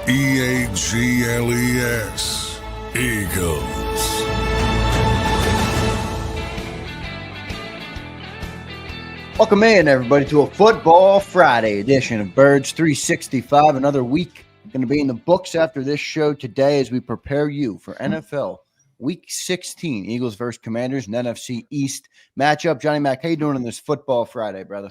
EAGLES, Eagles. Welcome in, everybody, to a Football Friday edition of Birds 365. Another week going to be in the books after this show today as we prepare you for NFL Week 16, Eagles versus Commanders, and NFC East matchup. Johnny Mac, how you doing on this Football Friday, brother?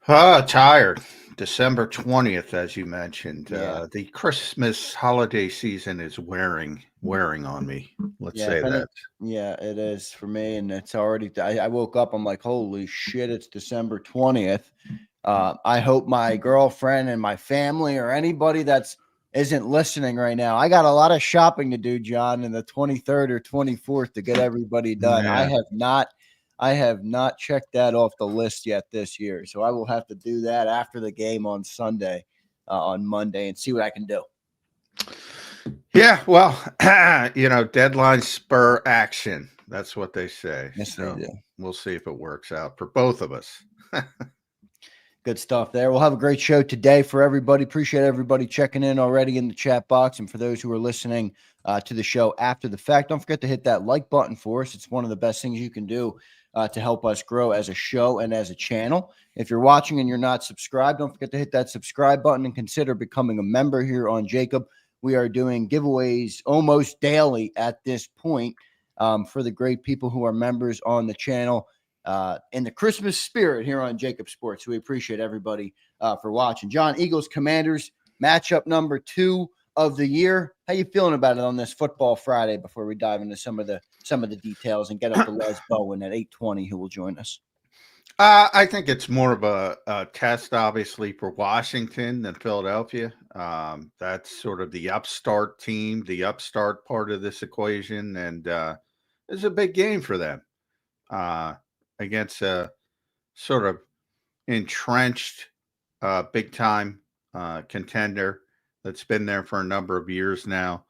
Tired. December 20th, as you mentioned. Yeah. The Christmas holiday season is wearing on me. Let's say that. Yeah, it is for me, and it's already – I woke up, I'm like, holy shit, it's December 20th. I hope my girlfriend and my family or anybody isn't listening right now. I got a lot of shopping to do, John, in the 23rd or 24th to get everybody done. Yeah. I have not checked that off the list yet this year, so I will have to do that after the game on Sunday, on Monday, and see what I can do. Yeah, well, deadlines spur action. That's what they say. Yes, so they do. We'll see if it works out for both of us. Good stuff there. We'll have a great show today for everybody. Appreciate everybody checking in already in the chat box. And for those who are listening to the show after the fact, don't forget to hit that like button for us. It's one of the best things you can do to help us grow as a show and as a channel. If you're watching and you're not subscribed, don't forget to hit that subscribe button and consider becoming a member here on JAKIB. We are doing giveaways almost daily at this point for the great people who are members on the channel. In the Christmas spirit here on JAKIB Sports. We appreciate everybody for watching. John, Eagles Commanders matchup number 2 of the year. How you feeling about it on this Football Friday before we dive into some of the details and get up to Les Bowen at 8:20, who will join us? I think it's more of a test, obviously, for Washington than Philadelphia. That's sort of the upstart team, the upstart part of this equation, and it's a big game for them. Against a sort of entrenched, big-time contender that's been there for a number of years now.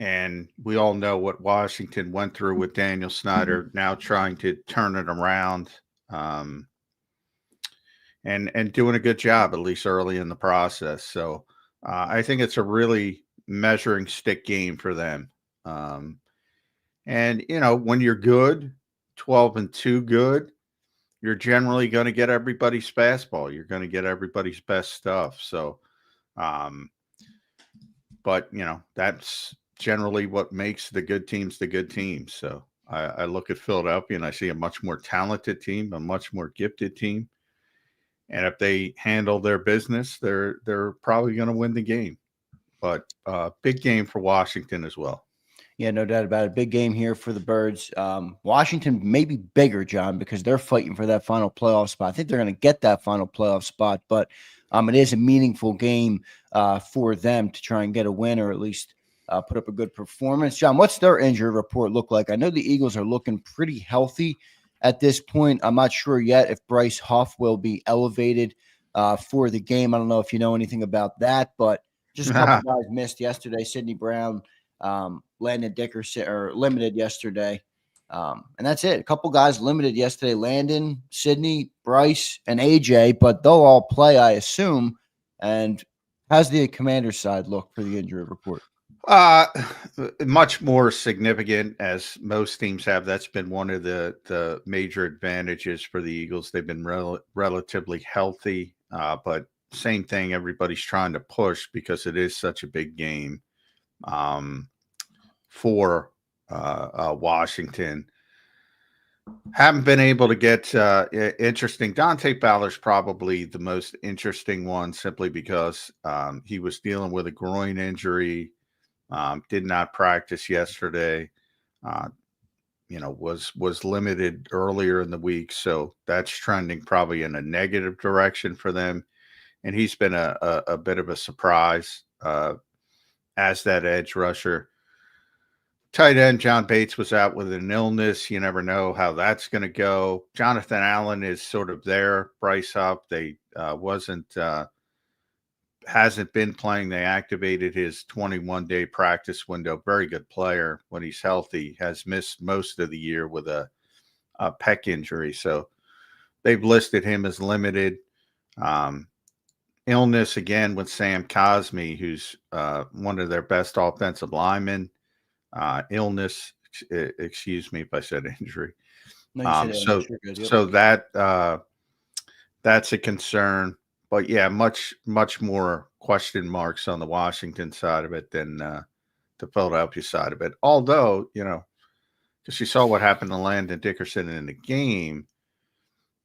And we all know what Washington went through with Daniel Snyder, now trying to turn it around and doing a good job, at least early in the process. So I think it's a really measuring stick game for them. And, when you're good, 12-2 good, you're generally going to get everybody's fastball. You're going to get everybody's best stuff. So, but, that's generally what makes the good teams the good teams. So I look at Philadelphia and I see a much more talented team, a much more gifted team. And if they handle their business, they're probably going to win the game. But big game for Washington as well. Yeah, no doubt about it. Big game here for the Birds. Washington may be bigger, John, because they're fighting for that final playoff spot. I think they're going to get that final playoff spot, but it is a meaningful game for them to try and get a win or at least put up a good performance. John, what's their injury report look like? I know the Eagles are looking pretty healthy at this point. I'm not sure yet if Bryce Huff will be elevated for the game. I don't know if you know anything about that, but just a couple guys missed yesterday. Sidney Brown, Landon Dickerson are limited yesterday. And that's it. A couple guys limited yesterday, Landon, Sidney, Bryce, and AJ, but they'll all play, I assume. And how's the Commander's side look for the injury report? Much more significant, as most teams have. That's been one of the major advantages for the Eagles. They've been relatively healthy, but same thing. Everybody's trying to push because it is such a big game for Washington. Haven't been able to get interesting. Dante Fowler's probably the most interesting one, simply because he was dealing with a groin injury. Did not practice yesterday. Was limited earlier in the week, so that's trending probably in a negative direction for them. And he's been a bit of a surprise as that edge rusher. Tight end John Bates was out with an illness. You never know how that's going to go. Jonathan Allen is sort of there. Bryce Huff, they hasn't been playing. They activated his 21-day practice window. Very good player when he's healthy. Has missed most of the year with a pec injury. So they've listed him as limited. illness again with Sam Cosmi, who's one of their best offensive linemen. Illness, excuse me if I said injury. No, you said So, you're good. Yep. so that's a concern. But yeah, much more question marks on the Washington side of it than the Philadelphia side of it. Although, because you saw what happened to Landon Dickerson in the game,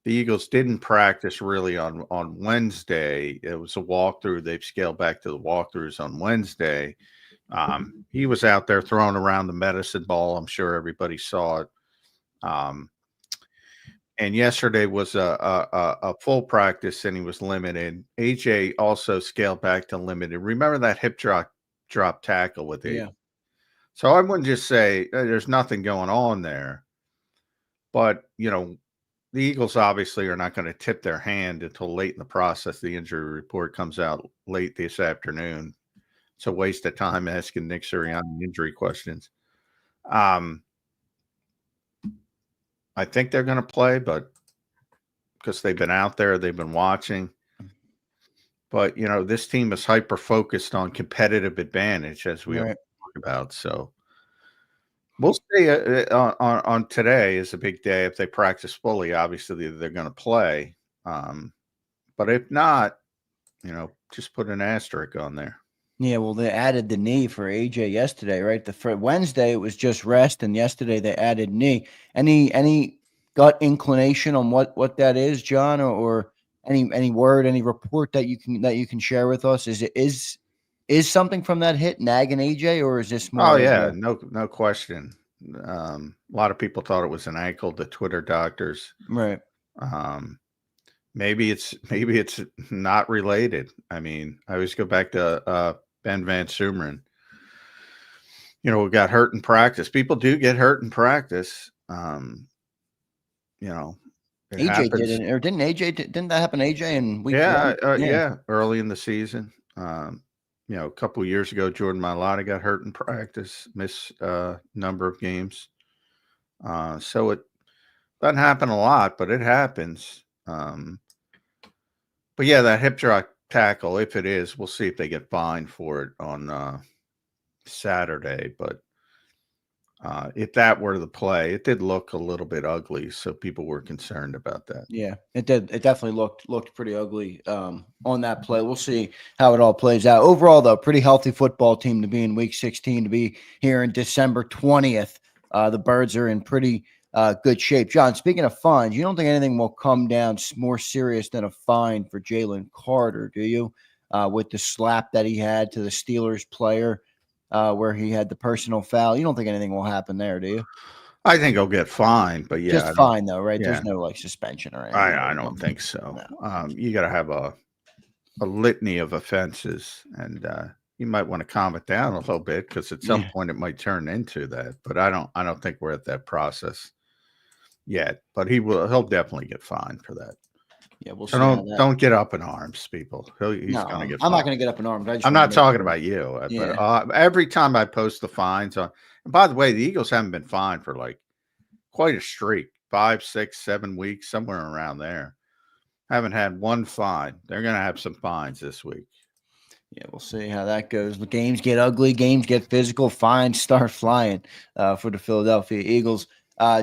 the Eagles didn't practice really on Wednesday. It was a walkthrough. They've scaled back to the walkthroughs on Wednesday. He was out there throwing around the medicine ball. I'm sure everybody saw it. And yesterday was a full practice, and he was limited. AJ also scaled back to limited. Remember that hip drop tackle with AJ? Yeah. So I wouldn't just say there's nothing going on there. But, the Eagles obviously are not going to tip their hand until late in the process. The injury report comes out late this afternoon. It's a waste of time asking Nick Sirianni injury questions. I think they're going to play, but because they've been out there, they've been watching. But, this team is hyper-focused on competitive advantage, as we talk about. So we'll see. On today is a big day. If they practice fully, obviously they're going to play. But if not, just put an asterisk on there. Yeah, well, they added the knee for AJ yesterday, right? For Wednesday it was just rest, and yesterday they added knee. Any gut inclination on what that is, John, or any word, any report that you can share with us? Is something from that hit nagging AJ, or is this more? Oh yeah, no question. A lot of people thought it was an ankle. The Twitter doctors, right? Maybe it's not related. I mean, I always go back to Ben Van Sumeren. We got hurt in practice. People do get hurt in practice. AJ happens. didn't, or didn't AJ? Didn't that happen to AJ in week one? Yeah, early in the season. A couple of years ago, Jordan Mailata got hurt in practice, missed a number of games. So it doesn't happen a lot, but it happens. But yeah, that hip drop tackle, if it is, we'll see if they get fined for it on Saturday. But if that were the play, it did look a little bit ugly, so people were concerned about that. Yeah, it did. It definitely looked pretty ugly on that play. We'll see how it all plays out. Overall, though, pretty healthy football team to be in Week 16, to be here in December 20th. The Birds are in pretty good shape. John, speaking of fines, you don't think anything will come down more serious than a fine for Jalen Carter, do you? With the slap that he had to the Steelers player, where he had the personal foul. You don't think anything will happen there, do you? I think he'll get fined, but yeah, just fine though, right? Yeah. There's no suspension or anything. I don't think so. No. You got to have a litany of offenses, and you might want to calm it down a little bit, because at some point it might turn into that. But I don't think we're at that process yet. But he'll definitely get fined for that. Yeah, we'll see. Don't get up in arms, people. He's going to get fined. I'm not going to get up in arms. I'm not talking about you. Yeah. But every time I post the fines on, and by the way, the Eagles haven't been fined for like quite a streak, 5, 6, 7 weeks, somewhere around there. Haven't had one fine. They're going to have some fines this week. Yeah, we'll see how that goes. The games get ugly, games get physical, fines start flying for the Philadelphia Eagles.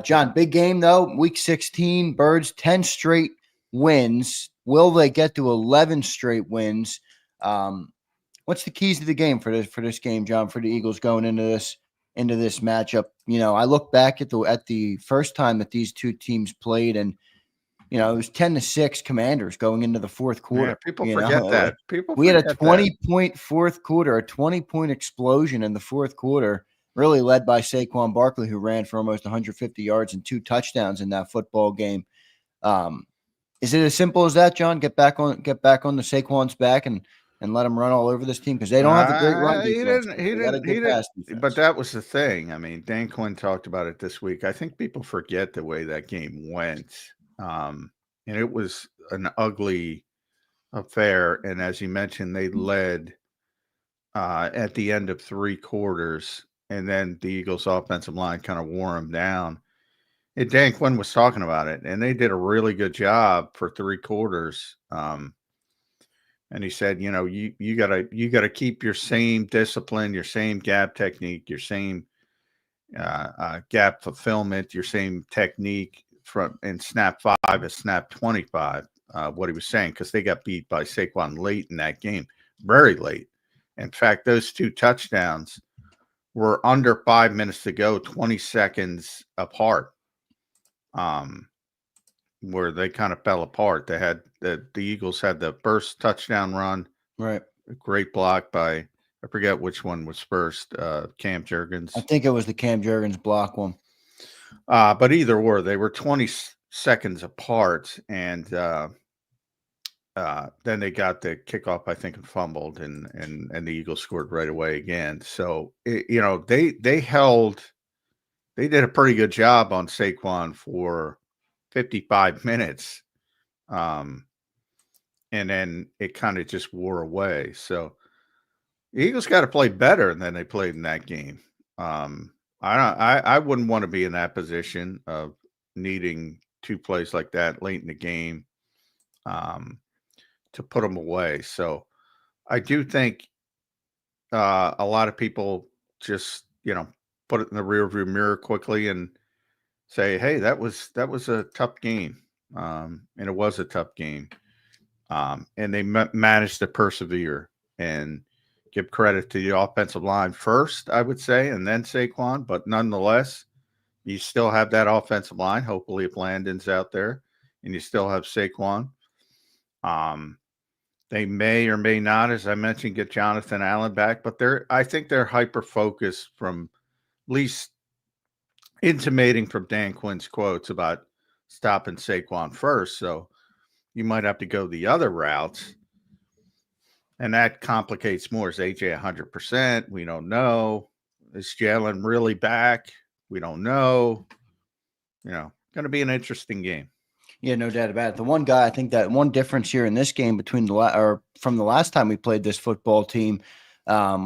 John, big game though. Week 16, Birds 10 straight wins. Will they get to 11 straight wins? What's the keys to the game for this game, John, for the Eagles going into this matchup? I look back at the first time that these two teams played, and it was 10-6 Commanders going into the fourth quarter. Yeah, people forget that. We had a 20-point fourth quarter, a 20-point explosion in the fourth quarter, really led by Saquon Barkley, who ran for almost 150 yards and 2 touchdowns in that football game. Is it as simple as that, John? Get back on the Saquon's back and let him run all over this team, because they don't have a great run defense. He didn't. But that was the thing. I mean, Dan Quinn talked about it this week. I think people forget the way that game went. And it was an ugly affair. And as you mentioned, they led at the end of 3 quarters, and then the Eagles' offensive line kind of wore them down. And Dan Quinn was talking about it, and they did a really good job for 3 quarters. And he said, you gotta keep your same discipline, your same gap technique, your same gap fulfillment, your same technique from in snap 5 and snap 25. What he was saying, because they got beat by Saquon late in that game, very late. In fact, those 2 touchdowns were under 5 minutes to go, 20 seconds apart. Where they kind of fell apart. They had the Eagles had the first touchdown run, Right. a great block by, I forget which one was first, Cam Jurgens. I think it was the Cam Jurgens block one. But either or, they were 20 seconds apart, and then they got the kickoff, I think, and fumbled, and the Eagles scored right away again. So they did a pretty good job on Saquon for 55 minutes. And then it kind of just wore away. So the Eagles got to play better than they played in that game. I wouldn't want to be in that position of needing 2 plays like that late in the game to put them away. So I do think a lot of people just, put it in the rearview mirror quickly and say, hey, that was a tough game. And it was a tough game. And they managed to persevere, and give credit to the offensive line first, I would say, and then Saquon. But nonetheless, you still have that offensive line. Hopefully, if Landon's out there, and you still have Saquon. They may or may not, as I mentioned, get Jonathan Allen back. But I think they're hyper-focused, from at least intimating from Dan Quinn's quotes about stopping Saquon first. So you might have to go the other routes, and that complicates more. Is AJ 100%? We don't know. Is Jalen really back? We don't know. Going to be an interesting game. Yeah, no doubt about it. The one guy, I think that one difference here in this game between from the last time we played this football team,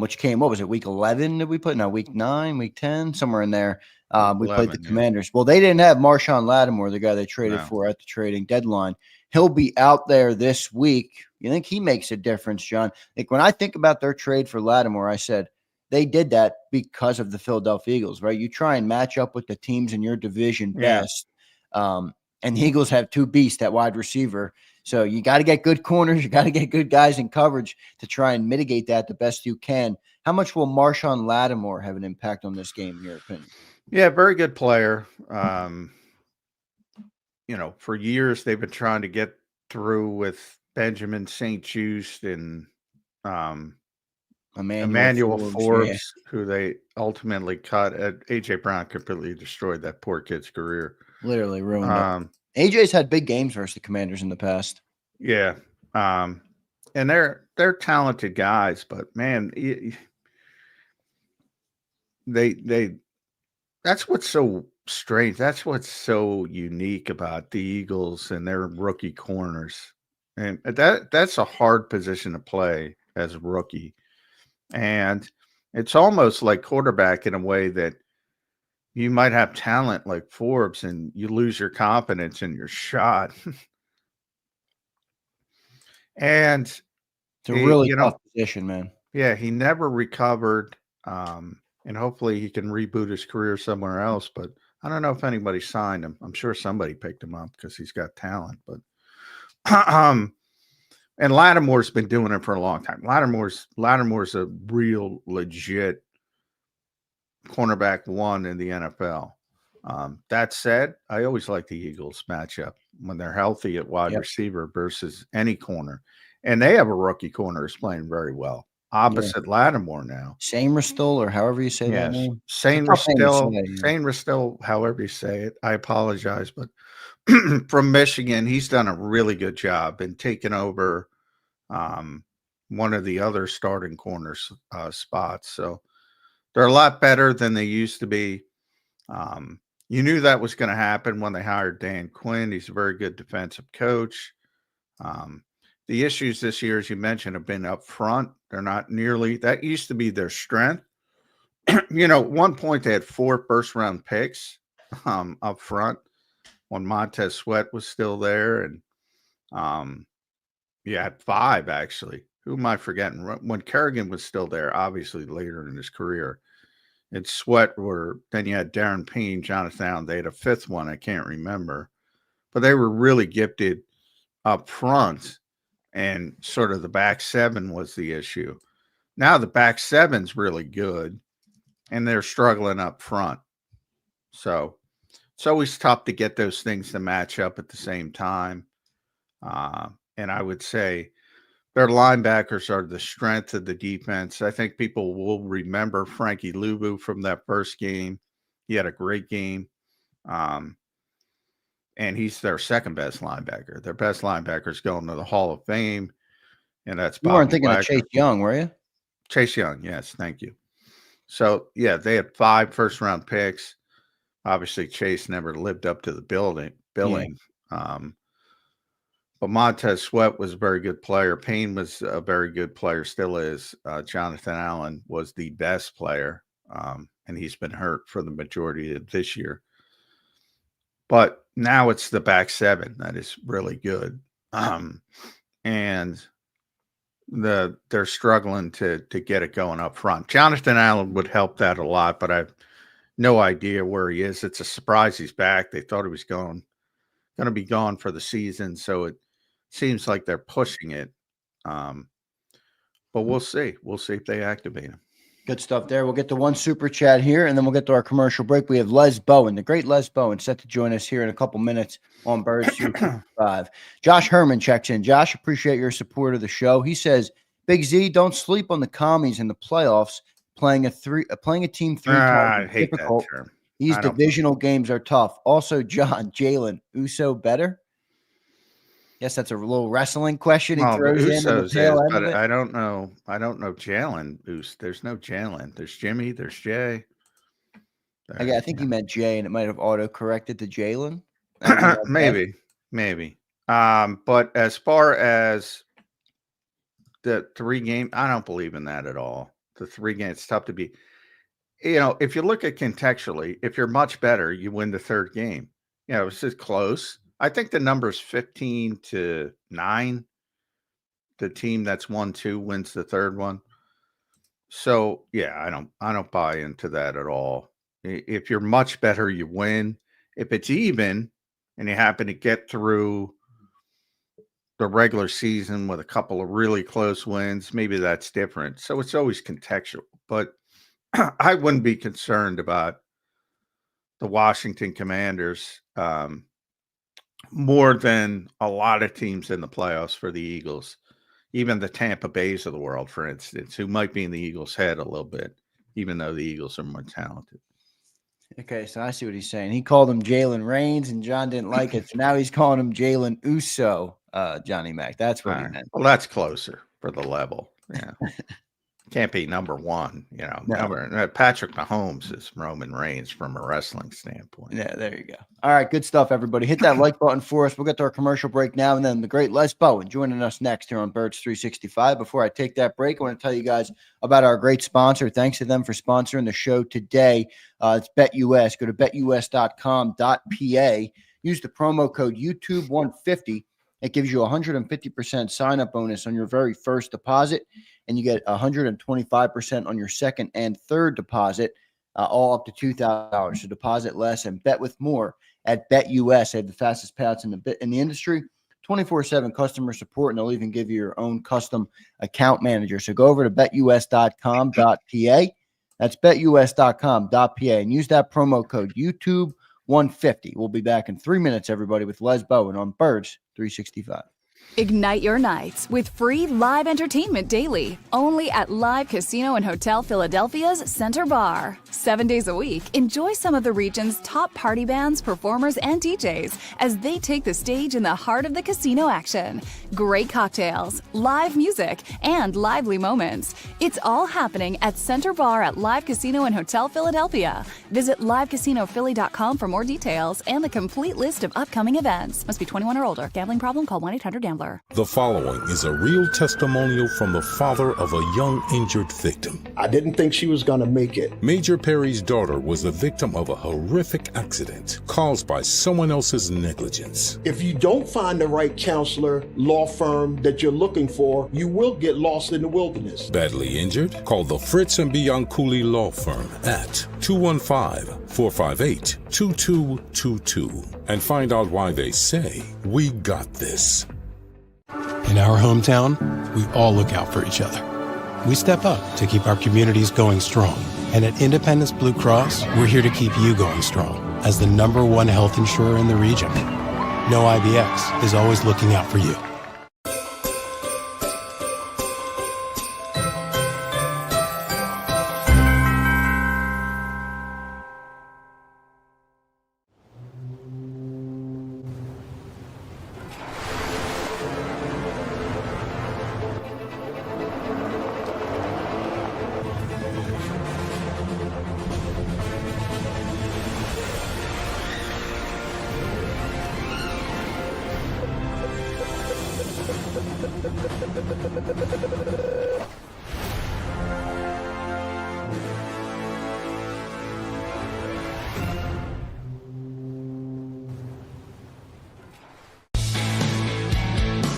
which came, what was it, week 11 did we put? No, week 9, week 10, somewhere in there. We played the Commanders. Well, they didn't have Marshawn Lattimore, the guy they traded for at the trading deadline. He'll be out there this week. You think he makes a difference, John? Like, when I think about their trade for Lattimore, I said they did that because of the Philadelphia Eagles, right? You try and match up with the teams in your division best. And the Eagles have 2 beasts at wide receiver. So you got to get good corners. You got to get good guys in coverage to try and mitigate that the best you can. How much will Marshawn Lattimore have an impact on this game, in your opinion? Yeah, very good player. For years they've been trying to get through with Benjamin St-Juste and Emmanuel Forbes, who they ultimately cut. A.J. Brown completely destroyed that poor kid's career. Literally ruined it. AJ's had big games versus the Commanders in the past. Yeah. And they're talented guys, but man, that's what's so strange. That's what's so unique about the Eagles and their rookie corners. And that's a hard position to play as a rookie. And it's almost like quarterback in a way that you might have talent like Forbes and you lose your confidence in your shot. And it's a really tough position, man. Yeah, he never recovered. And hopefully he can reboot his career somewhere else. But I don't know if anybody signed him. I'm sure somebody picked him up because he's got talent. But and Lattimore's been doing it for a long time. Lattimore's a real legit cornerback 1 in the NFL. That said, I always like the Eagles matchup when they're healthy at wide receiver versus any corner. And they have a rookie corner who's playing very well. Opposite Lattimore now. Sainristil, or however you say that name. Sainristil, however you say it. I apologize, but from Michigan, he's done a really good job in taking over one of the other starting corners spots. So they're a lot better than they used to be. You knew that was going to happen when they hired Dan Quinn. He's a very good defensive coach. The issues this year, as you mentioned, have been up front. They're not nearly – that used to be their strength. At one point they had 4 first-round picks up front when Montez Sweat was still there. And Yeah, at 5 actually. Who am I forgetting? When Kerrigan was still there, obviously later in his career. And Sweat then you had Darren Payne, Jonathan Allen. They had a 5th one, I can't remember. But they were really gifted up front, and sort of the back 7 was the issue. Now the back 7's really good, and they're struggling up front. So it's always tough to get those things to match up at the same time. And I would say their linebackers are the strength of the defense. I think people will remember Frankie Luvu from that first game. He had a great game. And he's their second best linebacker. Their best linebacker is going to the Hall of Fame, and that's You weren't thinking of Chase Young, were you? Chase Young, yes, thank you. So, yeah, they had 5 first-round picks. Obviously, Chase never lived up to the billing. Yeah. But Montez Sweat was a very good player. Payne was a very good player, still is. Jonathan Allen was the best player, and he's been hurt for the majority of this year. But now it's the back 7 that is really good. And they're struggling to get it going up front. Jonathan Allen would help that a lot, but I have no idea where he is. It's a surprise he's back. They thought he was going to be gone for the season, so it seems like they're pushing it. But we'll see. We'll see if they activate him. Good stuff there. We'll get to one super chat here, and then we'll get to our commercial break. We have Les Bowen, the great Les Bowen, set to join us here in a couple minutes on Birds 365. Josh Herman checks in. Josh, appreciate your support of the show. He says, Big Z, don't sleep on the commies in the playoffs. Playing a team 3 times I hate difficult. that term. These divisional games are tough. Also, John, Jalen, Uso better? Guess that's a little wrestling question. He throws in the tail end of it. I don't know. I don't know Jalen. There's no Jalen. There's Jimmy. There's Jay. I think he meant Jay, and it might have auto-corrected to Jalen. Maybe. But as far as the 3 game, I don't believe in that at all. The 3 games, it's tough to be. If you look at contextually, if you're much better, you win the 3rd game. It's just close. I think the number is 15-9. The team that's 1-2 wins the 3rd one. So yeah, I don't buy into that at all. If you're much better, you win. If it's even and you happen to get through the regular season with a couple of really close wins, maybe that's different. So it's always contextual. But I wouldn't be concerned about the Washington Commanders more than a lot of teams in the playoffs for the Eagles, even the Tampa Bays of the world, for instance, who might be in the Eagles' head a little bit, even though the Eagles are more talented. Okay, so I see what he's saying. He called him Jalen Reigns, and John didn't like it. So now he's calling him Jalen Uso, Johnny Mac. That's what he meant. Well, that's closer for the level. Yeah. Can't be number 1, No. Patrick Mahomes is Roman Reigns from a wrestling standpoint. Yeah, there you go. All right, good stuff, everybody. Hit that like button for us. We'll get to our commercial break now, and then the great Les Bowen joining us next here on Birds 365. Before I take that break, I want to tell you guys about our great sponsor. Thanks to them for sponsoring the show today. It's BetUS. Go to betus.com.pa. Use the promo code YouTube150. It gives you a 150% sign-up bonus on your very first deposit, and you get 125% on your second and third deposit, all up to $2,000. So deposit less and bet with more at BetUS. They have the fastest payouts in the industry, 24/7 customer support, and they'll even give you your own custom account manager. So go over to betus.com.pa. That's betus.com.pa, and use that promo code YouTube150. We'll be back in 3 minutes, everybody, with Les Bowen on Birds 365. Ignite your nights with free live entertainment daily, only at Live Casino and Hotel Philadelphia's Center Bar. 7 days a week, enjoy some of the region's top party bands, performers, and DJs as they take the stage in the heart of the casino action. Great cocktails, live music, and lively moments. It's all happening at Center Bar at Live Casino and Hotel Philadelphia. Visit livecasinophilly.com for more details and the complete list of upcoming events. Must be 21 or older. Gambling problem? Call 1-800-GAMBLER. handler. The following is a real testimonial from the father of a young injured victim. I didn't think she was going to make it. Major Perry's daughter was the victim of a horrific accident caused by someone else's negligence. If you don't find the right counselor, law firm that you're looking for, you will get lost in the wilderness. Badly injured? Call the Fritz and Bianculli Law Firm at 215-458-2222 and find out why they say, "We got this." In our hometown, we all look out for each other. We step up to keep our communities going strong. And at Independence Blue Cross, we're here to keep you going strong as the #1 health insurer in the region. No IBX is always looking out for you.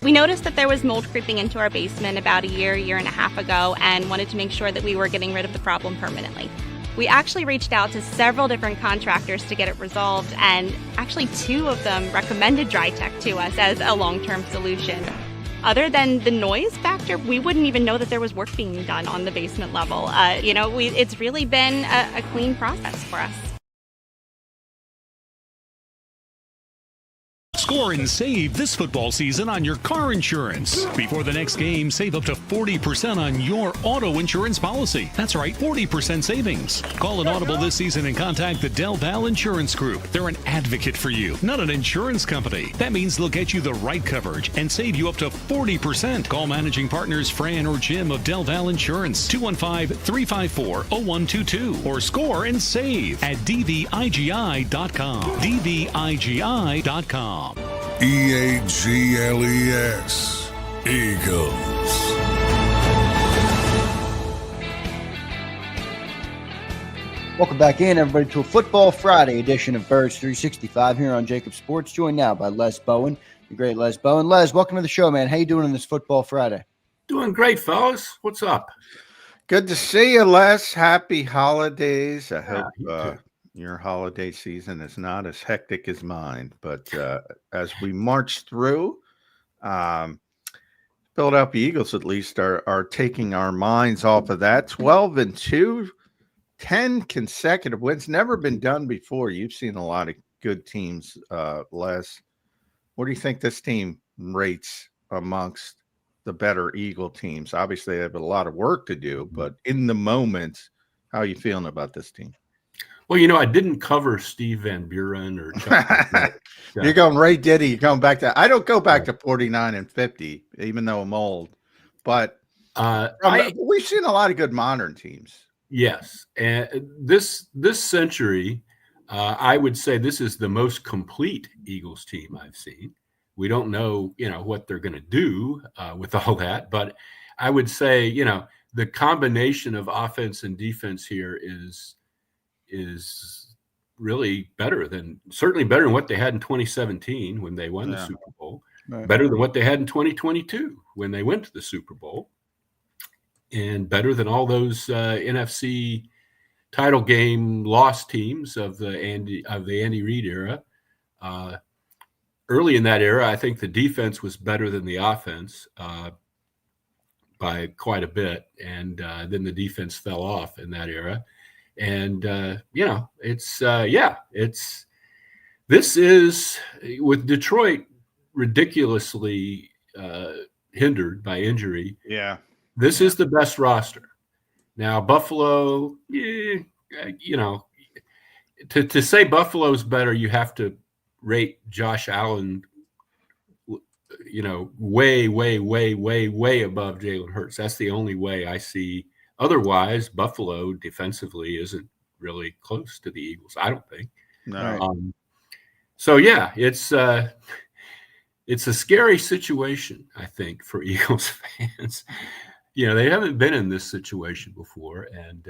We noticed that there was mold creeping into our basement about a year and a half ago, and wanted to make sure that we were getting rid of the problem permanently. We actually reached out to several different contractors to get it resolved, and actually 2 of them recommended DryTech to us as a long-term solution. Other than the noise factor, we wouldn't even know that there was work being done on the basement level. It's really been a clean process for us. Score and save this football season on your car insurance. Before the next game, save up to 40% on your auto insurance policy. That's right, 40% savings. Call an audible this season and contact the Del Val Insurance Group. They're an advocate for you, not an insurance company. That means they'll get you the right coverage and save you up to 40%. Call managing partners Fran or Jim of Del Val Insurance, 215-354-0122, or score and save at dvigi.com. dvigi.com. EAGLES, Eagles. Welcome back in, everybody, to a Football Friday edition of Birds 365 here on JAKIB Sports, joined now by Les Bowen, the great Les Bowen. Les, welcome to the show, man. How you doing on this Football Friday? Doing great, fellas. What's up? Good to see you, Les. Happy holidays. I hope your holiday season is not as hectic as mine. But as we march through, Philadelphia Eagles at least are taking our minds off of that. 12-2, 10 consecutive wins. Never been done before. You've seen a lot of good teams, Les. What do you think this team rates amongst the better Eagle teams? Obviously, they have a lot of work to do, but in the moment, how are you feeling about this team? Well, I didn't cover Steve Van Buren or Chuck. You're going Ray Diddy. You're going back to – I don't go back to 49 and 50, even though I'm old. But we've seen a lot of good modern teams. Yes. And this century, I would say this is the most complete Eagles team I've seen. We don't know, what they're going to do with all that. But I would say, the combination of offense and defense here is really certainly better than what they had in 2017 when they won the Super Bowl, better than what they had in 2022 when they went to the Super Bowl, and better than all those NFC title game lost teams of the Andy Reid era. Early in that era, I think the defense was better than the offense by quite a bit, and then the defense fell off in that era. And, this is with Detroit ridiculously hindered by injury. Yeah. This is the best roster. Now, Buffalo, to say Buffalo's better, you have to rate Josh Allen, way, way, way, way, way above Jalen Hurts. That's the only way I see. Otherwise, Buffalo defensively isn't really close to the Eagles, I don't think. No. So, yeah, it's it's a scary situation, I think, for Eagles fans. They haven't been in this situation before, and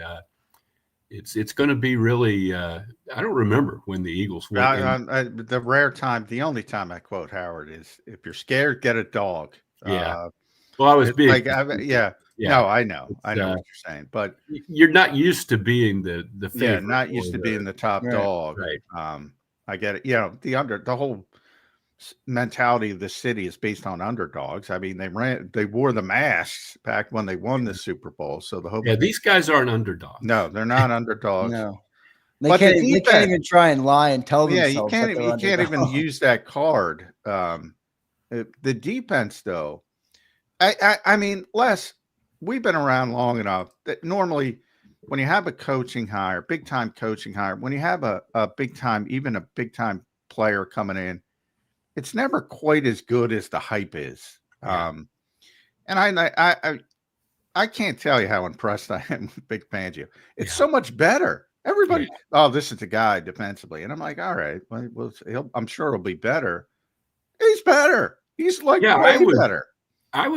it's going to be really. I don't remember when the Eagles went. The rare time, the only time I quote Howard is, "If you're scared, get a dog." Yeah. Well, I was being yeah. No, I know what you're saying, but you're not used to being the favorite. Yeah, not used to being the top dog. Right. I get it. The whole mentality of the city is based on underdogs. I mean, they wore the masks back when they won the Super Bowl. So the hope. Yeah, these guys aren't underdogs. No, they're not underdogs. No, they can't even try and lie and tell themselves. Yeah, you can't even use that card. The defense, though. I mean, Les, we've been around long enough that normally when you have a coaching hire, big time coaching hire, when you have a big time player coming in, it's never quite as good as the hype is. Yeah. And I can't tell you how impressed I am with Big Fangio. It's so much better. Everybody, this is the guy defensively. And I'm like, all right, well I'm sure it'll be better. He's better. He's way better. I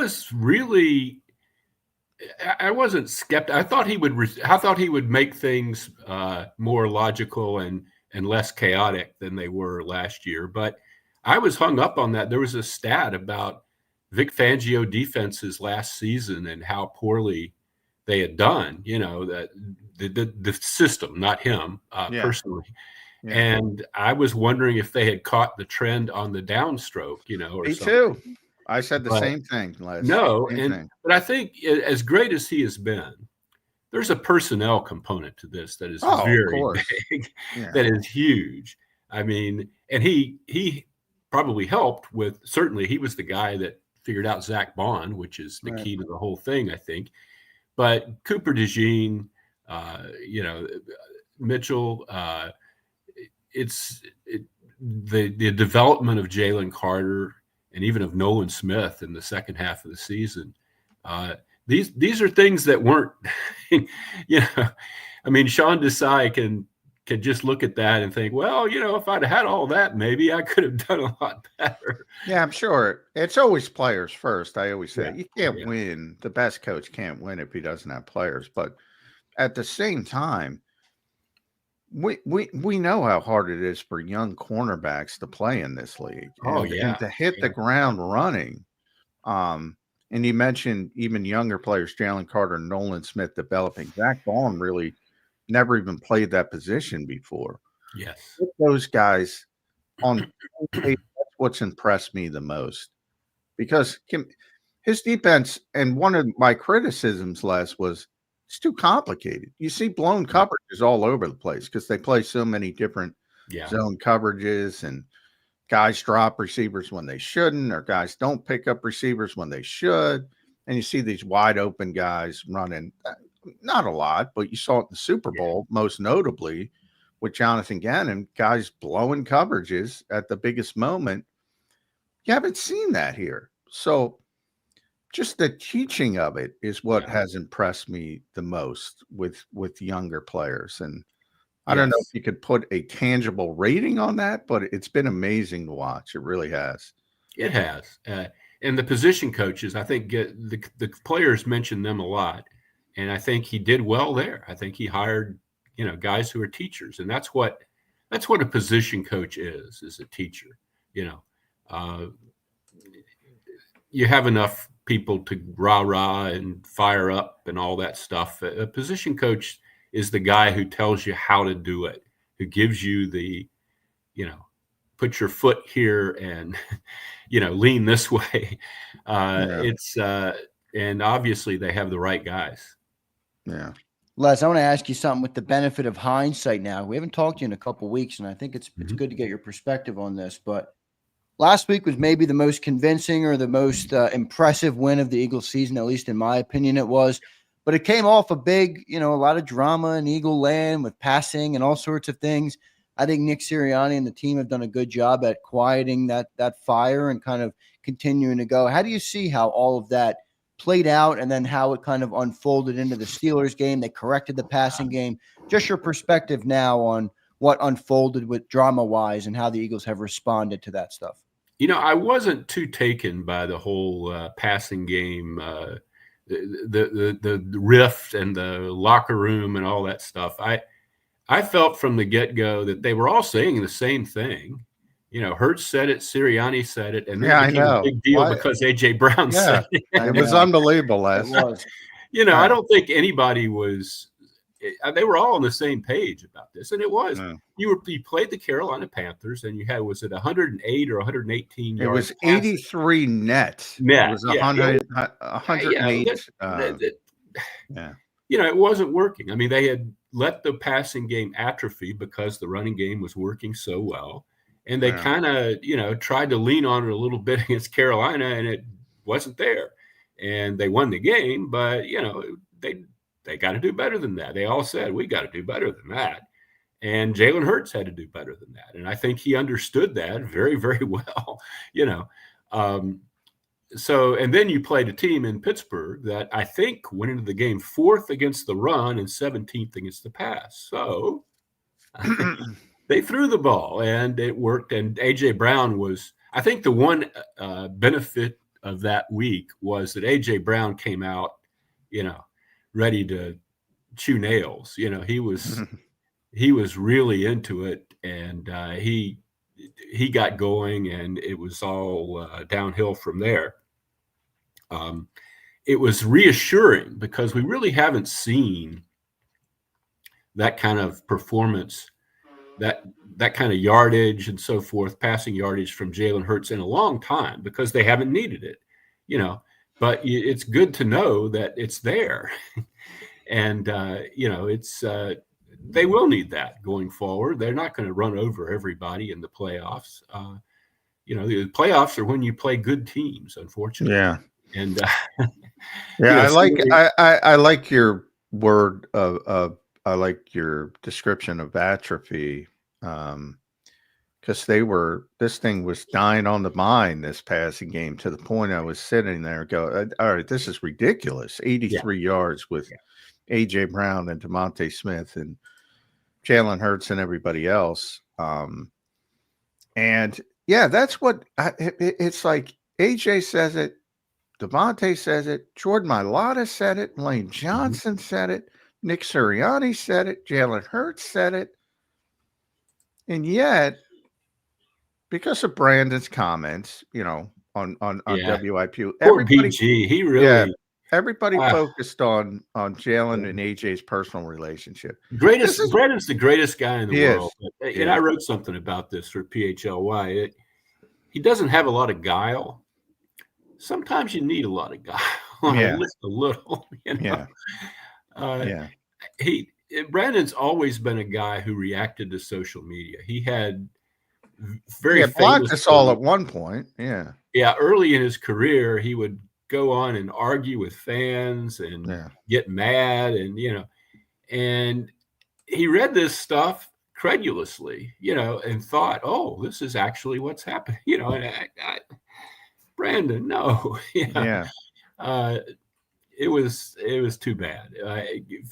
wasn't skeptical. I thought he would make things more logical and less chaotic than they were last year. But I was hung up on that. There was a stat about Vic Fangio defenses last season and how poorly they had done. That the system, not him personally. Yeah. And I was wondering if they had caught the trend on the downstroke. Or Me something. Too. I said the same thing. Les. No, but I think as great as he has been, there's a personnel component to this that is very big, that is huge. I mean, and he probably helped with. Certainly, he was the guy that figured out Zach Bond, which is the key to the whole thing, I think. But Cooper DeJean, Mitchell, the development of Jalen Carter. And even of Nolan Smith in the second half of the season, these are things that weren't, I mean, Sean Desai can just look at that and think, well, if I'd had all that, maybe I could have done a lot better. Yeah, I'm sure. It's always players first. I always say you can't win. The best coach can't win if he doesn't have players. But at the same time, we know how hard it is for young cornerbacks to play in this league. And to hit the ground running. And you mentioned even younger players, Jalen Carter, Nolan Smith developing. Zach Bond really never even played that position before. Yes. With those guys on tape, that's what's impressed me the most. Because his defense, and one of my criticisms, Les, was it's too complicated. You see blown coverages all over the place because they play so many different zone coverages, and guys drop receivers when they shouldn't, or guys don't pick up receivers when they should. And you see these wide open guys running, not a lot, but you saw it in the Super Bowl, most notably with Jonathan Gannon, guys blowing coverages at the biggest moment. You haven't seen that here. So just the teaching of it is what has impressed me the most with younger players. And I don't know if you could put a tangible rating on that, but it's been amazing to watch. It really has. It has. And the position coaches, I think the players mention them a lot. And I think he did well there. I think he hired, guys who are teachers. And that's what a position coach is a teacher. You have enough people to rah and fire up and all that stuff. A position coach is the guy who tells you how to do it, who gives you the, put your foot here and, lean this way. It's and obviously they have the right guys. Yeah. Les, I want to ask you something with the benefit of hindsight now. We haven't talked to you in a couple of weeks, and I think it's good to get your perspective on this, but last week was maybe the most convincing or the most impressive win of the Eagles season, at least in my opinion it was. But it came off a big, a lot of drama in Eagle land with passing and all sorts of things. I think Nick Sirianni and the team have done a good job at quieting that fire and kind of continuing to go. How do you see how all of that played out and then how it kind of unfolded into the Steelers game? They corrected the passing game. Just your perspective now on what unfolded with drama-wise and how the Eagles have responded to that stuff. I wasn't too taken by the whole passing game, the rift and the locker room and all that stuff. I felt from the get-go that they were all saying the same thing. Hurts said it, Sirianni said it, and then it became a big deal because A.J. Brown said it. It was unbelievable last night. I don't think anybody was – they were all on the same page about this, and it was. You played the Carolina Panthers, and you had, was it 108 or 118 yards? It was 83 net. It was 108. It wasn't working. I mean, they had let the passing game atrophy because the running game was working so well. And they kind of, tried to lean on it a little bit against Carolina, and it wasn't there. And they won the game, but, they got to do better than that. They all said, we got to do better than that. And Jalen Hurts had to do better than that. And I think he understood that very, very well, So, and then you played a team in Pittsburgh that I think went into the game 4th against the run and 17th against the pass. So they threw the ball and it worked. And A.J. Brown was, I think the one benefit of that week was that A.J. Brown came out, ready to chew nails. He was really into it, and he got going, and it was all downhill from there. It was reassuring because we really haven't seen that kind of performance, that kind of yardage and so forth, passing yardage from Jalen Hurts in a long time, because they haven't needed it, but it's good to know that it's there. And, it's they will need that going forward. They're not going to run over everybody in the playoffs. The playoffs are when you play good teams, unfortunately. Yeah. And I like your word of I like your description of atrophy, because this thing was dying on the mind, this passing game, to the point I was sitting there go, all right, this is ridiculous. 83 yards with A.J. Brown and DeMonte Smith and Jalen Hurts and everybody else. That's what it's like. A.J. says it. Devontae says it. Jordan Mailata said it. Lane Johnson said it. Nick Sirianni said it. Jalen Hurts said it. And yet, because of Brandon's comments, on WIP, everybody, PG, he really, everybody focused on Jalen and AJ's personal relationship. Brandon's the greatest guy in the world. And I wrote something about this for PHLY. He doesn't have a lot of guile. Sometimes you need a lot of guile. Just a little, Brandon's always been a guy who reacted to social media. He had blocked us all at one point. Early in his career, he would go on and argue with fans and get mad, and he read this stuff credulously, and thought, oh, this is actually what's happening, and Brandon, no. It was too bad,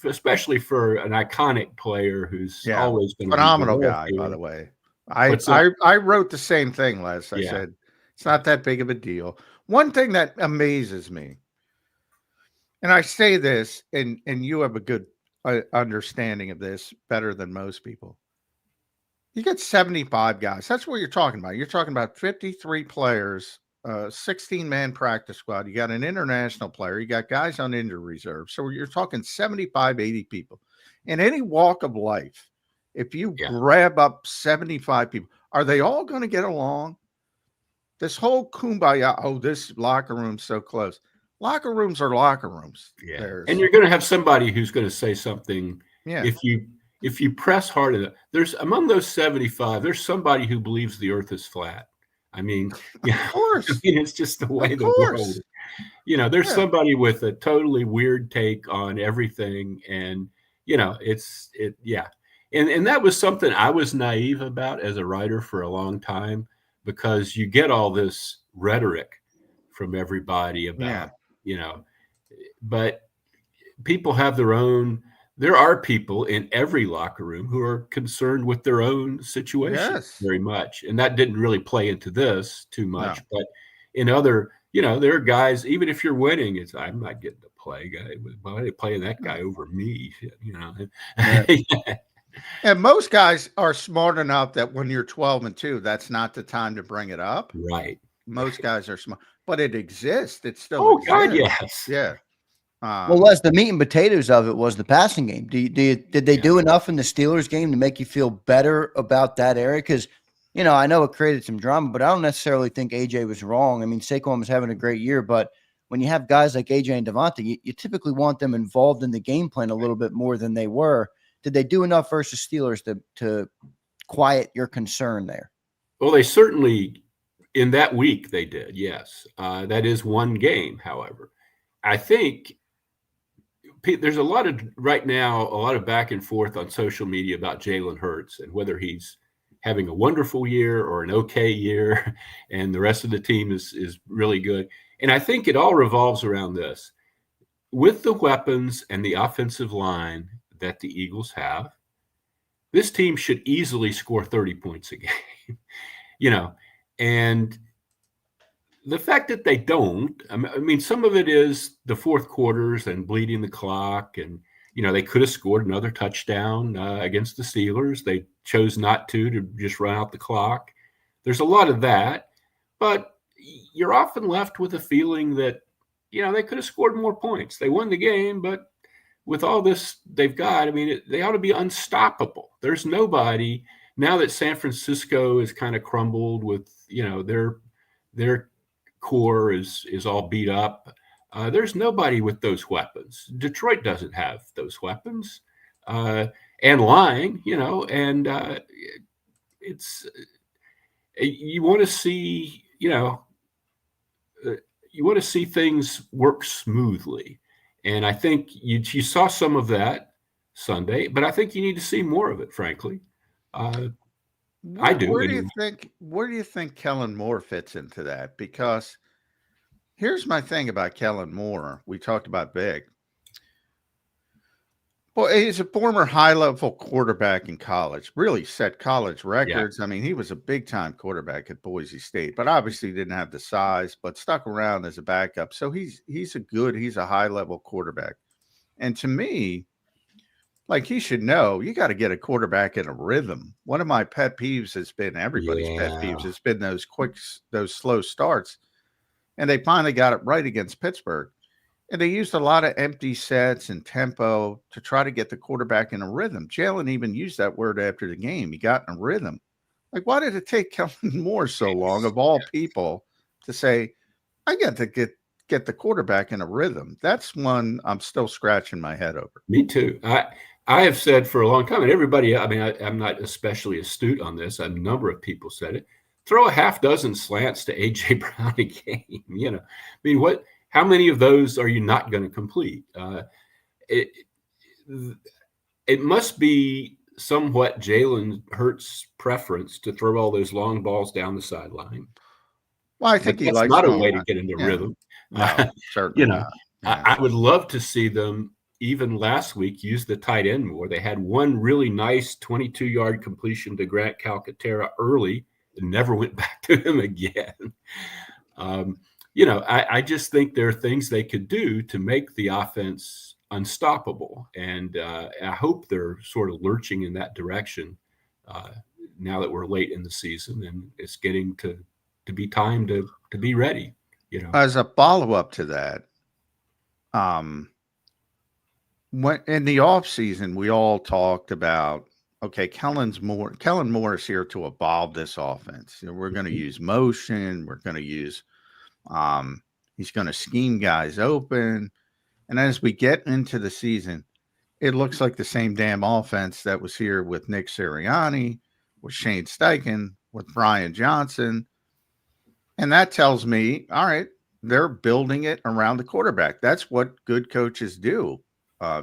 especially for an iconic player who's always been a phenomenal guy, by the way. I wrote the same thing, Les. I said, it's not that big of a deal. One thing that amazes me, and I say this, and you have a good understanding of this better than most people. You get 75 guys. That's what you're talking about. You're talking about 53 players, 16-man practice squad. You got an international player. You got guys on injury reserve. So you're talking 75, 80 people. In any walk of life, if you grab up 75 people, are they all going to get along? This whole kumbaya, this locker room's so close. Locker rooms are locker rooms. And you're going to have somebody who's going to say something. If you press hard enough. There's among those 75, there's somebody who believes the earth is flat. I mean, of course. It's just the way the world is. There's somebody with a totally weird take on everything. And, And that was something I was naive about as a writer for a long time, because you get all this rhetoric from everybody about, but people have their own there are people in every locker room who are concerned with their own situation Yes. very much. And that didn't really play into this too much, No. but in other, there are guys, even if you're winning, I'm not getting to play, guy. Why are they playing that guy over me? Yeah. And most guys are smart enough that when you're 12-2, that's not the time to bring it up. Right. Most guys are smart, but it exists. It still Oh, exists. God, yes. Yeah. Well, Les, the meat and potatoes of it was the passing game. Did they do enough in the Steelers game to make you feel better about that area? Because, I know it created some drama, but I don't necessarily think AJ was wrong. I mean, Saquon was having a great year, but when you have guys like AJ and Devontae, you typically want them involved in the game plan a little bit more than they were. Did they do enough versus Steelers to quiet your concern there? Well, they certainly, in that week, they did, yes. That is one game, however. I think there's a lot of back and forth on social media about Jalen Hurts and whether he's having a wonderful year or an okay year, and the rest of the team is really good. And I think it all revolves around this. With the weapons and the offensive line that the Eagles have, this team should easily score 30 points a game, and the fact that they don't, I mean, some of it is the fourth quarters and bleeding the clock. And, they could have scored another touchdown against the Steelers. They chose not to just run out the clock. There's a lot of that. But you're often left with a feeling that, they could have scored more points. They won the game, but with all this they've got, I mean, they ought to be unstoppable. There's nobody, now that San Francisco is kind of crumbled with, their core is all beat up. There's nobody with those weapons. Detroit doesn't have those weapons, and lying, and it's you want to see, you want to see things work smoothly, and I think you saw some of that Sunday, but I think you need to see more of it, frankly. I do. Where do you think Kellen Moore fits into that? Because here's my thing about Kellen Moore. We talked about Big. Well, he's a former high-level quarterback in college, really set college records. Yeah. I mean, he was a big-time quarterback at Boise State, but obviously didn't have the size, but stuck around as a backup. So he's a high-level quarterback. And to me, like, he should know, you got to get a quarterback in a rhythm. One of my pet peeves has been, everybody's pet peeves has been those slow starts. And they finally got it right against Pittsburgh. And they used a lot of empty sets and tempo to try to get the quarterback in a rhythm. Jalen even used that word after the game. He got in a rhythm. Like, why did it take Kellen Moore so long, of all people, to say, I got to get the quarterback in a rhythm? That's one I'm still scratching my head over. Me too. I have said for a long time, and everybody, I mean, I'm not especially astute on this. A number of people said it. Throw a half dozen slants to A.J. Brown a game. I mean, how many of those are you not going to complete? It must be somewhat Jalen Hurts' preference to throw all those long balls down the sideline. Well, I think that's not a way to get into rhythm. No, certainly not. Yeah. I would love to see them, even last week, use the tight end more. They had one really nice 22-yard completion to Grant Calcaterra early and never went back to him again. I just think there are things they could do to make the offense unstoppable. And I hope they're sort of lurching in that direction now that we're late in the season and it's getting to be time to be ready. As a follow-up to that, when in the offseason, we all talked about, okay, Kellen Moore is here to evolve this offense. We're going to use motion. We're going to use he's going to scheme guys open. And as we get into the season, it looks like the same damn offense that was here with Nick Sirianni, with Shane Steichen, with Brian Johnson. And that tells me, all right, they're building it around the quarterback. That's what good coaches do.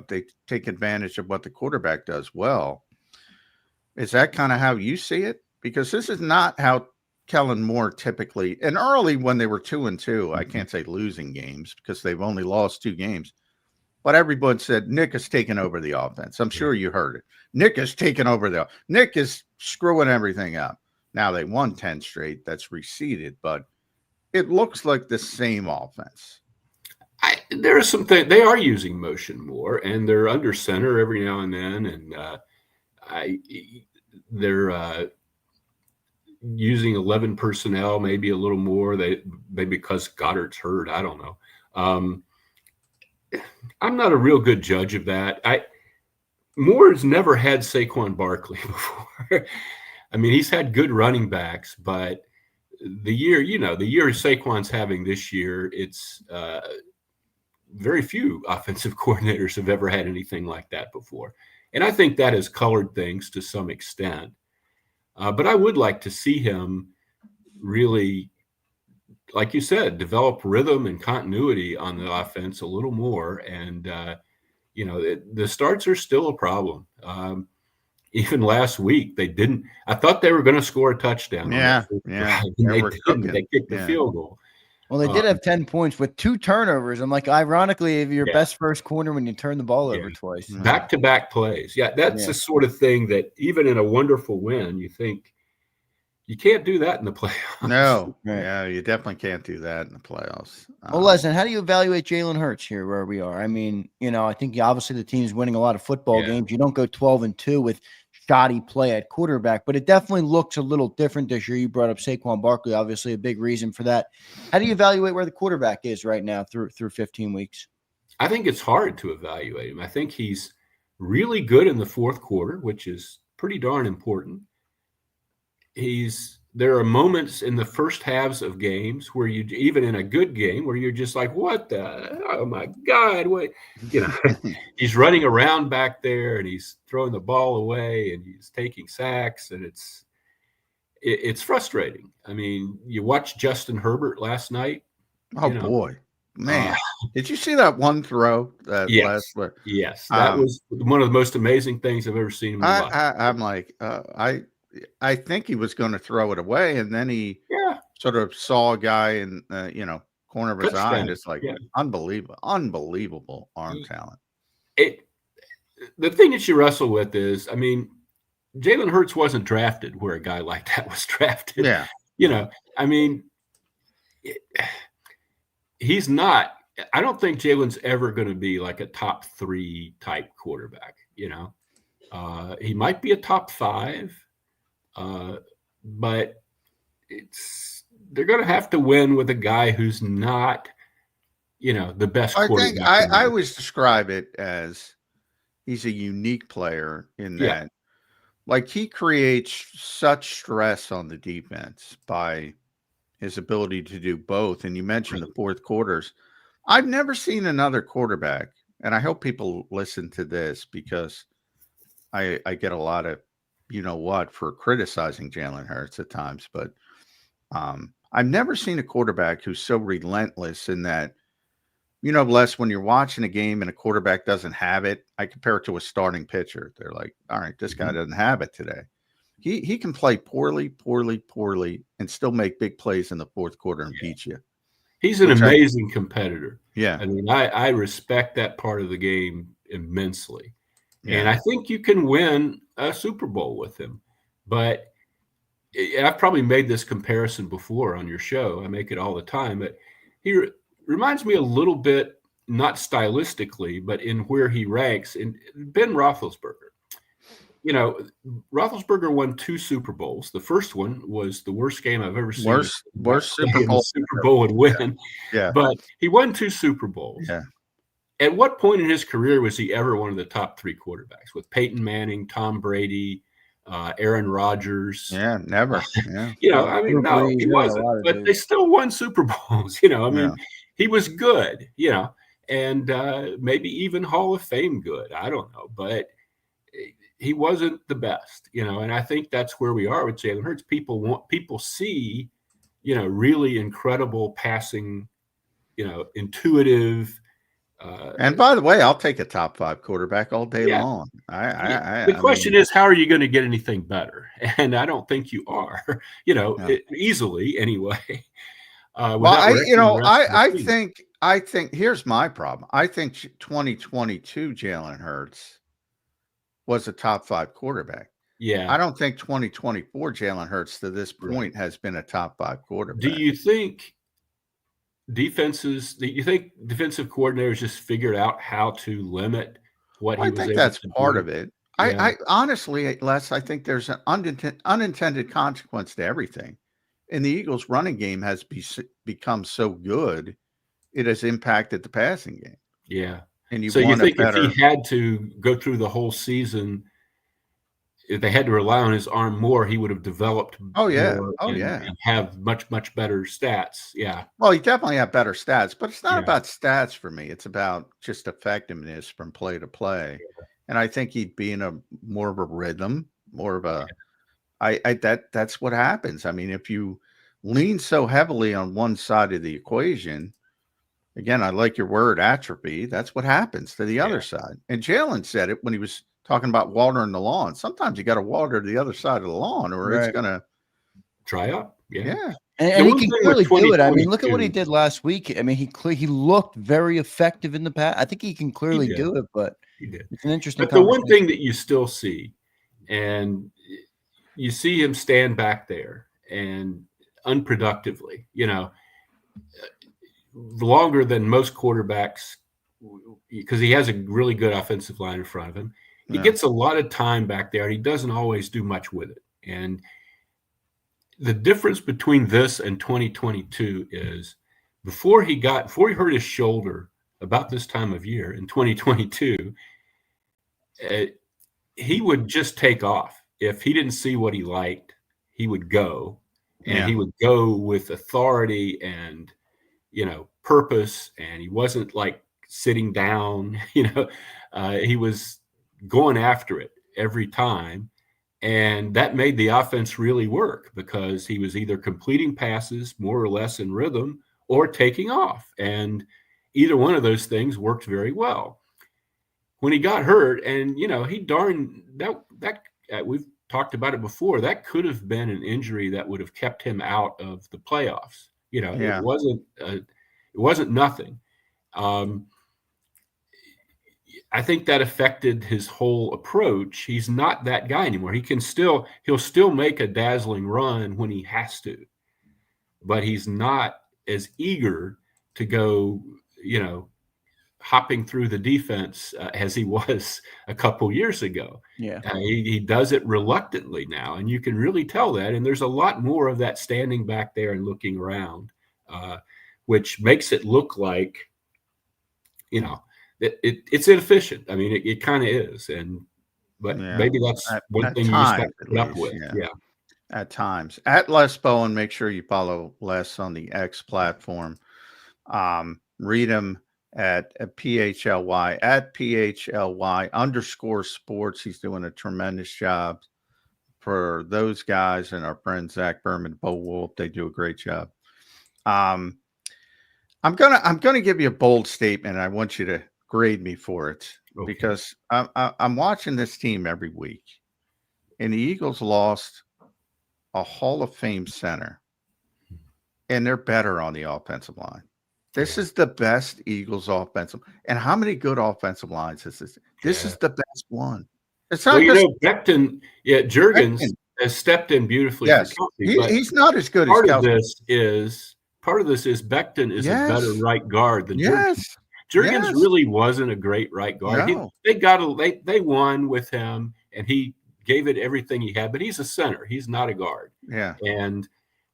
They take advantage of what the quarterback does well. Is that kind of how you see it? Because this is not how Kellen Moore typically, and early when they were 2-2, I can't say losing games because they've only lost 2 games. but everyone said Nick has taken over the offense. I'm sure you heard it. Nick has taken over Nick is screwing everything up. Now they won 10 straight. That's receded, but it looks like the same offense. There are some things they are using motion more, and they're under center every now and then, and they're using 11 personnel, maybe a little more. Maybe because Goddard's hurt. I don't know. I'm not a real good judge of that. Moore's never had Saquon Barkley before. I mean, he's had good running backs, but the year Saquon's having this year, it's very few offensive coordinators have ever had anything like that before. And I think that has colored things to some extent. But I would like to see him really, like you said, develop rhythm and continuity on the offense a little more. And, the starts are still a problem. Even last week, I thought they were going to score a touchdown. Yeah. They didn't. They kicked the field goal. Well, they did have 10 points with 2 turnovers. I'm like, ironically, if your best first corner when you turn the ball over twice. Back-to-back plays. Yeah, that's the sort of thing that even in a wonderful win, you think you can't do that in the playoffs. No. Yeah, you definitely can't do that in the playoffs. Well, listen, how do you evaluate Jalen Hurts here where we are? I mean, I think obviously the team's winning a lot of football games. You don't go 12-2 with shoddy play at quarterback, but it definitely looks a little different this year. You brought up Saquon Barkley, obviously a big reason for that. How do you evaluate where the quarterback is right now through 15 weeks? I think it's hard to evaluate him. I think he's really good in the fourth quarter, which is pretty darn important. There are moments in the first halves of games where even in a good game, where you're just like, oh my God, what, he's running around back there and he's throwing the ball away and he's taking sacks, and it's frustrating. I mean, you watched Justin Herbert last night. Oh boy, man. Did you see that one throw? Yes. Yes. That was one of the most amazing things I've ever seen in my life. I'm like, I think he was going to throw it away, and then he sort of saw a guy in corner of his eye, and it's like unbelievable arm talent. The thing that you wrestle with is, I mean, Jalen Hurts wasn't drafted where a guy like that was drafted. Yeah, I mean, he's not. I don't think Jalen's ever going to be like a top 3 type quarterback. He might be a top 5. But they're going to have to win with a guy who's not, the best quarterback. I think I always describe it as he's a unique player in that, like, he creates such stress on the defense by his ability to do both. And you mentioned the fourth quarters. I've never seen another quarterback, and I hope people listen to this because I get a lot of for criticizing Jalen Hurts at times, but I've never seen a quarterback who's so relentless in that, Les, when you're watching a game and a quarterback doesn't have it, I compare it to a starting pitcher. They're like, all right, this guy doesn't have it today. He can play poorly, and still make big plays in the fourth quarter and beat you. He's an amazing competitor. Yeah. I mean, I respect that part of the game immensely. Yeah. And I think you can win a Super Bowl with him. But I've probably made this comparison before on your show. I make it all the time. But he reminds me a little bit, not stylistically, but in where he ranks, in Ben Roethlisberger. Roethlisberger won 2 Super Bowls. The first one was the worst game I've ever seen. Worst Super Bowl. Super Bowl would win. Yeah. But he won 2 Super Bowls. Yeah. At what point in his career was he ever one of the top 3 quarterbacks with Peyton Manning, Tom Brady, Aaron Rodgers? Yeah, never. Yeah. No, he wasn't. But they still won Super Bowls. He was good, and maybe even Hall of Fame good. I don't know. But he wasn't the best, and I think that's where we are with Jalen Hurts. People see, really incredible passing, intuitive. And by the way, I'll take a top 5 quarterback all day long. The question is, how are you going to get anything better? And I don't think you are, easily anyway. I I think here's my problem. I think 2022 Jalen Hurts was a top 5 quarterback. Yeah. I don't think 2024 Jalen Hurts to this point has been a top 5 quarterback. Do you think defensive coordinators just figured out how to limit what he was able to do? I think that's part of it. Yeah. I honestly, Les, I think there's an unintended consequence to everything. And the Eagles' running game has become so good, it has impacted the passing game. Yeah. And so you think if he had to go through the whole season, if they had to rely on his arm more, he would have developed and have much, much better stats. Yeah. Well, he definitely had better stats, but it's not about stats for me. It's about just effectiveness from play to play. Yeah. And I think he'd be in more of a rhythm, more of a that's what happens. I mean, if you lean so heavily on one side of the equation, again, I like your word atrophy. That's what happens to the other side. And Jalen said it when he was talking about watering the lawn. Sometimes you got to water the other side of the lawn, or it's going to dry up. Yeah. And he can clearly do it. I mean, look at what he did last week. I mean, he looked very effective in the past. I think he can clearly do it, but he did. It's an interesting. But the one thing that you still see, and you see him stand back there and unproductively, longer than most quarterbacks, because he has a really good offensive line in front of him. He gets a lot of time back there, and he doesn't always do much with it. And the difference between this and 2022 is before he hurt his shoulder about this time of year in 2022, he would just take off. If he didn't see what he liked, he would go, and he would go with authority and, purpose. And he wasn't like sitting down, he was going after it every time. And that made the offense really work because he was either completing passes more or less in rhythm or taking off. And either one of those things worked very well. When he got hurt, and, we've talked about it before, that could have been an injury that would have kept him out of the playoffs. It wasn't nothing. I think that affected his whole approach. He's not that guy anymore. He'll still make a dazzling run when he has to, but he's not as eager to go, hopping through the defense as he was a couple years ago. Yeah. He does it reluctantly now, and you can really tell that. And there's a lot more of that standing back there and looking around, which makes it look like, it's inefficient. I mean, it kind of is, but maybe that's one thing you just have to put up with. Yeah. At times. At Les Bowen, make sure you follow Les on the X platform. Read him at PHLY, at PHLY_sports. He's doing a tremendous job for those guys, and our friend Zach Berman, Bo Wolf. They do a great job. I'm gonna give you a bold statement. I want you to grade me for it, because I'm watching this team every week, and the Eagles lost a Hall of Fame center, and they're better on the offensive line. This is the best Eagles offensive. And how many good offensive lines is this? This is the best one. It's not Becton, Juergens has stepped in beautifully. Yes, he's not as good as Kelsey. Part of this is Becton is a better right guard than Juergens. Juergens Yes. really wasn't a great right guard. No. They won with him, and he gave it everything he had. But he's a center. He's not a guard. Yeah. And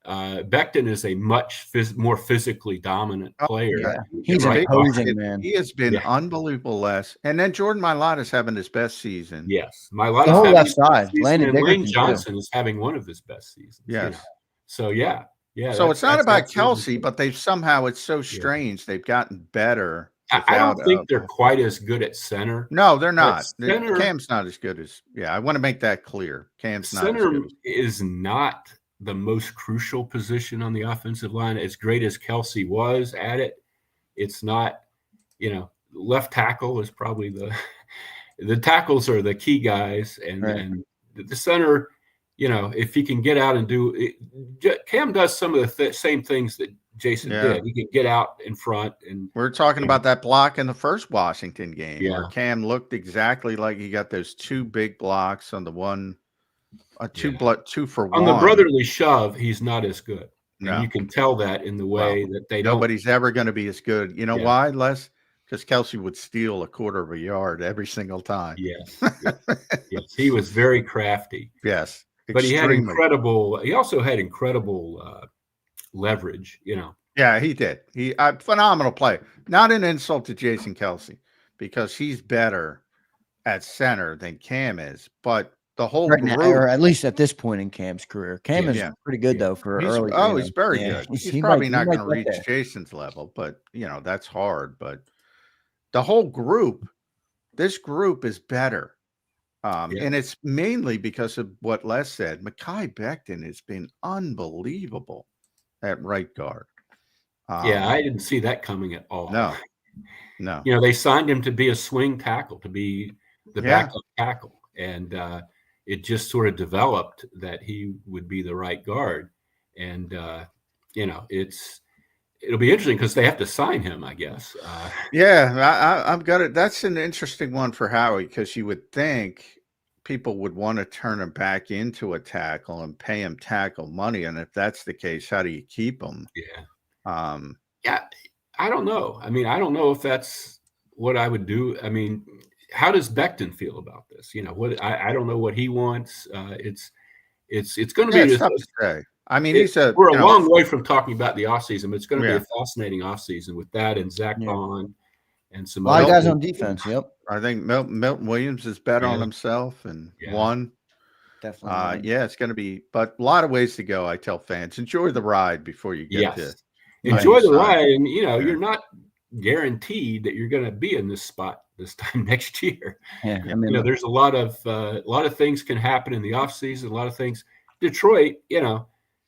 Becton is a much more physically dominant player. Yeah. He's imposing, man. He has been unbelievable, Les. And then Jordan Mailata's having his best season. Yes, Mailata's The whole having left his best side. season, Landon and Lane Dickerson, Johnson is having one of his best seasons. Yes. So yeah. So it's not about Kelsey, but they've somehow, it's so strange. They've gotten better. I don't think they're quite as good at center. No, they're not. Center, Cam's not as good as, I want to make that clear. Cam's not as center good. is not the most crucial position on the offensive line. As great as Kelsey was at it, it's not, left tackle is probably the tackles are the key guys. And the center, if he can get out and do it, Cam does some of the same things that Jason did. He can get out in front. And we're talking about that block in the first Washington game where Yeah. Cam looked exactly like he got those two big blocks on the one, two for one. On the brotherly shove, he's not as good. No. And you can tell that in the way that they don't. Nobody's ever going to be as good. You know why, Les? Because Kelsey would steal a quarter of a yard every single time. Yes. Yes. He was very crafty. Yes. But he also had incredible leverage, Yeah, he did. Phenomenal play. Not an insult to Jason Kelsey because he's better at center than Cam is, but the whole Right group, now, or at least at this point in Cam's career. Cam is pretty good though for early. He's very good. He's probably not going to reach Jason's level, but that's hard. But the whole group, this group is better. And it's mainly because of what Les said. Mekhi Becton has been unbelievable at right guard. I didn't see that coming at all. No. They signed him to be a swing tackle, to be the backup tackle. And it just sort of developed that he would be the right guard. And, it'll be interesting because they have to sign him, I guess. I've got it. That's an interesting one for Howie because you would think people would want to turn him back into a tackle and pay him tackle money. And if that's the case, how do you keep him? I don't know. I mean, I don't know if that's what I would do. I mean, how does Becton feel about this? I don't know what he wants. It's going to be tough to say. I mean, we're a long way from talking about the offseason, but it's going to be a fascinating offseason with that and Zach Bond and some other guys on defense. Yep. I think Milton Williams is bet on himself and won. Definitely. It's going to be, but a lot of ways to go. I tell fans, enjoy the ride before you get to enjoy the ride. And, you're not guaranteed that you're going to be in this spot this time next year. Yeah. I mean, there's a lot of things can happen in the offseason, a lot of things. Detroit,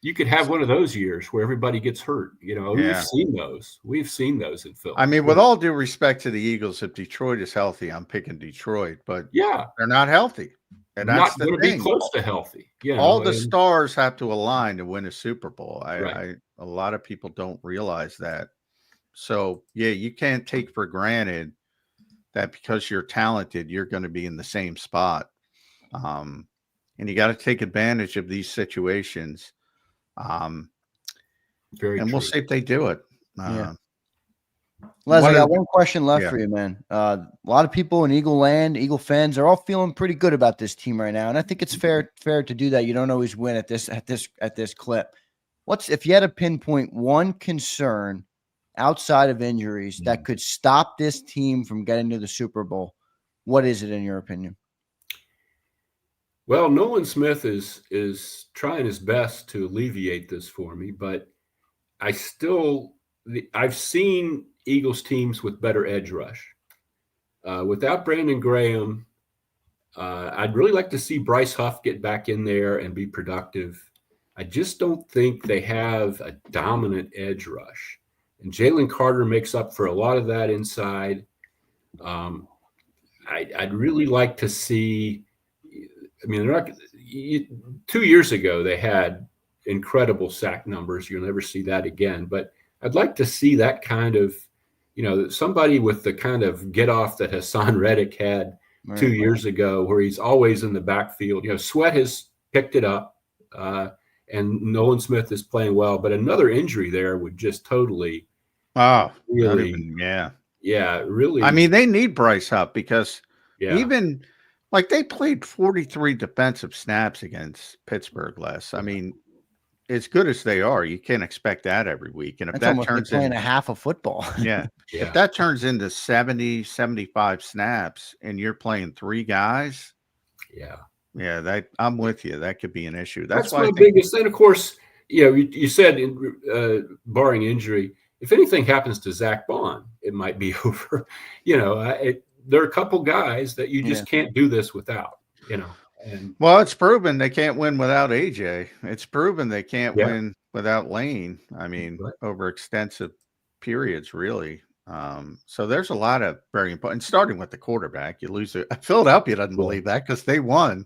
you could have one of those years where everybody gets hurt. We've seen those. We've seen those in film. I mean, with all due respect to the Eagles, if Detroit is healthy, I'm picking Detroit, but they're not healthy. And that's not going to be close to healthy. All the stars have to align to win a Super Bowl. A lot of people don't realize that. So, you can't take for granted that because you're talented, you're going to be in the same spot. And you got to take advantage of these situations. We'll see if they do it. Les, I got one question left for you, man. A lot of people in Eagle land, Eagle fans are all feeling pretty good about this team right now. And I think it's fair to do that. You don't always win at this clip. If you had to pinpoint one concern outside of injuries that could stop this team from getting to the Super Bowl, what is it in your opinion? Well, Nolan Smith is trying his best to alleviate this for me, but I've seen Eagles teams with better edge rush. Without Brandon Graham, I'd really like to see Bryce Huff get back in there and be productive. I just don't think they have a dominant edge rush. And Jalen Carter makes up for a lot of that inside. I'd really like to see – I mean, 2 years ago, they had incredible sack numbers. You'll never see that again. But I'd like to see that kind of, somebody with the kind of get off that Hassan Reddick had 2 years ago, where he's always in the backfield. Sweat has picked it up, and Nolan Smith is playing well. But another injury there would just totally, really. I mean, they need Bryce Huff because even. Like they played 43 defensive snaps against Pittsburgh last. I mean, as good as they are, you can't expect that every week. And if That's that turns into a half of football. If that turns into 70, 75 snaps and you're playing three guys. I'm with you. That could be an issue. That's why my biggest. And of course, you said barring injury, if anything happens to Zach Bond, it might be over. There are a couple guys that you just can't do this without, And it's proven they can't win without AJ. It's proven they can't win without Lane. I mean, over extensive periods, really. So there's a lot of very important. Starting with the quarterback, you lose it. Philadelphia doesn't believe that because they won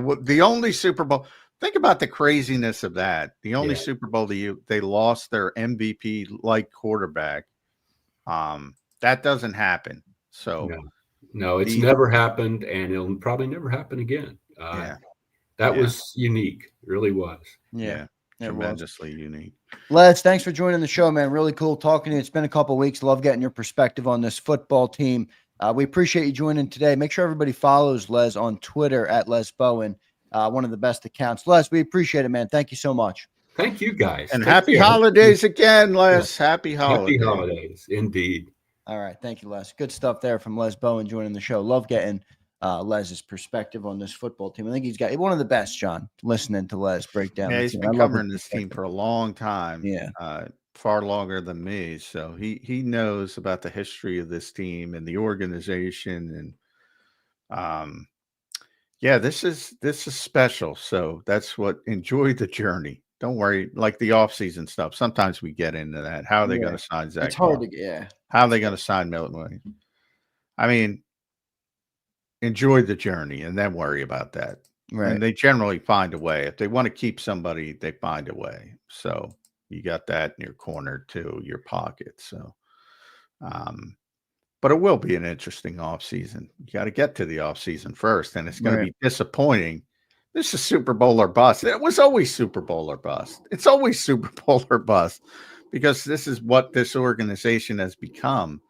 The only Super Bowl. Think about the craziness of that. The only Super Bowl they lost their MVP like quarterback. That doesn't happen. So no, it's never happened, and it'll probably never happen again. That was unique. It really was. Yeah. Tremendously unique. Les, thanks for joining the show, man. Really cool talking to you. It's been a couple of weeks. Love getting your perspective on this football team. We appreciate you joining today. Make sure everybody follows Les on Twitter at Les Bowen, one of the best accounts. Les, we appreciate it, man. Thank you so much. Thank you, guys. And happy holidays again, Les. Happy holidays. Happy holidays, indeed. All right. Thank you, Les. Good stuff there from Les Bowen joining the show. Love getting Les's perspective on this football team. I think he's got one of the best, John, listening to Les break down. Yeah, he's been covering this team for a long time. Yeah. Far longer than me. So he knows about the history of this team and the organization. And this is special. So that's what, enjoy the journey. Don't worry, like the offseason stuff. Sometimes we get into that. How are they going to sign Zach? It's hard to How are they going to sign Milton Williams? I mean, enjoy the journey and then worry about that. Right. And they generally find a way. If they want to keep somebody, they find a way. So you got that in your corner too, your pocket. So, but it will be an interesting offseason. You got to get to the offseason first, and it's going to be disappointing. This is Super Bowl or bust. It was always Super Bowl or bust. It's always Super Bowl or bust because this is what this organization has become.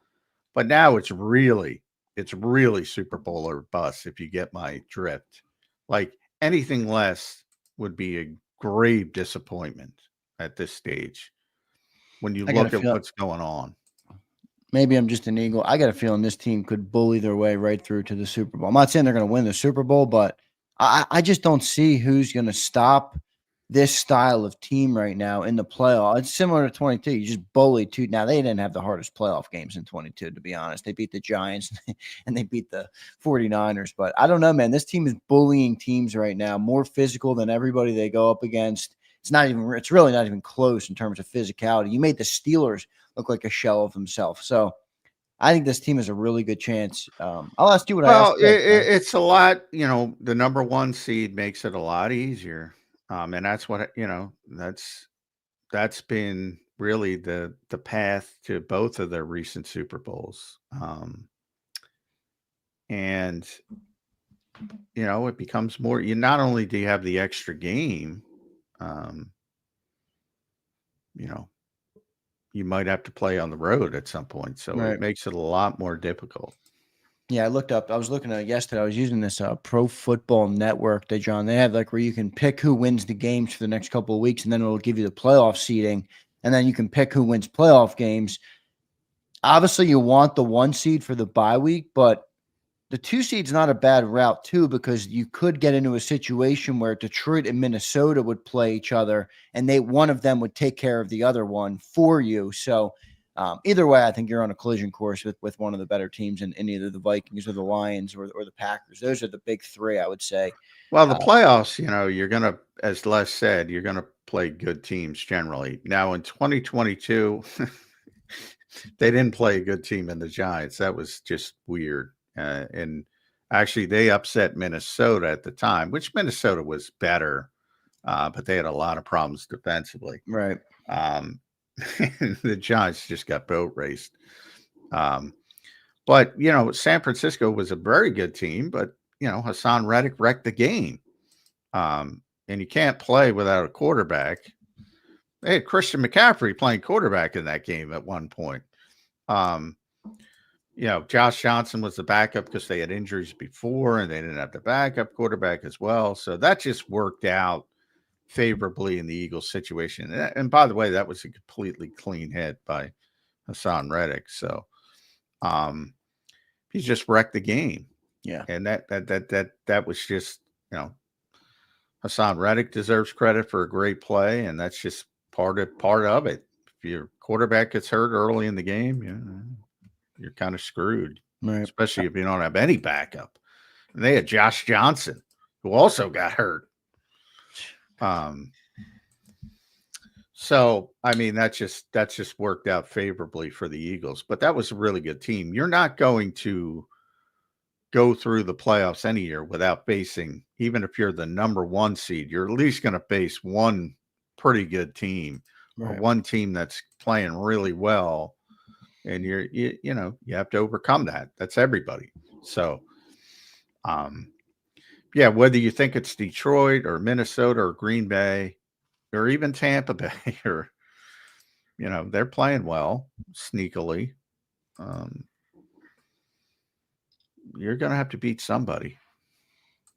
But now it's really Super Bowl or bust, if you get my drift. Like anything less would be a grave disappointment at this stage when you look at what's going on. Maybe I'm just an Eagle. I got a feeling this team could bully their way right through to the Super Bowl. I'm not saying they're going to win the Super Bowl, but I just don't see who's going to stop this style of team right now in the playoff. It's similar to 22. You just bullied two. Now, they didn't have the hardest playoff games in 22, to be honest. They beat the Giants and they beat the 49ers. But I don't know, man. This team is bullying teams right now, more physical than everybody they go up against. It's really not even close in terms of physicality. You made the Steelers look like a shell of themselves. So I think this team has a really good chance. I'll ask you what I asked. It's a lot, the number one seed makes it a lot easier. And that's what, that's been really the path to both of their recent Super Bowls. And, it becomes more, not only do you have the extra game, you might have to play on the road at some point. So it makes it a lot more difficult. Yeah, I was looking at it yesterday. I was using this Pro Football Network. They have where you can pick who wins the games for the next couple of weeks, and then it'll give you the playoff seeding, and then you can pick who wins playoff games. Obviously, you want the 1 seed for the bye week, but the 2 seed's not a bad route too, because you could get into a situation where Detroit and Minnesota would play each other, and one of them would take care of the other one for you. So either way, I think you're on a collision course with one of the better teams in either the Vikings or the Lions or the Packers. Those are the big 3, I would say. Well, the playoffs, you're going to, as Les said, you're going to play good teams generally. Now in 2022, they didn't play a good team in the Giants. That was just weird. And actually, they upset Minnesota at the time, which Minnesota was better, but they had a lot of problems defensively. Right. The Giants just got boat raced. But, San Francisco was a very good team, but, Hassan Reddick wrecked the game. And you can't play without a quarterback. They had Christian McCaffrey playing quarterback in that game at one point. Josh Johnson was the backup because they had injuries before and they didn't have the backup quarterback as well. So that just worked out favorably in the Eagles situation. And by the way, that was a completely clean hit by Hassan Reddick. So he just wrecked the game. Yeah. And that was just, Hassan Reddick deserves credit for a great play, and that's just part of it. If your quarterback gets hurt early in the game, you're kind of screwed, right? Especially if you don't have any backup. And they had Josh Johnson, who also got hurt. So I mean, that just worked out favorably for the Eagles. But that was a really good team. You're not going to go through the playoffs any year without facing, even if you're the number 1 seed, you're at least going to face one pretty good team or one team that's playing really well. And you have to overcome that. That's everybody. So, yeah, whether you think it's Detroit or Minnesota or Green Bay or even Tampa Bay or, they're playing well sneakily. You're going to have to beat somebody.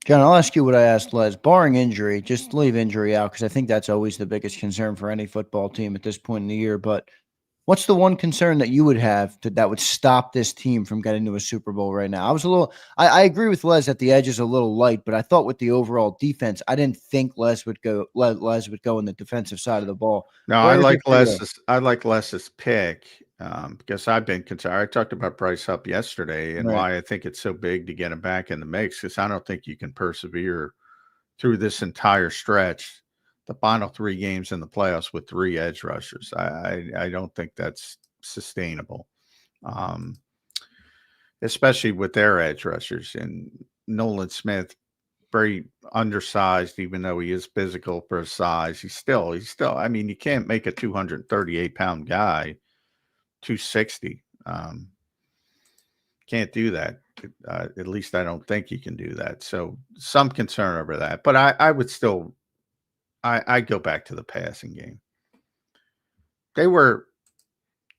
John, I'll ask you what I asked Les. Barring injury, just leave injury out because I think that's always the biggest concern for any football team at this point in the year. But what's the one concern that you would have that would stop this team from getting to a Super Bowl right now? I agree with Les that the edge is a little light, but I thought with the overall defense, I didn't think Les would go in the defensive side of the ball. No, I like Les's pick because I've been concerned. I talked about Bryce Hupp yesterday and why I think it's so big to get him back in the mix because I don't think you can persevere through this entire stretch. The final 3 games in the playoffs with 3 edge rushers. I don't think that's sustainable, especially with their edge rushers. And Nolan Smith, very undersized, even though he is physical for his size. He's still. I mean, you can't make a 238-pound guy 260. Can't do that. At least I don't think you can do that. So some concern over that. But I would still. I go back to the passing game. They were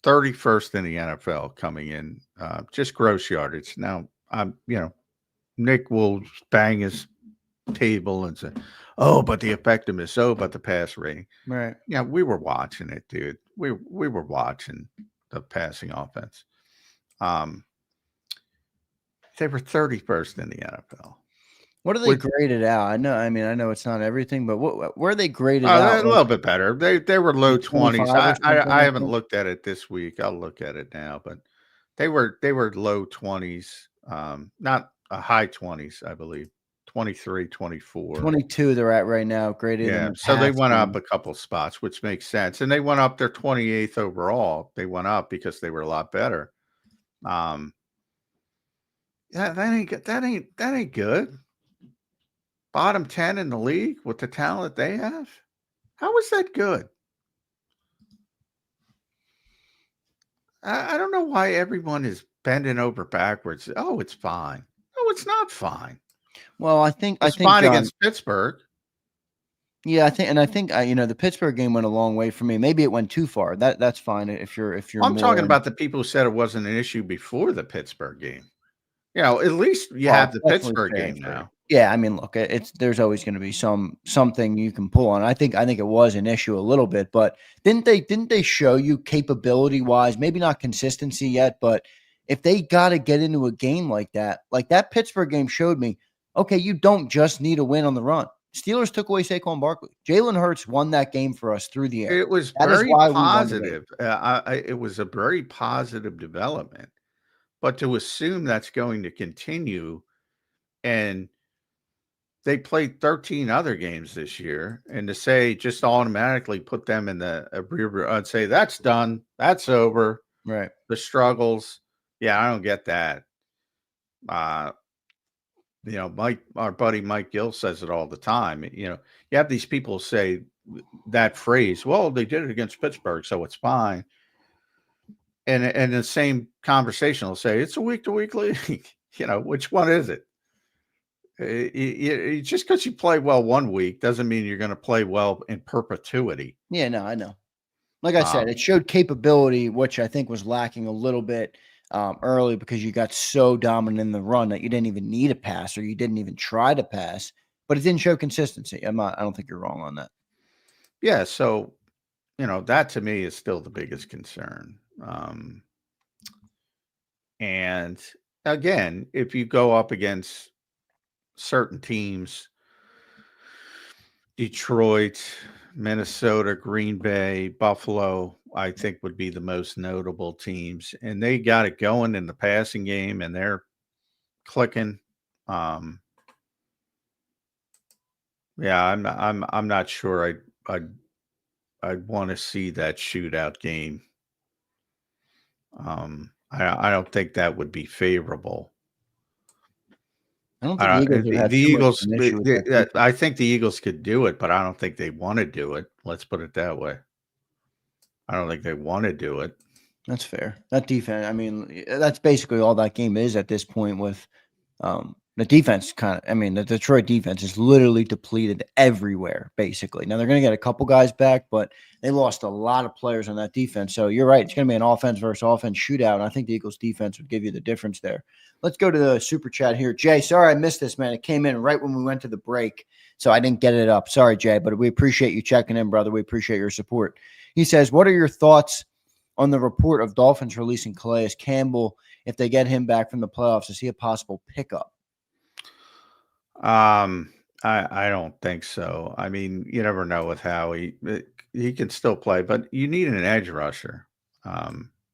31st in the NFL coming in, just gross yardage. Now, Nick will bang his table and say, "Oh, but the effectiveness, but the pass rating." Right. Yeah, we were watching it, dude. We were watching the passing offense. They were 31st in the NFL. What are they graded out? I know it's not everything, but where are they graded out? A little bit better. They were low 20s. I haven't looked at it this week. I'll look at it now, but they were low 20s, not a high 20s, I believe. 23, 24. 22 they're at right now, graded. Yeah, so they went up a couple spots, which makes sense. And they went up their 28th overall. They went up because they were a lot better. Yeah, that ain't good. Bottom 10 in the league with the talent they have? How is that good? I don't know why everyone is bending over backwards. Oh, it's fine. No, it's not fine. Well, I think fine against Pittsburgh. Yeah, I think the Pittsburgh game went a long way for me. Maybe it went too far. That's fine if you're. I'm talking about the people who said it wasn't an issue before the Pittsburgh game. At least you have the Pittsburgh game now. Yeah, I mean, look, there's always going to be something you can pull on. I think it was an issue a little bit, but didn't they show you capability wise, maybe not consistency yet, but if they got to get into a game like that Pittsburgh game showed me, okay, you don't just need a win on the run. Steelers took away Saquon Barkley. Jalen Hurts won that game for us through the air. It was very positive. It was a very positive development, but to assume that's going to continue and they played 13 other games this year, and to say just automatically put them in the rear, I'd say that's done. That's over. Right. The struggles. Yeah, I don't get that. Mike, our buddy Mike Gill says it all the time. You have these people say that phrase, well, they did it against Pittsburgh, so it's fine. And the same conversation will say it's a week-to-week league. Which one is it? Just because you play well one week doesn't mean you're going to play well in perpetuity. Yeah, no, I know. Like I said, it showed capability, which I think was lacking a little bit early because you got so dominant in the run that you didn't even need a pass or you didn't even try to pass. But it didn't show consistency. I don't think you're wrong on that. Yeah, so that to me is still the biggest concern. And again, if you go up against certain teams, Detroit, Minnesota, Green Bay, Buffalo, I think would be the most notable teams, and they got it going in the passing game, and they're clicking. Yeah, I'm not sure I'd want to see that shootout game. I don't think that would be favorable. I don't think the Eagles would have the too much Eagles. of an issue with that. I think the Eagles could do it, but I don't think they want to do it. Let's put it that way. I don't think they want to do it. That's fair. That defense, I mean, that's basically all that game is at this point with the defense the Detroit defense is literally depleted everywhere, basically. Now, they're going to get a couple guys back, but they lost a lot of players on that defense. So you're right. It's going to be an offense versus offense shootout, and I think the Eagles defense would give you the difference there. Let's go to the super chat here. Jay, sorry I missed this, man. It came in right when we went to the break, so I didn't get it up. Sorry, Jay, but we appreciate you checking in, brother. We appreciate your support. He says, what are your thoughts on the report of Dolphins releasing Calais Campbell? If they get him back from the playoffs, is he a possible pickup? I don't think so. I mean, you never know with Howie. He can still play, but you need an edge rusher.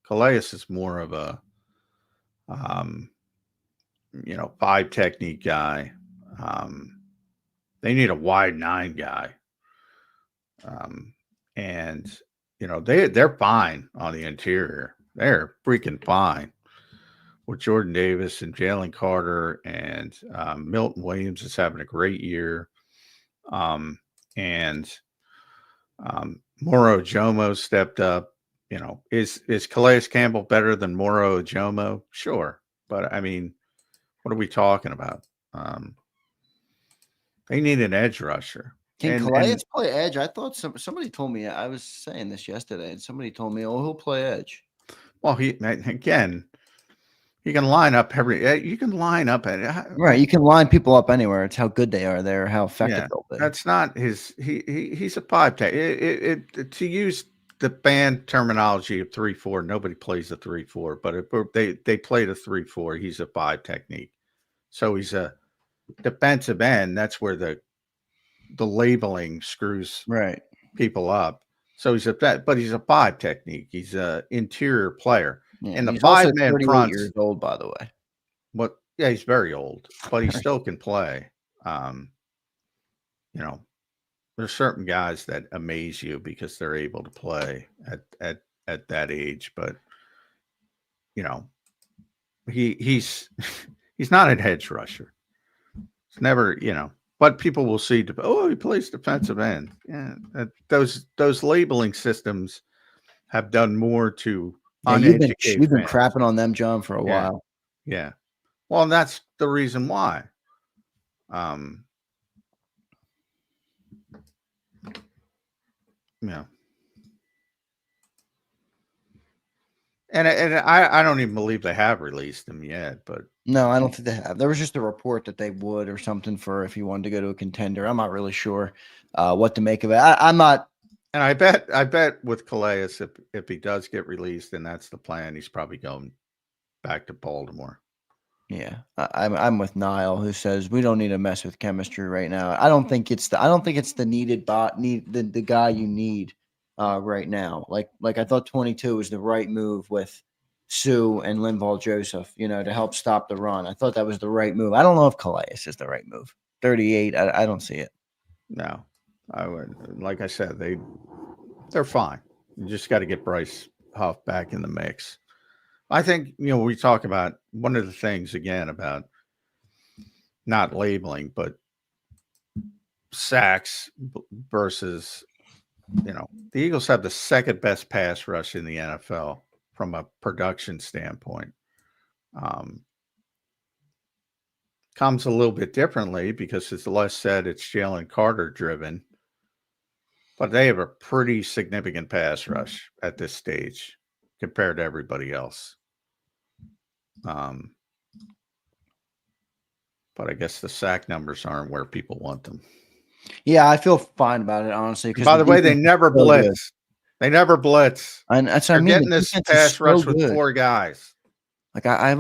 Calais is more of a, 5 technique guy. They need a wide 9 guy. And they're fine on the interior. They're freaking fine with Jordan Davis and Jalen Carter, and Milton Williams is having a great year. And Moro Jomo stepped up. Is Calais Campbell better than Moro Jomo? Sure. But I mean, what are we talking about? They need an edge rusher. Can Calais play edge? I thought somebody told me, I was saying this yesterday, and somebody told me, he'll play edge. Well, he can line up you can line up right. You can line people up anywhere. It's how good they are there, how effective they'll be. That's not his. He's a 5 tech. To use the band terminology of 3-4, nobody plays a 3-4, but if they played a 3-4, he's a 5 technique. So he's a defensive end. That's where the labeling screws people up. So he's a 5 technique. He's a interior player. Yeah, and the 5-man front. Years old, by the way. But yeah, he's very old, but he still can play. There's certain guys that amaze you because they're able to play at that age. But he's not an edge rusher. It's never, but people will see, he plays defensive end. Yeah, those labeling systems have done more to uneducate. You've been crapping on them, John, for a while. Yeah. Well, and that's the reason why. Yeah. And I don't even believe they have released them yet, but no, I don't think they have. There was just a report that they would or something for if he wanted to go to a contender. I'm not really sure what to make of it. I'm not. And I bet with Calais, if he does get released, and that's the plan, he's probably going back to Baltimore. Yeah, I'm with Niall, who says we don't need to mess with chemistry right now. I don't think it's the needed the guy you need right now. Like I thought 22 was the right move with Sue and Linval Joseph, to help stop the run. I thought that was the right move. I don't know if Calais is the right move. 38, I don't see it. No, I would. Like I said, they're fine. You just got to get Bryce Huff back in the mix. I think, we talk about one of the things again about not labeling, but sacks versus, the Eagles have the second best pass rush in the NFL from a production standpoint. Comes a little bit differently because, as Les said, it's Jalen Carter driven, but they have a pretty significant pass rush at this stage compared to everybody else. But I guess the sack numbers aren't where people want them. Yeah, I feel fine about it, honestly. By the way, they never blitz. They never blitz. And that's what I mean. Getting this pass rush with 4 guys. Like I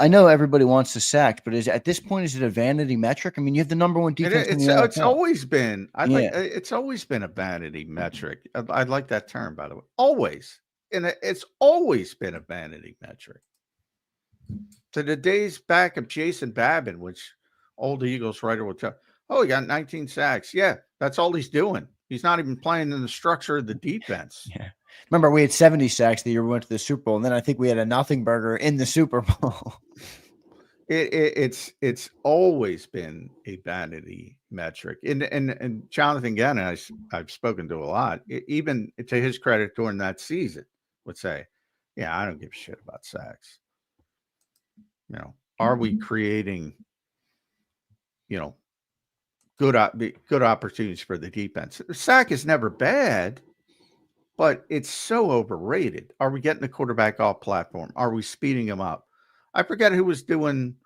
know everybody wants to sack, but at this point, is it a vanity metric? I mean, you have the number 1 defense. It's always been. It's always been a vanity metric. I like that term, by the way. Always, and it's always been a vanity metric. To the days back of Jason Babin, which old Eagles writer would tell, he got 19 sacks. Yeah, that's all he's doing. He's not even playing in the structure of the defense. Yeah. Remember, we had 70 sacks the year we went to the Super Bowl, and then I think we had a nothing burger in the Super Bowl. It's always been a vanity metric, and Jonathan Gannon, I've spoken to a lot, even to his credit during that season, would say, "Yeah, I don't give a shit about sacks. You know, are we creating, you know, good opportunities for the defense? Sack is never bad, but it's so overrated. Are we getting the quarterback off platform? Are we speeding him up? I forget who was doing."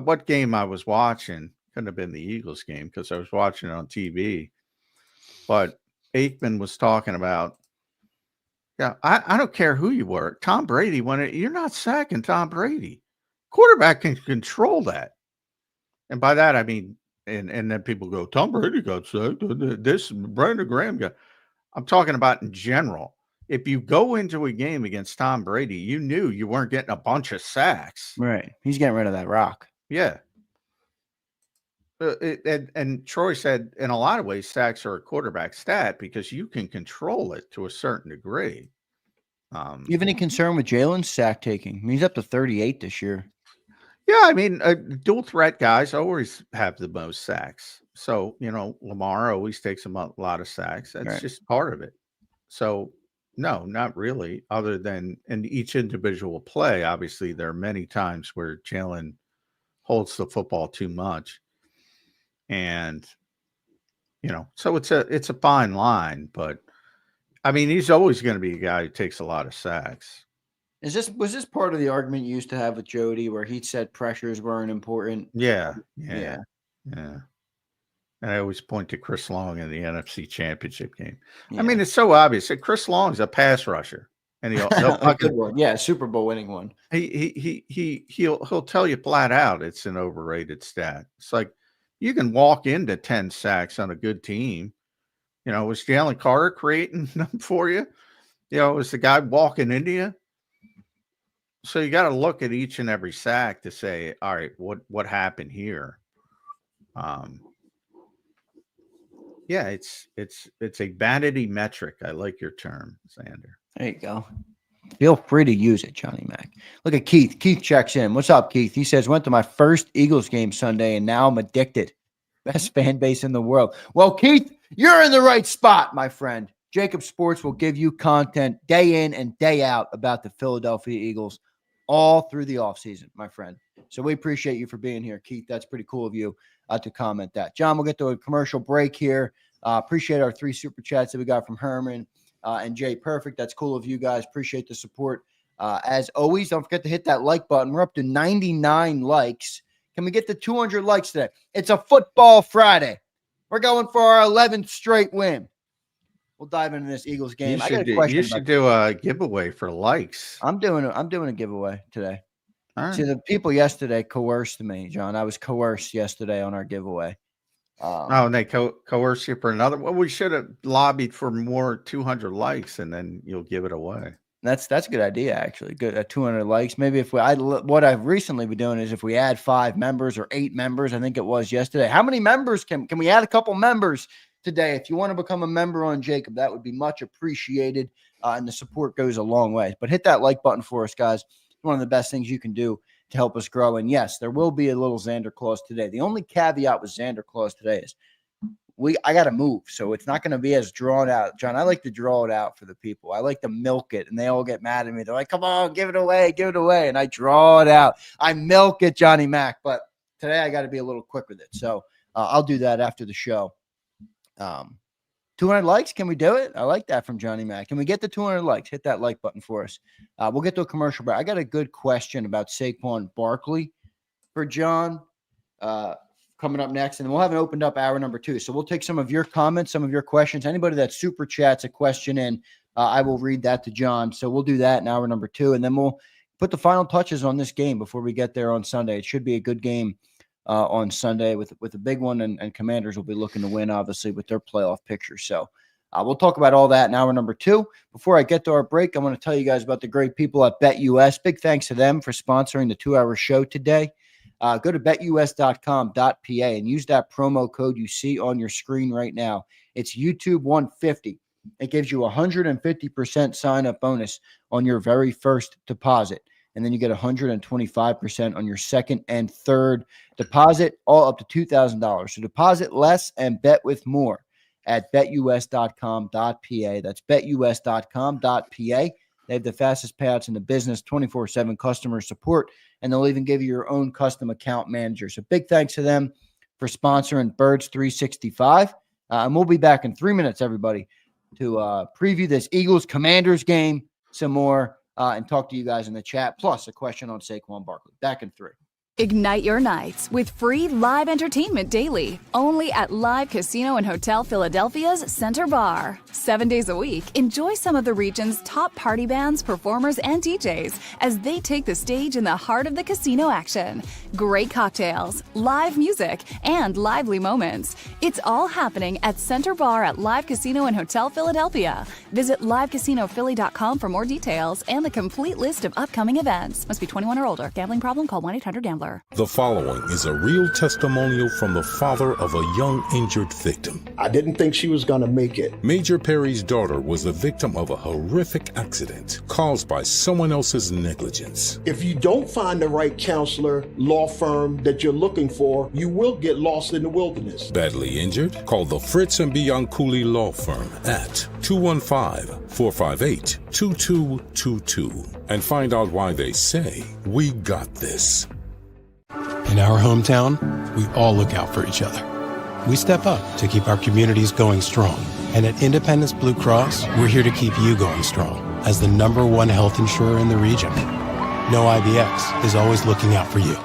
What game I was watching, couldn't have been the Eagles game because I was watching it on TV. But Aikman was talking about, yeah, I don't care who you were. Tom Brady, you're not sacking Tom Brady. Quarterback can control that. And by that, I mean, and then people go, Tom Brady got sacked. This Brandon Graham got. I'm talking about in general. If you go into a game against Tom Brady, you knew you weren't getting a bunch of sacks. Right. He's getting rid of that rock. Yeah. And Troy said, in a lot of ways, sacks are a quarterback stat because you can control it to a certain degree. You have any concern with Jalen's sack taking? I mean, he's up to 38 this year. Yeah, I mean, dual threat guys always have the most sacks. So, you know, Lamar always takes a lot of sacks. That's just part of it. So, no, not really, other than in each individual play. Obviously, there are many times where Jalen holds the football too much. And, you know, so it's a fine line, but I mean, he's always going to be a guy who takes a lot of sacks. Was this part of the argument you used to have with Jody where he said pressures weren't important? Yeah. And I always point to Chris Long in the NFC Championship game. Yeah. I mean, it's so obvious that Chris Long's a pass rusher, and he'll a good one. Yeah, Super Bowl winning one. He'll tell you flat out it's an overrated stat. It's like you can walk into 10 sacks on a good team. You know, was Jalen Carter creating them for you? You know, was the guy walking into you? So you got to look at each and every sack to say, all right, what happened here? Yeah, it's a vanity metric. I like your term, Zander. There you go. Feel free to use it, Johnny Mac. Look at Keith. Keith checks in. What's up, Keith? He says, went to my first Eagles game Sunday, and now I'm addicted. Best fan base in the world. Well, Keith, you're in the right spot, my friend. JAKIB Sports will give you content day in and day out about the Philadelphia Eagles all through the offseason, my friend. So we appreciate you for being here, Keith. That's pretty cool of you to comment that. John, we'll get to a commercial break here. Appreciate our 3 super chats that we got from Herman and Jay Perfect. That's cool of you guys. Appreciate the support. As always, don't forget to hit that like button. We're up to 99 likes. Can we get to 200 likes today? It's a football Friday. We're going for our 11th straight win. We'll dive into this Eagles game. You should do a giveaway for likes. I'm doing a giveaway today. Right. See, the people yesterday coerced me, John. I was coerced yesterday on our giveaway. And they coerce you for another. Well, we should have lobbied for more 200 likes, and then you'll give it away. That's a good idea, actually. Good at 200 likes. Maybe if what I've recently been doing is if we add 5 members or 8 members, I think it was yesterday. How many members can we add? A couple members today? If you want to become a member on JAKIB, that would be much appreciated, and the support goes a long way. But hit that like button for us, guys. It's one of the best things you can do to help us grow. And yes, there will be a little Zander clause today. The only caveat with Zander clause today is I got to move, so it's not going to be as drawn out. John, I like to draw it out for the people. I like to milk it, and they all get mad at me. They're like, come on, give it away. And I draw it out. I milk it, Johnny Mac. But today I got to be a little quick with it. So I'll do that after the show. 200 likes. Can we do it? I like that from Johnny Mac. Can we get the 200 likes? Hit that like button for us. We'll get to a commercial break. I got a good question about Saquon Barkley for John coming up next, and we'll have an opened up hour number 2. So we'll take some of your comments, some of your questions. Anybody that super chats a question in, I will read that to John. So we'll do that in hour number 2, and then we'll put the final touches on this game before we get there on Sunday. It should be a good game on Sunday with a big one, and Commanders will be looking to win, obviously, with their playoff picture. So we'll talk about all that in hour number 2. Before I get to our break, I want to tell you guys about the great people at BetUS. Big thanks to them for sponsoring the 2-hour show today. Go to betus.com.pa and use that promo code you see on your screen right now. It's YouTube 150. It gives you 150% sign-up bonus on your very first deposit. and then you get 125% on your second and third deposit, all up to $2,000. So deposit less and bet with more at betus.com.pa. That's betus.com.pa. They have the fastest payouts in the business, 24/7 customer support, and they'll even give you your own custom account manager. So big thanks to them for sponsoring Birds 365. And we'll be back in 3 minutes, everybody, to preview this Eagles-Commanders game some more and talk to you guys in the chat, plus a question on Saquon Barkley. Back in 3. Ignite your nights with free live entertainment daily, only at Live Casino and Hotel Philadelphia's Center Bar. 7 days a week, enjoy some of the region's top party bands, performers, and DJs as they take the stage in the heart of the casino action. Great cocktails, live music, and lively moments. It's all happening at Center Bar at Live Casino and Hotel Philadelphia. Visit livecasinophilly.com for more details and the complete list of upcoming events. Must be 21 or older. Gambling problem? Call 1-800-GAMBLER. The following is a real testimonial from the father of a young injured victim. I didn't think she was going to make it. Major Perry's daughter was the victim of a horrific accident caused by someone else's negligence. If you don't find the right counselor, law firm that you're looking for, you will get lost in the wilderness. Badly injured? Call the Fritz and Bianculli Law Firm at 215-458-2222 and find out why they say, "We got this." In our hometown, we all look out for each other. We step up to keep our communities going strong. And at Independence Blue Cross, we're here to keep you going strong as the #1 health insurer in the region. No IBX is always looking out for you.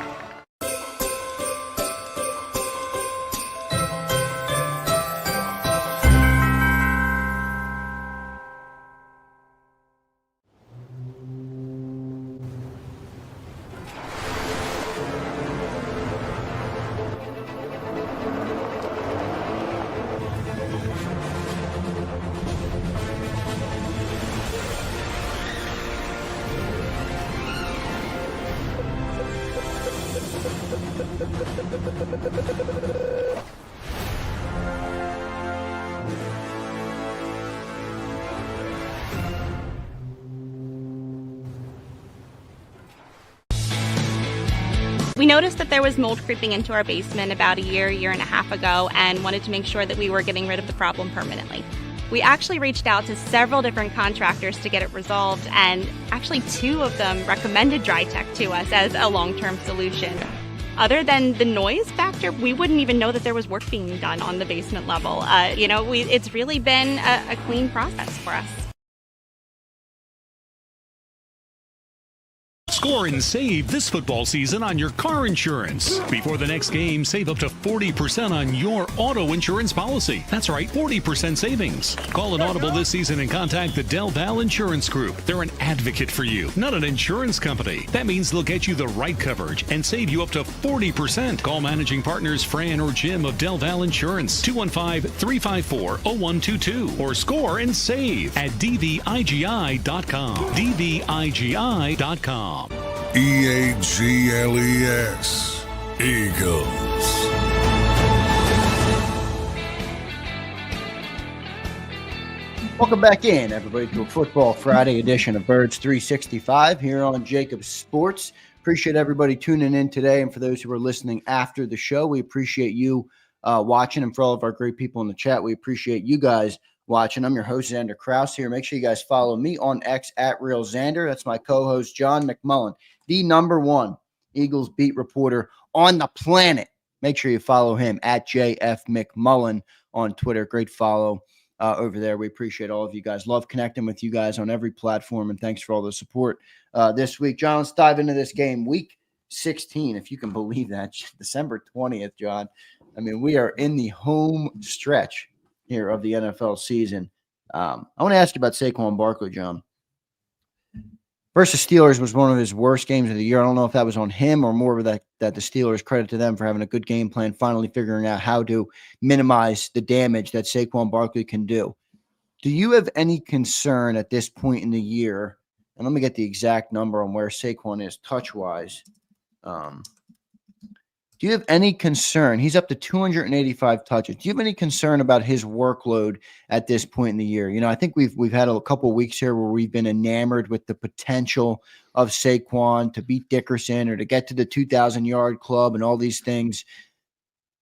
We noticed that there was mold creeping into our basement about a year and a half ago, and wanted to make sure that we were getting rid of the problem permanently. We actually reached out to several different contractors to get it resolved, and actually 2 of them recommended DryTech to us as a long-term solution. Other than the noise factor, we wouldn't even know that there was work being done on the basement level. It's really been a clean process for us. Score and save this football season on your car insurance. Before the next game, save up to 40% on your auto insurance policy. That's right, 40% savings. Call an audible this season and contact the Del Val Insurance Group. They're an advocate for you, not an insurance company. That means they'll get you the right coverage and save you up to 40%. Call managing partners Fran or Jim of Del Val Insurance, 215-354-0122, or score and save at dvigi.com. dvigi.com. EAGLES, Eagles. Welcome back in, everybody, to a Football Friday edition of Birds 365 here on JAKIB Sports. Appreciate everybody tuning in today, and for those who are listening after the show, we appreciate you watching, and for all of our great people in the chat, we appreciate you guys watching. I'm your host, Zander Krause here. Make sure you guys follow me on X at Real Zander. That's my co-host, John McMullen, the #1 Eagles beat reporter on the planet. Make sure you follow him at JF McMullen on Twitter. Great follow over there. We appreciate all of you guys. Love connecting with you guys on every platform, and thanks for all the support this week. John, let's dive into this game. Week 16, if you can believe that. December 20th, John. I mean, we are in the home stretch here of the NFL season. I want to ask you about Saquon Barkley, John. Versus Steelers was one of his worst games of the year. I don't know if that was on him or more of that the Steelers, credit to them for having a good game plan, finally figuring out how to minimize the damage that Saquon Barkley can do. Do you have any concern at this point in the year? And let me get the exact number on where Saquon is touch-wise. Do you have any concern? He's up to 285 touches. Do you have any concern about his workload at this point in the year? You know, I think we've had a couple of weeks here where we've been enamored with the potential of Saquon, to beat Dickerson or to get to the 2,000-yard club and all these things.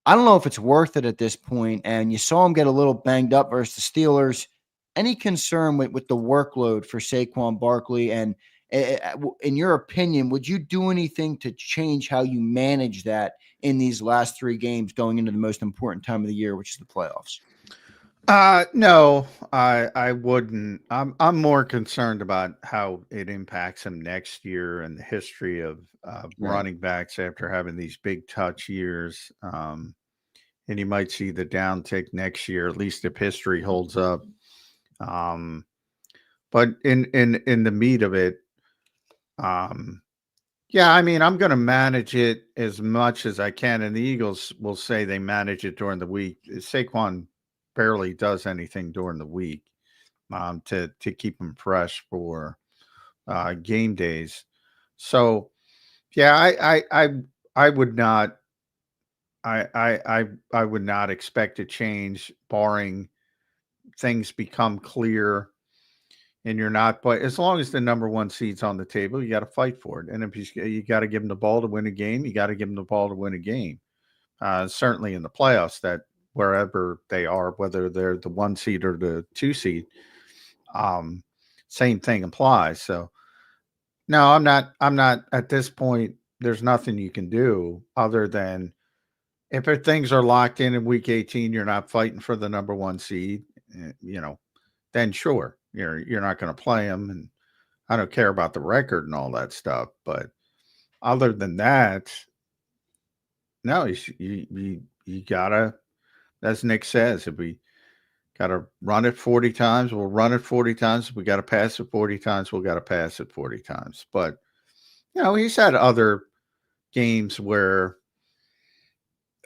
I don't know if it's worth it at this point. And you saw him get a little banged up versus the Steelers. Any concern with the workload for Saquon Barkley? And in your opinion, would you do anything to change how you manage that in these last 3 games going into the most important time of the year, which is the playoffs? No, I wouldn't. I'm more concerned about how it impacts him next year and the history of running backs after having these big touch years. And you might see the downtick next year, at least if history holds up. But in the meat of it, yeah, I mean, I'm going to manage it as much as I can. And the Eagles will say they manage it during the week. Saquon barely does anything during the week to keep him fresh for game days. So, yeah, I would not. I would not expect a change, barring things become clear. And you're not, but as long as the number 1 seed's on the table, you got to fight for it. And if you got to give them the ball to win a game, you got to give them the ball to win a game. Certainly in the playoffs, that wherever they are, whether they're the 1 seed or the 2 seed, same thing applies. So no, I'm not at this point. There's nothing you can do other than if things are locked in week 18, you're not fighting for the number 1 seed, then sure. You're not going to play him, and I don't care about the record and all that stuff. But other than that, no, you gotta. As Nick says, if we gotta run it 40 times, we'll run it 40 times. If we gotta pass it 40 times, we'll gotta pass it 40 times. But he's had other games where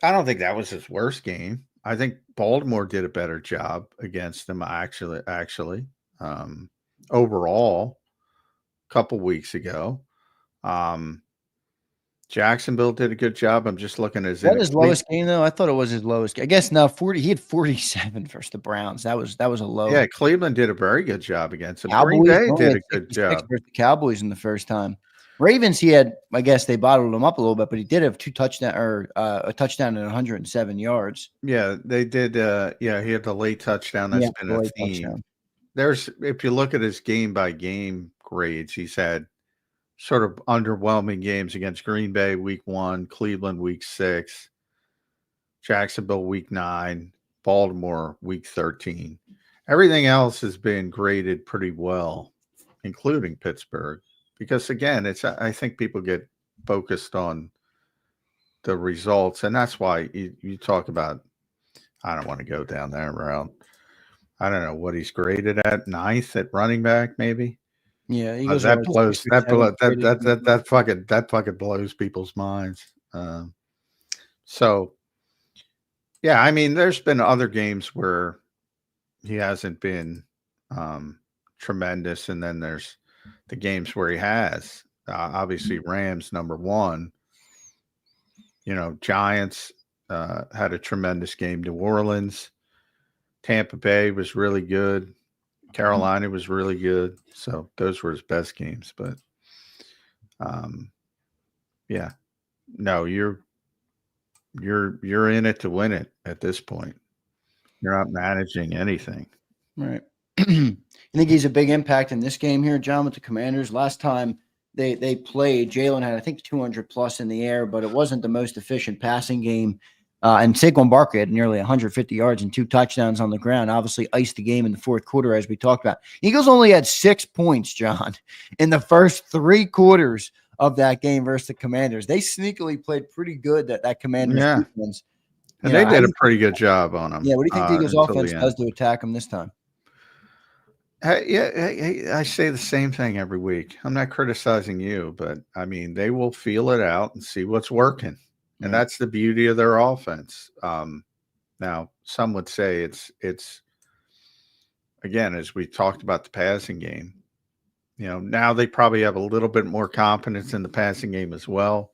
I don't think that was his worst game. I think Baltimore did a better job against them actually. Overall, a couple weeks ago. Jacksonville did a good job. I'm just looking at his lowest game, though. I thought it was his lowest. I guess now 40. He had 47 versus the Browns. That was a low. Yeah, Cleveland did a very good job against them. Green Bay did a good job versus the Cowboys in the first time. Ravens, he had. I guess they bottled him up a little bit, but he did have 2 touchdowns or a touchdown and 107 yards. Yeah, they did. He had the late touchdown. That's been a theme. If you look at his game by game grades, he's had sort of underwhelming games against Green Bay week 1, Cleveland week 6, Jacksonville week 9, Baltimore week 13. Everything else has been graded pretty well, including Pittsburgh, because again, I think people get focused on the results, and that's why you talk about. I don't want to go down that route. I don't know what he's graded at, 9th at running back, maybe. Yeah, that fucking blows people's minds. So, yeah, I mean, there's been other games where he hasn't been tremendous, and then there's the games where he has. Obviously, Rams number 1. Giants had a tremendous game. New Orleans. Tampa Bay was really good. Carolina was really good. So those were his best games. But yeah, no, you're in it to win it at this point. You're not managing anything. Right. You think he's a big impact in this game here, John, with the Commanders? Last time they played, Jalen had, I think, 200 plus in the air, but it wasn't the most efficient passing game. And Saquon Barkley had nearly 150 yards and 2 touchdowns on the ground, obviously iced the game in the fourth quarter, as we talked about. Eagles only had 6 points, John, in the first 3 quarters of that game versus the Commanders. They sneakily played pretty good, that Commanders defense. And they did a pretty good job on them. Yeah, what do you think the Eagles offense does to attack them this time? I say the same thing every week. I'm not criticizing you, but, I mean, they will feel it out and see what's working. And that's the beauty of their offense. Now, some would say it's again, as we talked about the passing game, now they probably have a little bit more confidence in the passing game as well.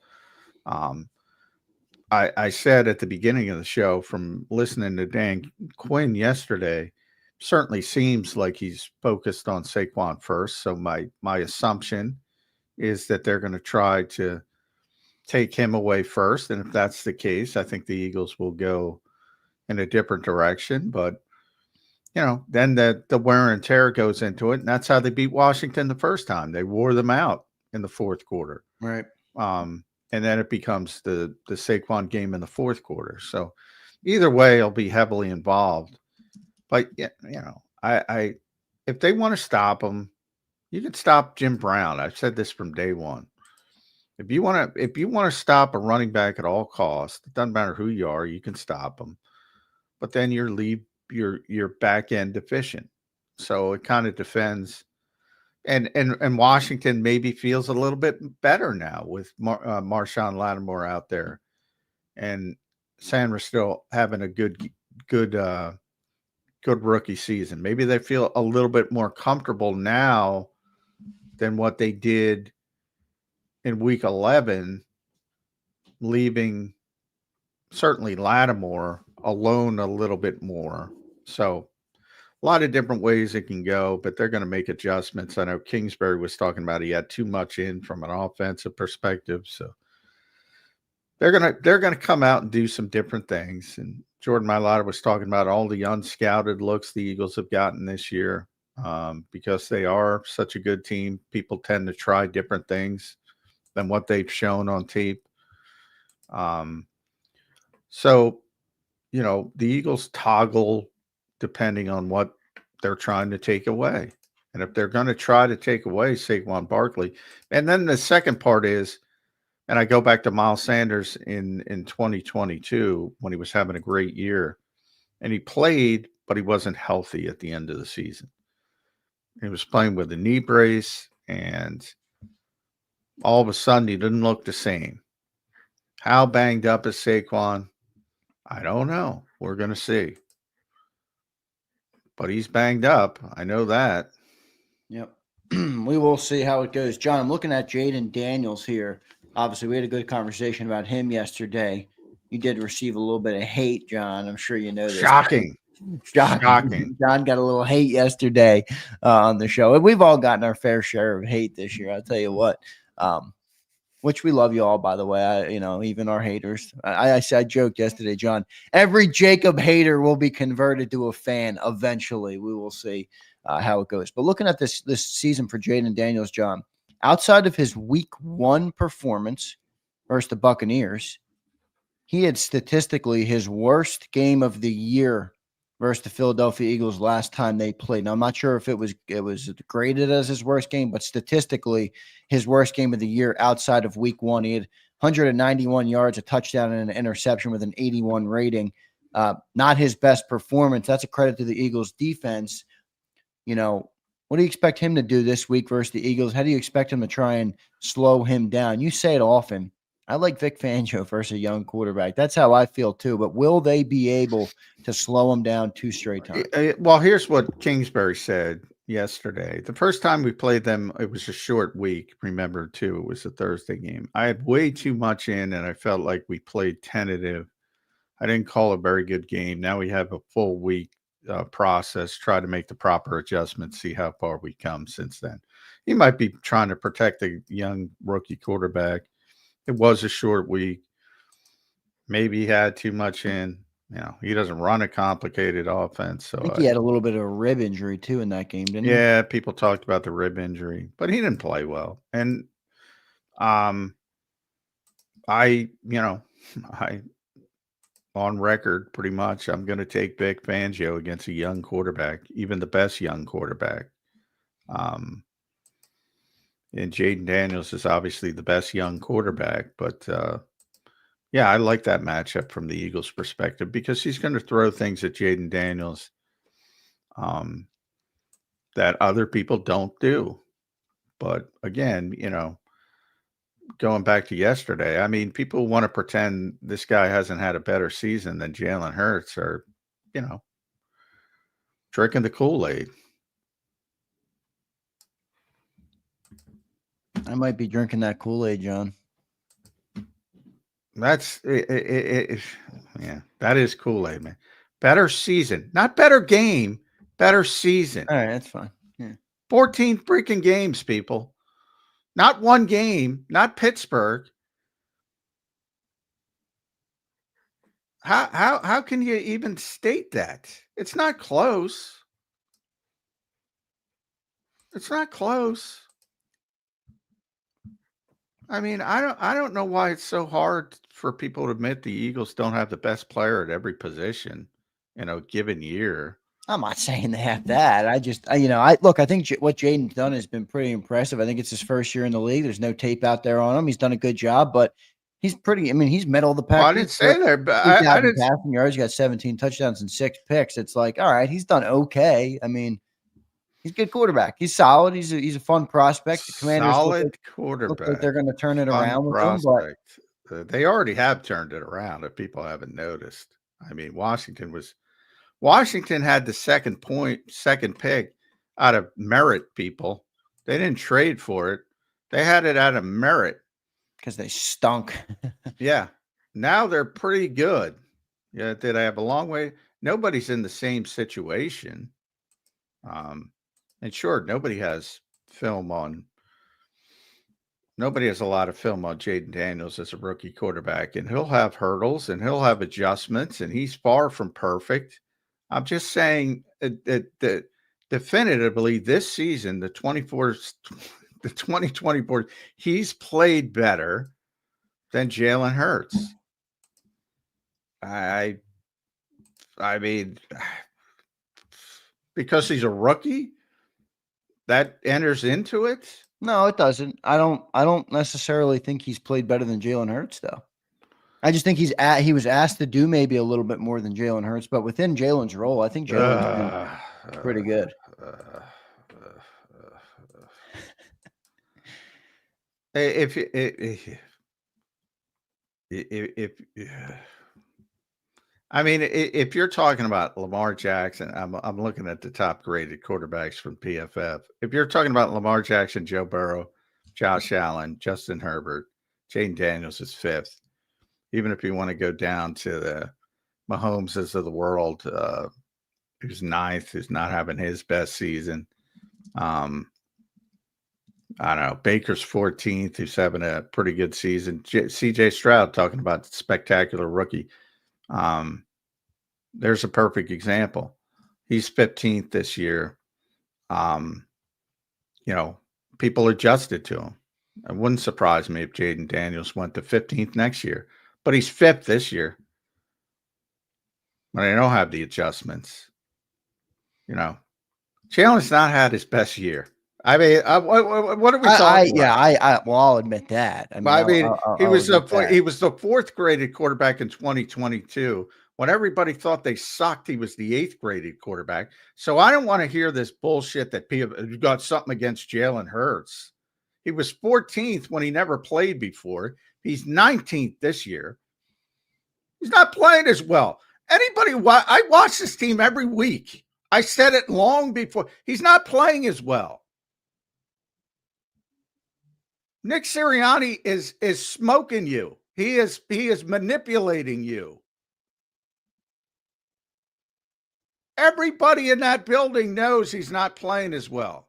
I said at the beginning of the show, from listening to Dan Quinn yesterday, certainly seems like he's focused on Saquon first. So my assumption is that they're going to try to take him away first. And if that's the case, I think the Eagles will go in a different direction. But, then the wear and tear goes into it. And that's how they beat Washington the first time. They wore them out in the fourth quarter. Right. And then it becomes the Saquon game in the fourth quarter. So either way, I'll be heavily involved. But, I if they want to stop him, you can stop Jim Brown. I've said this from day one. If you want to stop a running back at all costs, it doesn't matter who you are, you can stop them. But then you're back end deficient. So it kind of defends. And Washington maybe feels a little bit better now with Marshawn Lattimore out there, and Sanders still having a good rookie season. Maybe they feel a little bit more comfortable now than what they did in week 11, leaving certainly Lattimore alone a little bit more. So a lot of different ways it can go, but they're going to make adjustments. I know Kingsbury was talking about he had too much in from an offensive perspective. So they're going to come out and do some different things. And Jordan Mailata was talking about all the unscouted looks the Eagles have gotten this year, because they are such a good team. People tend to try different things than what they've shown on tape. So, the Eagles toggle depending on what they're trying to take away. And if they're going to try to take away Saquon Barkley, and then the second part is, and I go back to Miles Sanders in 2022 when he was having a great year, and he played, but he wasn't healthy at the end of the season. He was playing with a knee brace, and all of a sudden he didn't look the same. How banged up is Saquon? I don't know. We're going to see. But he's banged up. I know that. Yep. We will see how it goes. John, I'm looking at Jaden Daniels here. Obviously, we had a good conversation about him yesterday. You did receive a little bit of hate, John. I'm sure you know this. Shocking. John got a little hate yesterday on the show. And we've all gotten our fair share of hate this year. I'll tell you what. Which we love you all, by the way. Even our haters. I joked yesterday, John. Every JAKIB hater will be converted to a fan eventually. We will see how it goes. But looking at this season for Jaden Daniels, John, outside of his week 1 performance versus the Buccaneers, he had statistically his worst game of the year versus the Philadelphia Eagles last time they played. Now, I'm not sure if it was graded as his worst game, but statistically, his worst game of the year outside of week 1. He had 191 yards, a touchdown, and an interception with an 81 rating. Not his best performance. That's a credit to the Eagles defense. What do you expect him to do this week versus the Eagles? How do you expect him to try and slow him down? You say it often. I like Vic Fangio versus a young quarterback. That's how I feel too. But will they be able to slow him down 2 straight times? Well, here's what Kingsbury said yesterday. The first time we played them, it was a short week. Remember, too, it was a Thursday game. I had way too much in, and I felt like we played tentative. I didn't call a very good game. Now we have a full week process, try to make the proper adjustments, see how far we come since then. He might be trying to protect the young rookie quarterback. It was a short week. Maybe he had too much in. He doesn't run a complicated offense. So I think he had a little bit of a rib injury too in that game, didn't he? Yeah, people talked about the rib injury, but he didn't play well. And I on record pretty much, I'm going to take Vic Fangio against a young quarterback, even the best young quarterback. And Jaden Daniels is obviously the best young quarterback, but yeah, I like that matchup from the Eagles' perspective because he's going to throw things at Jaden Daniels that other people don't do. But again, going back to yesterday, I mean, people want to pretend this guy hasn't had a better season than Jalen Hurts or, drinking the Kool-Aid. I might be drinking that Kool-Aid, John. That's it. Yeah, that is Kool-Aid, man. Better season, not better game, better season. All right, that's fine. Yeah. 14 freaking games, people. Not one game, not Pittsburgh. How can you even state that? It's not close. It's not close. I mean, I don't know why it's so hard for people to admit the Eagles don't have the best player at every position in a given year. I'm not saying they have that. I think what Jaden's done has been pretty impressive. I think it's his first year in the league. There's no tape out there on him. He's done a good job, but he's he's met all the pack. Well, I didn't say that, but I didn't. Passing yards, got 17 touchdowns and 6 picks. It's like, all right, he's done okay. I mean, he's a good quarterback. He's solid. He's a fun prospect. The Commanders solid quarterback. Look like they're going to turn it around with him, but they already have turned it around. If people haven't noticed, I mean, Washington had the second pick out of merit. People, they didn't trade for it. They had it out of merit because they stunk. Yeah, now they're pretty good. Yeah, did I have a long way? Nobody's in the same situation. And sure, nobody has a lot of film on Jaden Daniels as a rookie quarterback, and he'll have hurdles and he'll have adjustments, and he's far from perfect. I'm just saying that definitively this season, the 2024, he's played better than Jalen Hurts. I mean, because he's a rookie, that enters into it. No, it doesn't. I don't necessarily think he's played better than Jalen Hurts, though. I just think he was asked to do maybe a little bit more than Jalen Hurts, but within Jalen's role, I think Jalen's been pretty good. If you're talking about Lamar Jackson, I'm looking at the top graded quarterbacks from PFF. If you're talking about Lamar Jackson, Joe Burrow, Josh Allen, Justin Herbert, Jaden Daniels is 5th. Even if you want to go down to the Mahomeses of the world, who's 9th, who's not having his best season. I don't know. Baker's 14th, who's having a pretty good season. CJ Stroud, talking about spectacular rookie. There's a perfect example. He's 15th this year. People adjusted to him. It wouldn't surprise me if Jaden Daniels went to 15th next year, but he's 5th this year. But I don't have the adjustments. Jalen's not had his best year. I mean, what are we talking about? I'll admit that. He was the 4th graded quarterback in 2022. When everybody thought they sucked, he was the 8th graded quarterback. So I don't want to hear this bullshit that people got something against Jalen Hurts. He was 14th when he never played before. He's 19th this year. He's not playing as well. I watch this team every week. I said it long before. He's not playing as well. Nick Sirianni is smoking you. He is manipulating you. Everybody in that building knows he's not playing as well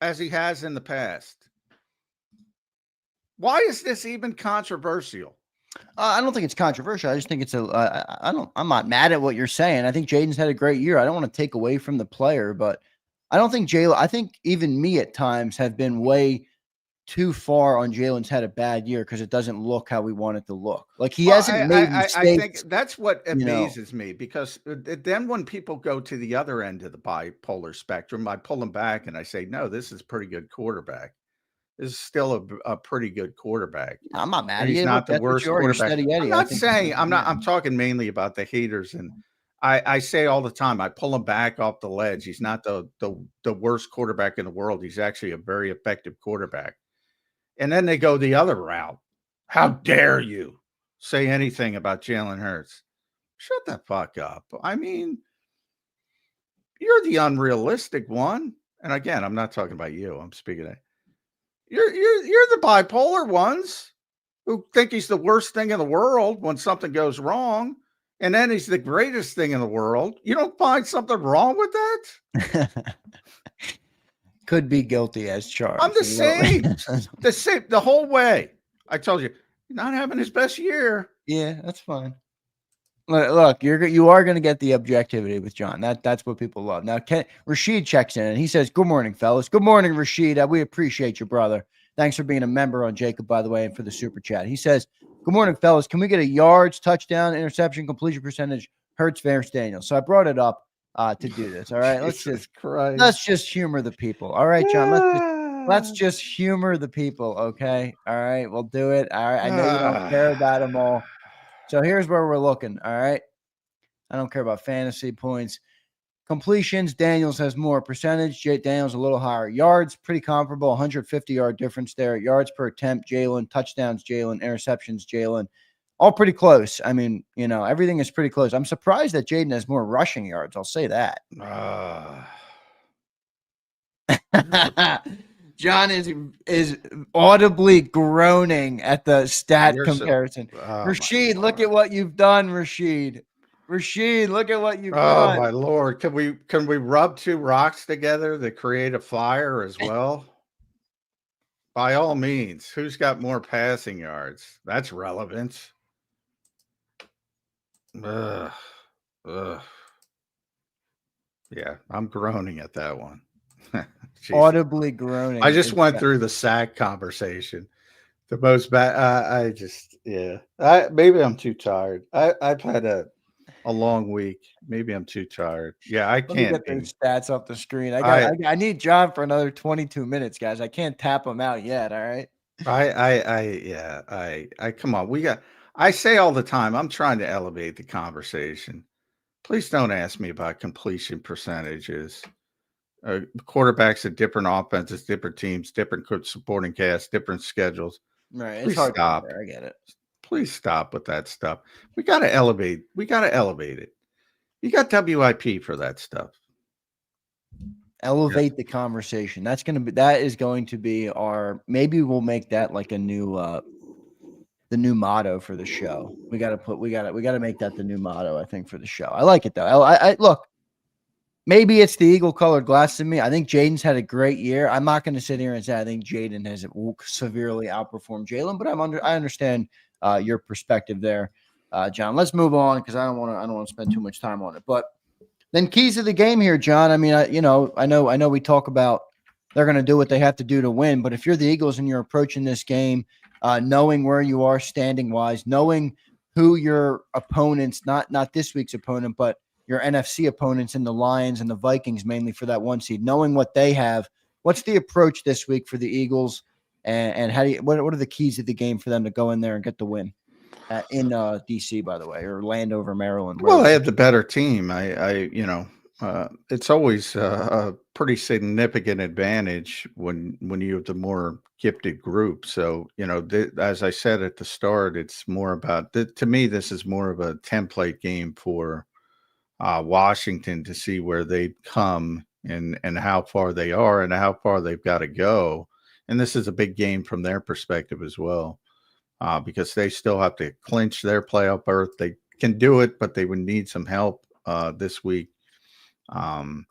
as he has in the past. Why is this even controversial? I don't think it's controversial. I just think it's I'm not mad at what you're saying. I think Jaden's had a great year. I don't want to take away from the player, but I don't think I think even me at times have been way too far on Jalen's had a bad year because it doesn't look how we want it to look. Like he hasn't made mistakes. I think that's what amazes me, because then when people go to the other end of the bipolar spectrum, I pull them back and I say, no, this is a pretty good quarterback. This is still a pretty good quarterback. I'm not mad at you. He's not the worst quarterback. I'm not saying I'm talking mainly about the haters, and I say all the time, I pull him back off the ledge. He's not the worst quarterback in the world. He's actually a very effective quarterback. And then they go the other route. How dare you say anything about Jalen Hurts? Shut the fuck up. I mean, you're the unrealistic one. And again, I'm not talking about you. I'm speaking of you're the bipolar ones who think he's the worst thing in the world when something goes wrong, and then he's the greatest thing in the world. You don't find something wrong with that? could be guilty as charged. I'm the same. The whole way. I told you, not having his best year. Yeah, that's fine. Look, you are going to get the objectivity with John. That's what people love. Now, Rashid checks in and he says, "Good morning, fellas. Good morning, Rashid. We appreciate you, brother. Thanks for being a member on JAKIB, by the way, and for the super chat." He says, "Good morning, fellas. Can we get a yards, touchdown, interception, completion percentage, Hurts versus Daniels?" So I brought it up to do this. All right, let's just humor the people. All right, John. Let's just humor the people. Okay. All right, we'll do it. All right. I know you don't care about them all. So here's where we're looking, all right? I don't care about fantasy points. Completions, Daniels has more percentage. Daniels a little higher. Yards, pretty comparable, 150-yard difference there. Yards per attempt, Jalen. Touchdowns, Jalen. Interceptions, Jalen. All pretty close. I mean, everything is pretty close. I'm surprised that Jaden has more rushing yards. I'll say that. John is audibly groaning at the stat comparison. Rashid, look at what you've done, Rashid. Rashid, look at what you've done. Oh my Lord. Can we rub two rocks together to create a fire as well? By all means, who's got more passing yards? That's relevant. Yeah, I'm groaning at that one. Audibly groaning. I just went through the sack conversation. The most bad. Maybe I'm too tired. I've had a long week. Maybe I'm too tired. Yeah, I can't get those stats off the screen. I need John for another 22 minutes, guys. I can't tap him out yet. All right. I come on. I say all the time, I'm trying to elevate the conversation. Please don't ask me about completion percentages. Quarterbacks at different offenses, different teams, different supporting cast, different schedules. Right. Please stop. I get it. Please stop with that stuff. We got to elevate. We got to elevate it. You got WIP for that stuff. Elevate the conversation. That is going to be our, maybe we'll make that like a new, the new motto for the show. We got to make that the new motto, I think, for the show. I like it though. I look, maybe it's the eagle colored glasses in me. I think Jaden's had a great year. I'm not going to sit here and say I think Jaden has severely outperformed Jalen, but I understand your perspective there, John. Let's move on because I don't want to spend too much time on it. But then keys of the game here, John. I mean, I know we talk about they're going to do what they have to do to win, but if you're the Eagles and you're approaching this game, knowing where you are standing wise, knowing who your opponents, not this week's opponent, but your NFC opponents in the Lions and the Vikings, mainly for that one seed, knowing what they have, what's the approach this week for the Eagles, and what are the keys of the game for them to go in there and get the win in DC, by the way, or Landover, Maryland? Well, they have the better team. It's always a pretty significant advantage when you have the more gifted group. So, as I said at the start, it's more about to me, this is more of a template game for Washington to see where they come and how far they are and how far they've got to go. And this is a big game from their perspective as well, because they still have to clinch their playoff berth. They can do it, but they would need some help this week. I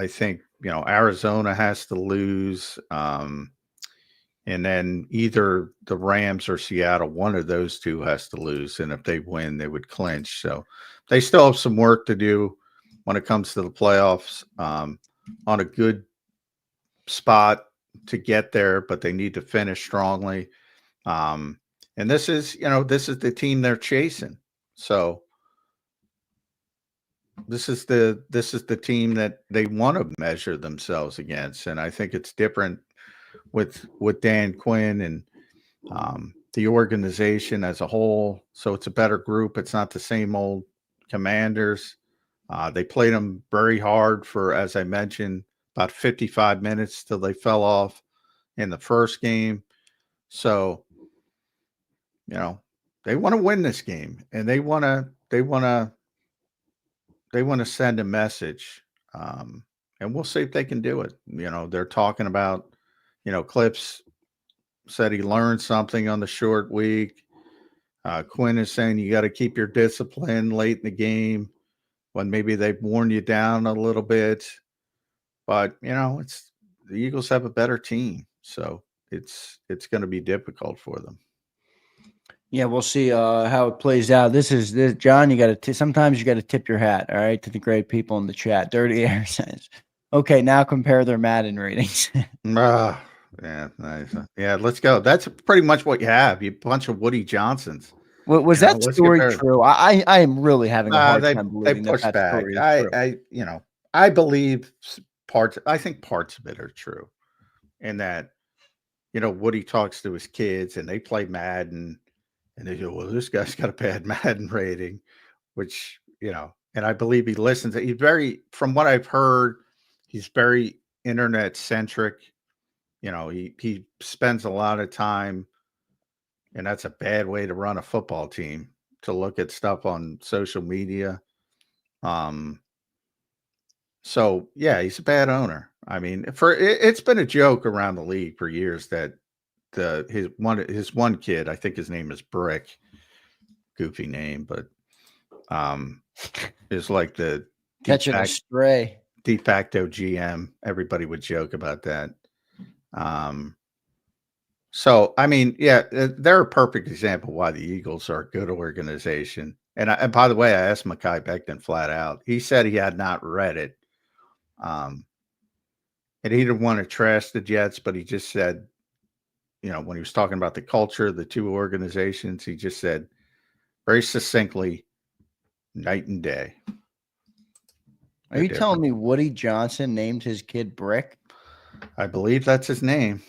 think, Arizona has to lose. And then either the Rams or Seattle, one of those two has to lose. And if they win, they would clinch. So they still have some work to do when it comes to the playoffs, on a good spot to get there, but they need to finish strongly. And this is the team they're chasing. So this is the team that they want to measure themselves against. And I think it's different with Dan Quinn and the organization as a whole. So it's a better group. It's not the same old Commanders. They played them very hard for, as I mentioned, about 55 minutes till they fell off in the first game. So, they want to win this game, and they want to send a message. And we'll see if they can do it. They're talking about, Clips said he learned something on the short week. Quinn is saying you got to keep your discipline late in the game. when maybe they've worn you down a little bit. But it's the Eagles have a better team, so it's going to be difficult for them. Yeah, we'll see how it plays out. This John. You got to sometimes you got to tip your hat, all right, to the great people in the chat. Dirty Air says, "Okay, now compare their Madden ratings." Yeah, nice. Yeah, let's go. That's pretty much what you have. You bunch of Woody Johnsons. Was that story true? I am really having a hard time believing they pushed that back. story is true. I believe parts. I think parts of it are true, in that Woody talks to his kids and they play Madden, and they go, "Well, this guy's got a bad Madden rating," which and I believe he listens. From what I've heard, he's very internet centric. He spends a lot of time, and that's a bad way to run a football team, to look at stuff on social media. So yeah, he's a bad owner. I mean, it's been a joke around the league for years that his one kid, I think his name is Brick, goofy name, but is like the catching a stray de facto GM. Everybody would joke about that. So I mean, yeah, they're a perfect example why the Eagles are a good organization. And by the way, I asked Mekhi Becton flat out. He said he had not read it. And he didn't want to trash the Jets, but he just said, when he was talking about the culture of the two organizations, he just said very succinctly, night and day. Are you telling me Woody Johnson named his kid Brick? I believe that's his name.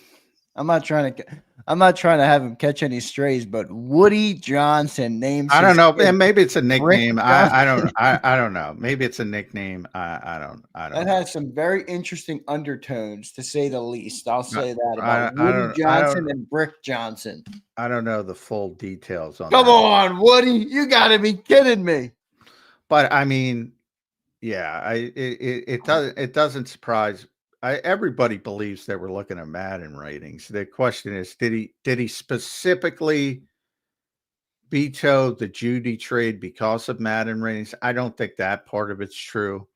I'm not trying to have him catch any strays, but Woody Johnson names. I don't know, and maybe it's a nickname. I don't know. Maybe it's a nickname. I don't. That has some very interesting undertones, to say the least. I'll say that about Woody Johnson and Brick Johnson. I don't know the full details on. Come on, Woody! You got to be kidding me. But I mean, yeah, it doesn't surprise. Everybody believes that we're looking at Madden ratings. The question is, did he specifically veto the Judy trade because of Madden ratings? I don't think that part of it's true,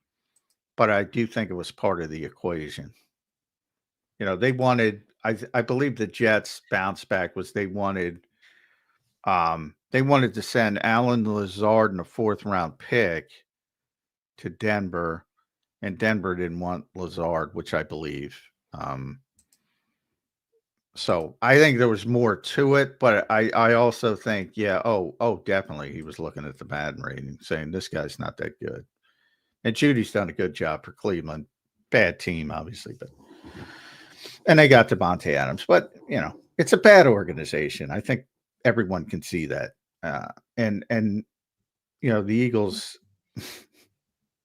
but I do think it was part of the equation. They wanted. I believe the Jets' bounce back was they wanted to send Alan Lazard in a 4th round pick to Denver. And Denver didn't want Lazard, which I believe. So I think there was more to it, but I also think, yeah, definitely he was looking at the Madden rating, saying this guy's not that good. And Judy's done a good job for Cleveland. Bad team, obviously, and they got Devontae Adams, but it's a bad organization. I think everyone can see that. And the Eagles,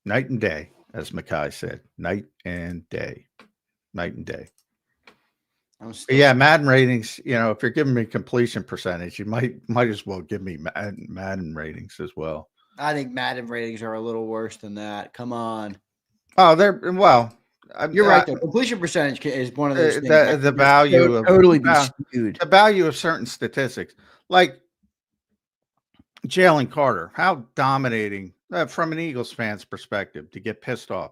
night and day. As Mekhi said, night and day. Yeah, Madden ratings, if you're giving me completion percentage, you might as well give me Madden ratings as well. I think Madden ratings are a little worse than that. Come on. Oh, you're right, though. Completion percentage is one of those things. The value of totally be skewed. The value of certain statistics, like Jalen Carter, how dominating. From an Eagles fan's perspective, to get pissed off,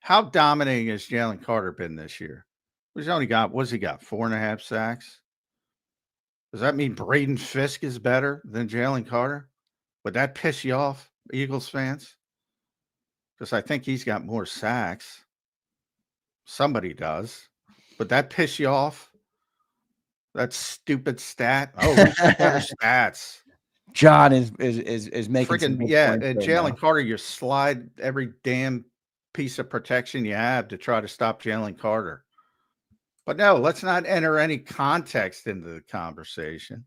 how dominating has Jalen Carter been this year? He got 4.5 sacks? Does that mean Braden Fisk is better than Jalen Carter? Would that piss you off, Eagles fans? Because I think he's got more sacks. Somebody does. Would that piss you off? That stupid stat? Oh, better stats. John is making freaking and Jalen Carter, you slide every damn piece of protection you have to try to stop Jalen Carter. But no, let's not enter any context into the conversation.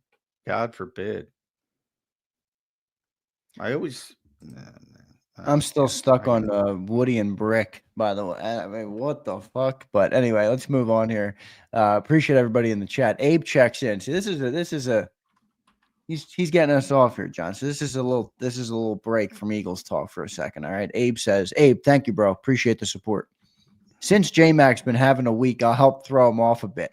God forbid. I'm still stuck on Woody and Brick, by the way. I mean, what the fuck? But anyway, let's move on here. Appreciate everybody in the chat. Abe checks in. See, he's getting us off here, John. So this is a little break from Eagles talk for a second. All right. Abe says, Abe, thank you, bro. Appreciate the support. Since J-Mac's been having a week, I'll help throw him off a bit.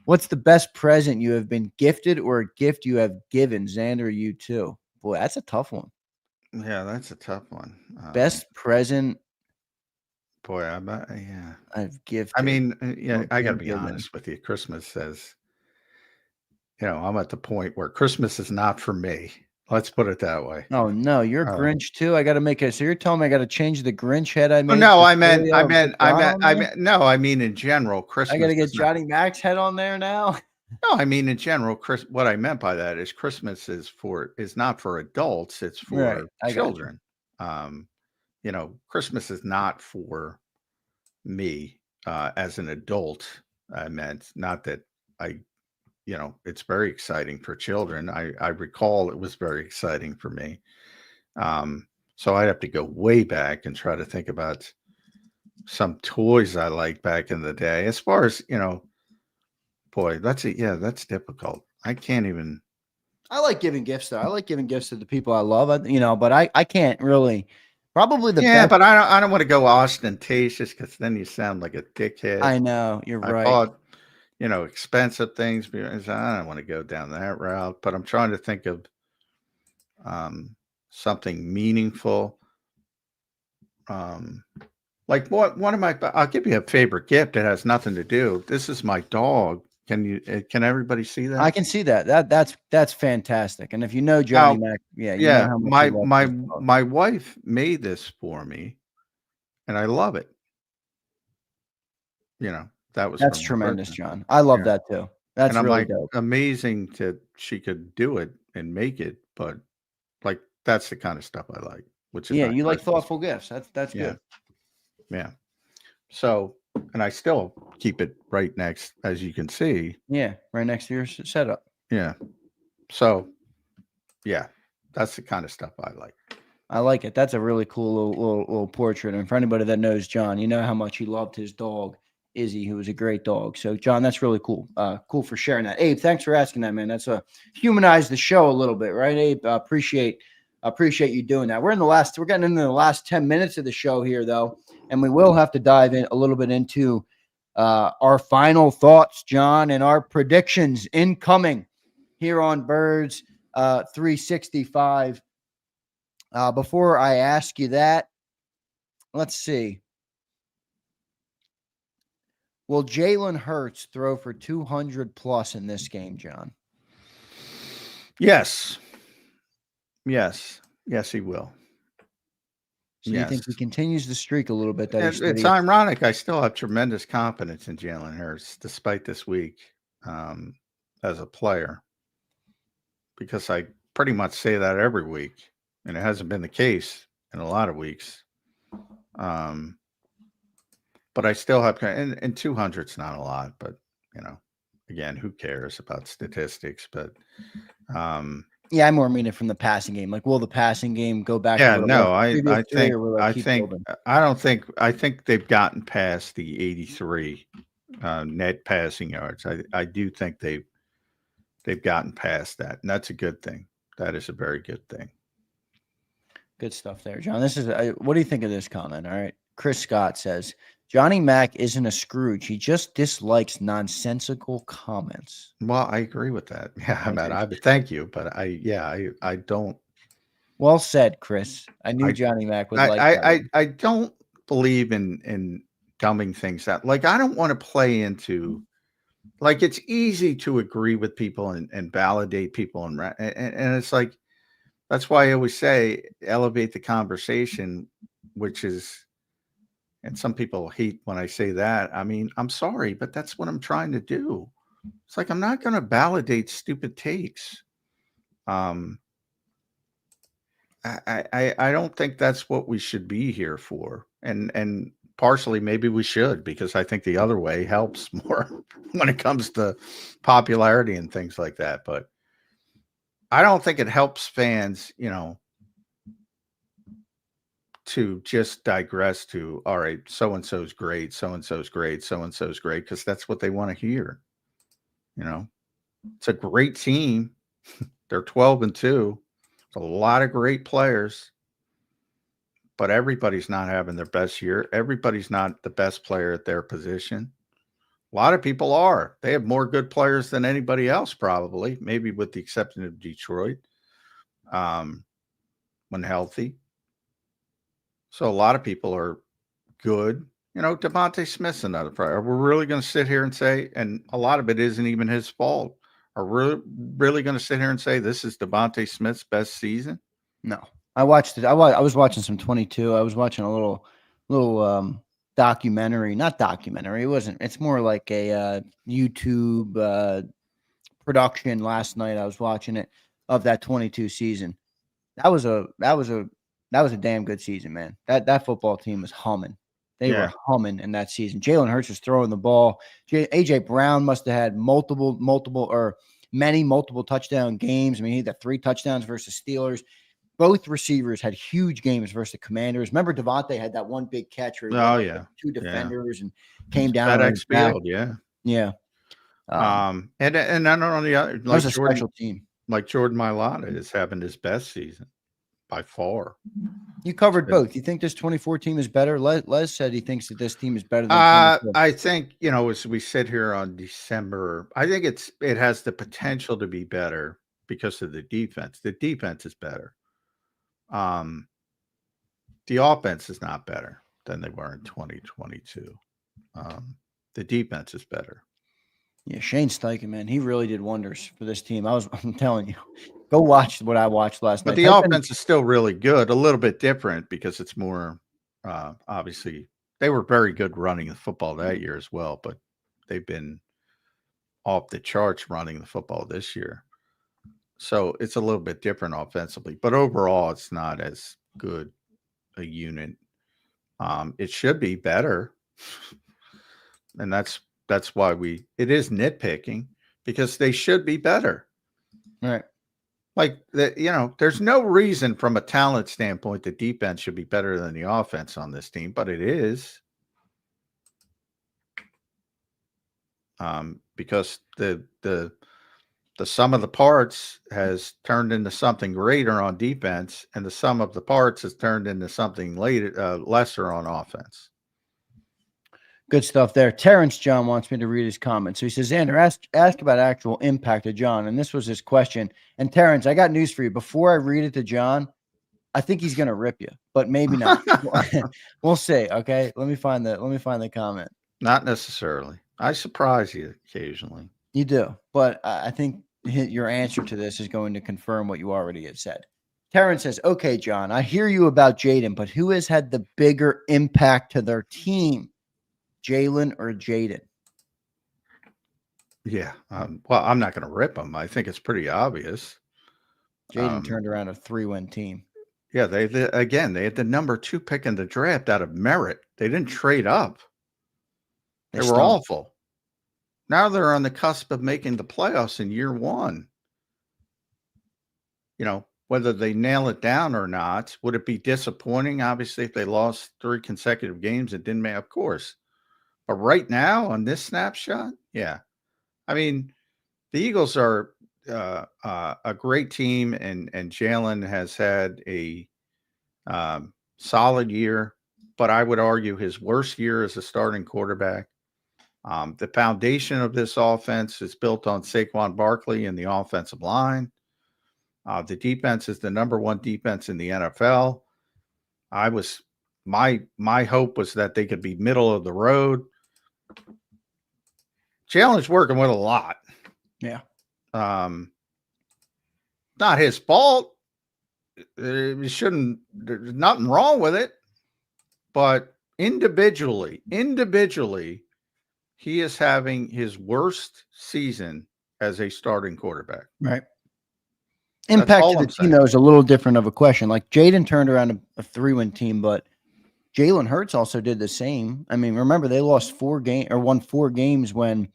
What's the best present you have been gifted or a gift you have given? Zander, you too. Boy, that's a tough one. Yeah, that's a tough one. Best present. Boy, yeah. I've gifted. I mean, yeah, Well, I got to be given. honest with you. Christmas says, I'm at the point where Christmas is not for me. Let's put it that way. Oh no, you're Grinch too. I got to make it. So you're telling me I got to change the Grinch head I made? Oh, no, I meant, no, I mean in general, Christmas. I got to get Johnny Mac's head on there now. No, I mean in general, what I meant by that is Christmas is not for adults, it's for children. Christmas is not for me as an adult. I meant not that it's very exciting for children. I recall it was very exciting for me. So I'd have to go way back and try to think about some toys I liked back in the day. As far as, boy, that's difficult. I can't even. I like giving gifts though. I like giving gifts to the people I love, but I can't really. Probably the best. But I don't want to go ostentatious because then you sound like a dickhead. I know, you're right. I bought, expensive things. Because I don't want to go down that route, but I'm trying to think of something meaningful. Like one of my, I'll give you a favorite gift. It has nothing to do. This is my dog. Can everybody see that? I can see that. That's fantastic. And if you know Johnny Mac, know how much my wife made this for me, and I love it. That's tremendous, John. I love that too. That's really dope. Amazing that she could do it and make it, but like that's the kind of stuff I like. Which is you like thoughtful gifts. That's good. Yeah. So, and I still keep it right next, as you can see. Yeah, right next to your setup. Yeah. So, yeah, that's the kind of stuff I like. I like it. That's a really cool little portrait. And for anybody that knows John, you know how much he loved his dog, Izzy, who was a great dog. So, John, that's really cool. Cool for sharing that. Abe, thanks for asking that, man. That's humanized the show a little bit, right, Abe? Appreciate you doing that. We're getting into the last 10 minutes of the show here, though, and we will have to dive in a little bit into our final thoughts, John, and our predictions incoming here on Birds 365. Before I ask you that, let's see. Will Jalen Hurts throw for 200 plus in this game, John? Yes, he will. So you think he continues the streak a little bit? It's ironic. I still have tremendous confidence in Jalen Hurts, despite this week as a player, because I pretty much say that every week, and it hasn't been the case in a lot of weeks. But I still have, and 200's not a lot, but again, who cares about statistics? But I more mean it from the passing game. Like, will the passing game go back? Yeah, no, I think they've gotten past the 83 net passing yards. I do think they've gotten past that, and that's a good thing. That is a very good thing. Good stuff there, John. What do you think of this comment? All right. Chris Scott says, Johnny Mac isn't a Scrooge. He just dislikes nonsensical comments. Well, I agree with that. Yeah, thank you, but I don't. Well said, Chris. I knew Johnny Mac would like that. I don't believe in dumbing things out. Like, I don't want to play into, like, it's easy to agree with people and validate people, and it's like, that's why I always say elevate the conversation, which is. And some people hate when I say that. I mean, I'm sorry, but that's what I'm trying to do. It's like, I'm not going to validate stupid takes. I don't think that's what we should be here for. And partially maybe we should, because I think the other way helps more when it comes to popularity and things like that. But I don't think it helps fans, to just digress to, all right, so-and-so's great, so-and-so's great, so-and-so's great, because that's what they want to hear. It's a great team. They're 12-2. It's a lot of great players, but everybody's not having their best year. Everybody's not the best player at their position. A lot of people are. They have more good players than anybody else, probably, maybe with the exception of Detroit. when healthy. So a lot of people are good. Devontae Smith's another player. We're really going to sit here and say, and a lot of it isn't even his fault. Are we really going to sit here and say this is Devontae Smith's best season? No. I watched it. I was watching some 22. I was watching a little documentary, not documentary. It's more like a YouTube production last night. I was watching it of that 22 season. That was a damn good season, man. That football team was humming. They were humming in that season. Jalen Hurts was throwing the ball. AJ Brown must have had many multiple touchdown games. I mean, he had 3 touchdowns versus Steelers. Both receivers had huge games versus the Commanders. Remember, Devontae had that one big catch where he had 2 defenders and came down FedEx Field, yeah. And then on the other, that was a special team. Like Jordan Mailata is having his best season by far. You covered both. You think this 24 team is better? Les said he thinks that this team is better than 24. I think, as we sit here on December, I think it has the potential to be better because of the defense. The defense is better. The offense is not better than they were in 2022. The defense is better. Yeah, Shane Steichen, man, he really did wonders for this team. I'm telling you, go watch what I watched last night. But the offense is still really good, a little bit different because it's more, obviously, they were very good running the football that year as well, but they've been off the charts running the football this year. So it's a little bit different offensively, but overall, it's not as good a unit. It should be better. And that's why it is nitpicking because they should be better. Right. Like there's no reason from a talent standpoint the defense should be better than the offense on this team, but it is. Because the sum of the parts has turned into something greater on defense, and the sum of the parts has turned into something lesser on offense. Good stuff there. Terrence John wants me to read his comment. So he says, Zander, ask about actual impact to John. And this was his question. And Terrence, I got news for you. Before I read it to John, I think he's going to rip you, but maybe not. We'll see. Okay. Let me find the comment. Not necessarily. I surprise you occasionally. You do. But I think your answer to this is going to confirm what you already had said. Terrence says, okay, John, I hear you about Jaden, but who has had the bigger impact to their team? Jalen or Jaden? Yeah. Well, I'm not going to rip them. I think it's pretty obvious. Jaden turned around a 3-win team. Yeah. They had the number 2 pick in the draft out of merit. They didn't trade up. They were awful. Now they're on the cusp of making the playoffs in year 1. Whether they nail it down or not, would it be disappointing? Obviously, if they lost 3 consecutive games, it didn't matter, of course. But right now, on this snapshot, yeah. I mean, the Eagles are a great team, and Jalen has had a solid year, but I would argue his worst year as a starting quarterback. The foundation of this offense is built on Saquon Barkley and the offensive line. The defense is the number 1 defense in the NFL. My hope was that they could be middle of the road. Jalen's working with a lot. Yeah. Not his fault. There's nothing wrong with it. But individually, he is having his worst season as a starting quarterback. Right. Impact to the team, though, is a little different of a question. Like Jaden turned around a 3-win team, but Jalen Hurts also did the same. I mean, remember they won 4 games when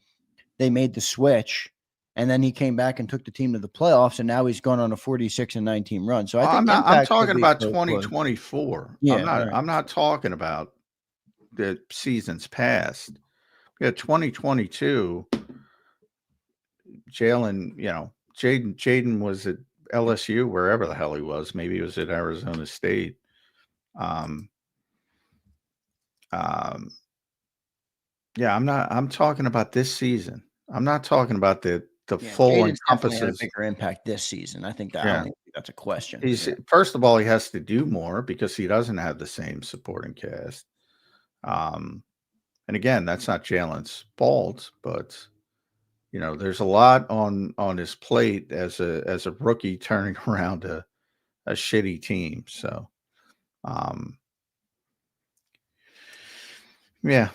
they made the switch, and then he came back and took the team to the playoffs, and now he's gone on a 46-19 run. So I think I'm talking about 2024. Yeah, I'm not talking about the seasons past. We had 2022. Jalen, Jaden was at LSU, wherever the hell he was. Maybe he was at Arizona State. Yeah, I'm talking about this season. I'm not talking about the full Jaden's encompasses. had a bigger impact this season. I think that. That's a question. He's first of all, he has to do more because he doesn't have the same supporting cast. And again, that's not Jalen's fault, but there's a lot on his plate as a rookie turning around a shitty team. So, yeah.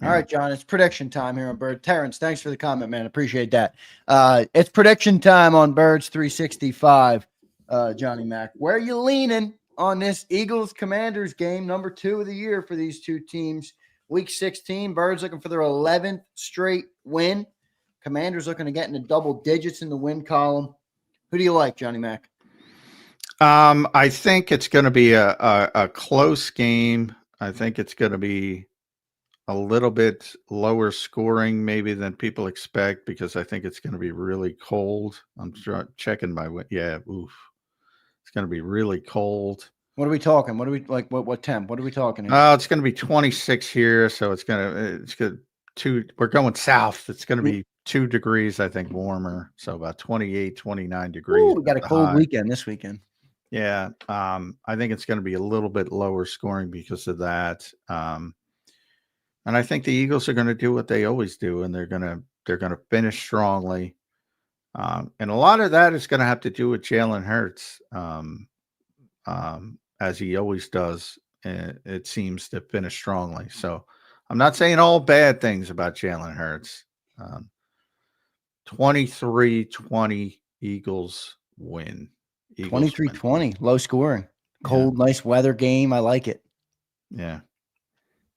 All right, John, it's prediction time here on Bird. Terrence, thanks for the comment, man. Appreciate that. It's prediction time on Birds 365, Johnny Mac. Where are you leaning on this Eagles-Commanders game, number 2 of the year for these two teams? Week 16, Birds looking for their 11th straight win. Commanders looking to get into double digits in the win column. Who do you like, Johnny Mac? I think it's going to be a close game. I think it's going to be a little bit lower scoring maybe than people expect because I think it's going to be really cold. I'm checking my – yeah, oof. It's going to be really cold. What are we talking? What are we like? What temp? What are we talking here? It's going to be 26 here, so it's good. We're going south. It's going to be 2 degrees, I think, warmer. So about 28, 29 degrees. Ooh, we got a cold weekend this weekend. Yeah. I think it's going to be a little bit lower scoring because of that. And I think the Eagles are going to do what they always do, and they're going to finish strongly. And a lot of that is going to have to do with Jalen Hurts, as he always does. It seems to finish strongly. So I'm not saying all bad things about Jalen Hurts. 23-20 Eagles win. 23-20, low scoring. Cold, nice weather game. I like it. Yeah.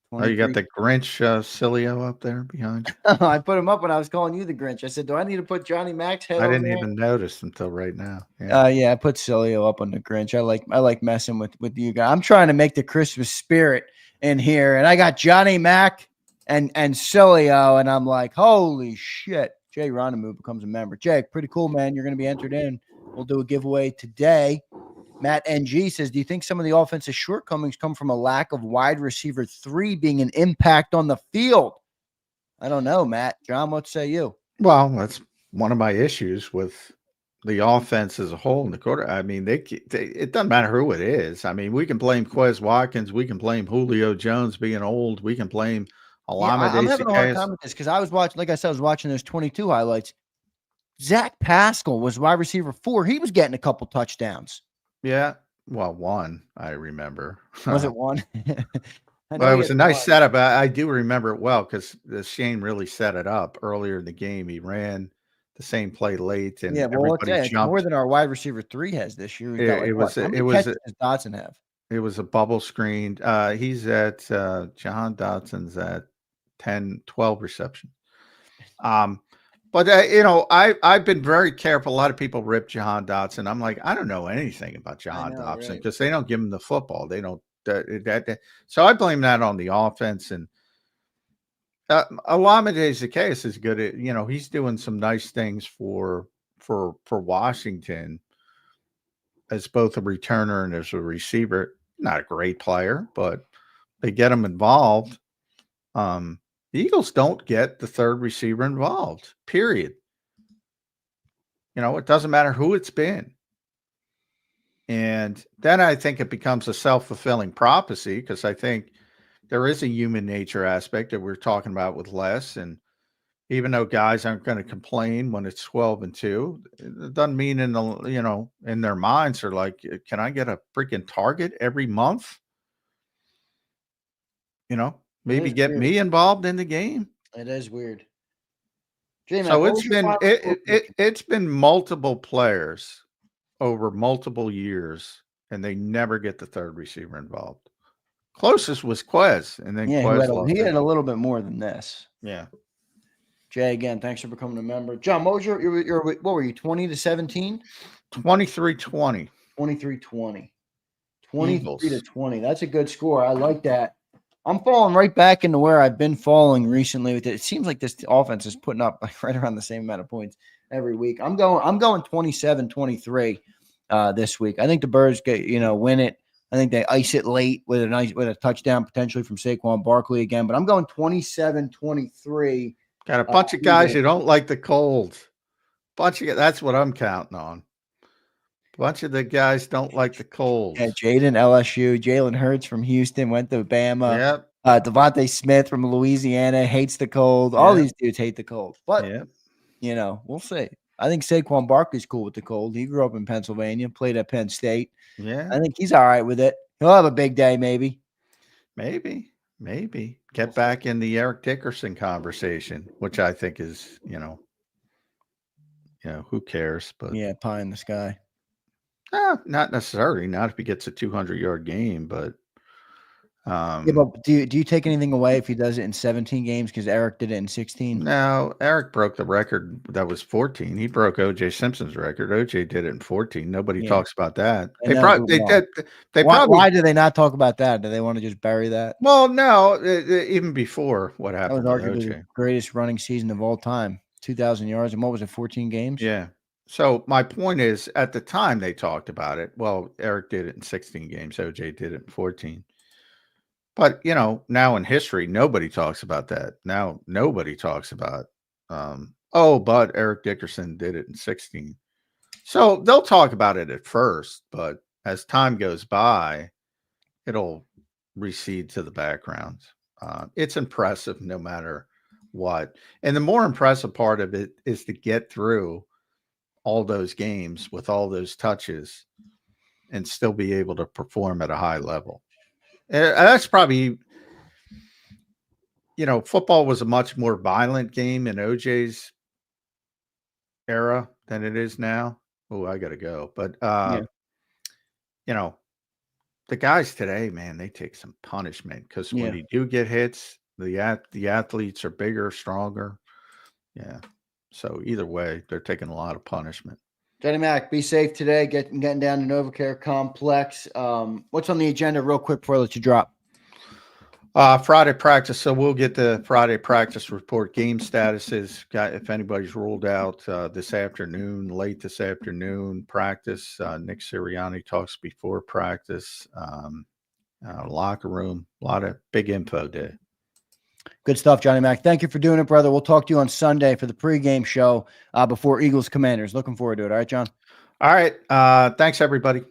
Oh, you got the Grinch Cilio up there behind you? I put him up when I was calling you the Grinch. I said, do I need to put Johnny Mac's head I didn't even notice until right now. Yeah, I put Cilio up on the Grinch. I like messing with you guys. I'm trying to make the Christmas spirit in here, and I got Johnny Mac and Cilio, and I'm like, holy shit. Jay Ronamu becomes a member. Jay, pretty cool, man. You're going to be entered in. We'll do a giveaway today. Matt NG says, do you think some of the offensive shortcomings come from a lack of wide receiver 3 being an impact on the field? I don't know, Matt. John, what say you? Well, that's one of my issues with the offense as a whole in the quarter. I mean, it doesn't matter who it is. I mean, we can blame Quez Watkins. We can blame Julio Jones being old. We can blame Alama. I'm having a hard time with this because I was watching, like I said, I was watching those 22 highlights. Zach Pascal was wide receiver 4. He was getting a couple touchdowns. Yeah, well, 1, I remember. Was it 1? Well, it was a nice setup. I do remember it well because Shane really set it up earlier in the game. He ran the same play late, and everybody jumped. More than our wide receiver 3 has this year. How many catches does Dotson have? It was a bubble screen. He's at Jahan Dotson's at 10, 12 receptions. But, I've been very careful. A lot of people rip Jahan Dotson. I'm like, I don't know anything about Jahan Dotson because they don't give him the football. They don't. So I blame that on the offense. And Olamide Zaccheaus is good at, he's doing some nice things for Washington as both a returner and as a receiver. Not a great player, but they get him involved. The Eagles don't get the third receiver involved, period. It doesn't matter who it's been. And then I think it becomes a self-fulfilling prophecy because I think there is a human nature aspect that we're talking about with Les. And even though guys aren't going to complain when it's 12-2, it doesn't mean in their minds are like, can I get a freaking target every month? Maybe get me involved in the game. It is weird. So it's been multiple players over multiple years, and they never get the third receiver involved. Closest was Quez, and then Quez he had a little bit more than this. Yeah. Jay, again, thanks for becoming a member. John, what was your what were you, 20-17? 23-20. 23-20. 23-20. That's a good score. I like that. I'm falling right back into where I've been falling recently with it. It seems like this offense is putting up like right around the same amount of points every week. I'm going 27-23 this week. I think the Birds win it. I think they ice it late with a touchdown potentially from Saquon Barkley again. But I'm going 27-23. Got a bunch of guys who don't like the cold. That's what I'm counting on. Bunch of the guys don't like the cold. Yeah, Jaden, LSU. Jalen Hurts from Houston went to Bama. Yep. Devontae Smith from Louisiana hates the cold. All these dudes hate the cold. But, we'll see. I think Saquon Barkley's cool with the cold. He grew up in Pennsylvania, played at Penn State. Yeah. I think he's all right with it. He'll have a big day, maybe. Maybe. Get back in the Eric Dickerson conversation, which I think is, who cares? But yeah, pie in the sky. Not necessarily. Not if he gets a 200-yard game, but but do you take anything away if he does it in 17 games because Eric did it in 16? No, Eric broke the record that was 14. He broke O.J. Simpson's record. O.J. did it in 14. Nobody talks about that. Why do they not talk about that? Do they want to just bury that? Well, no. Even before what happened, that was arguably the greatest running season of all time. 2,000 yards and what was it? 14 games. Yeah. So my point is, at the time they talked about it. Well, Eric did it in 16 games. O.J. did it in 14. But, now in history, nobody talks about that. Now, nobody talks about, but Eric Dickerson did it in 16. So they'll talk about it at first, but as time goes by, it'll recede to the background. It's impressive no matter what. And the more impressive part of it is to get through all those games with all those touches and still be able to perform at a high level. That's probably, football was a much more violent game in OJ's era than it is now. Oh, I got to go. But, the guys today, man, they take some punishment because when you do get hits, the athletes are bigger, stronger. Yeah. So either way, they're taking a lot of punishment. Johnny Mac, be safe today. Getting down to NovaCare Complex. What's on the agenda real quick before I let you drop? Friday practice. So we'll get the Friday practice report. Game statuses. If anybody's ruled out this afternoon, late this afternoon, practice. Nick Sirianni talks before practice. Locker room. A lot of big info day. Good stuff, Johnny Mac. Thank you for doing it, brother. We'll talk to you on Sunday for the pregame show before Eagles Commanders. Looking forward to it. All right, John? All right. Thanks, everybody.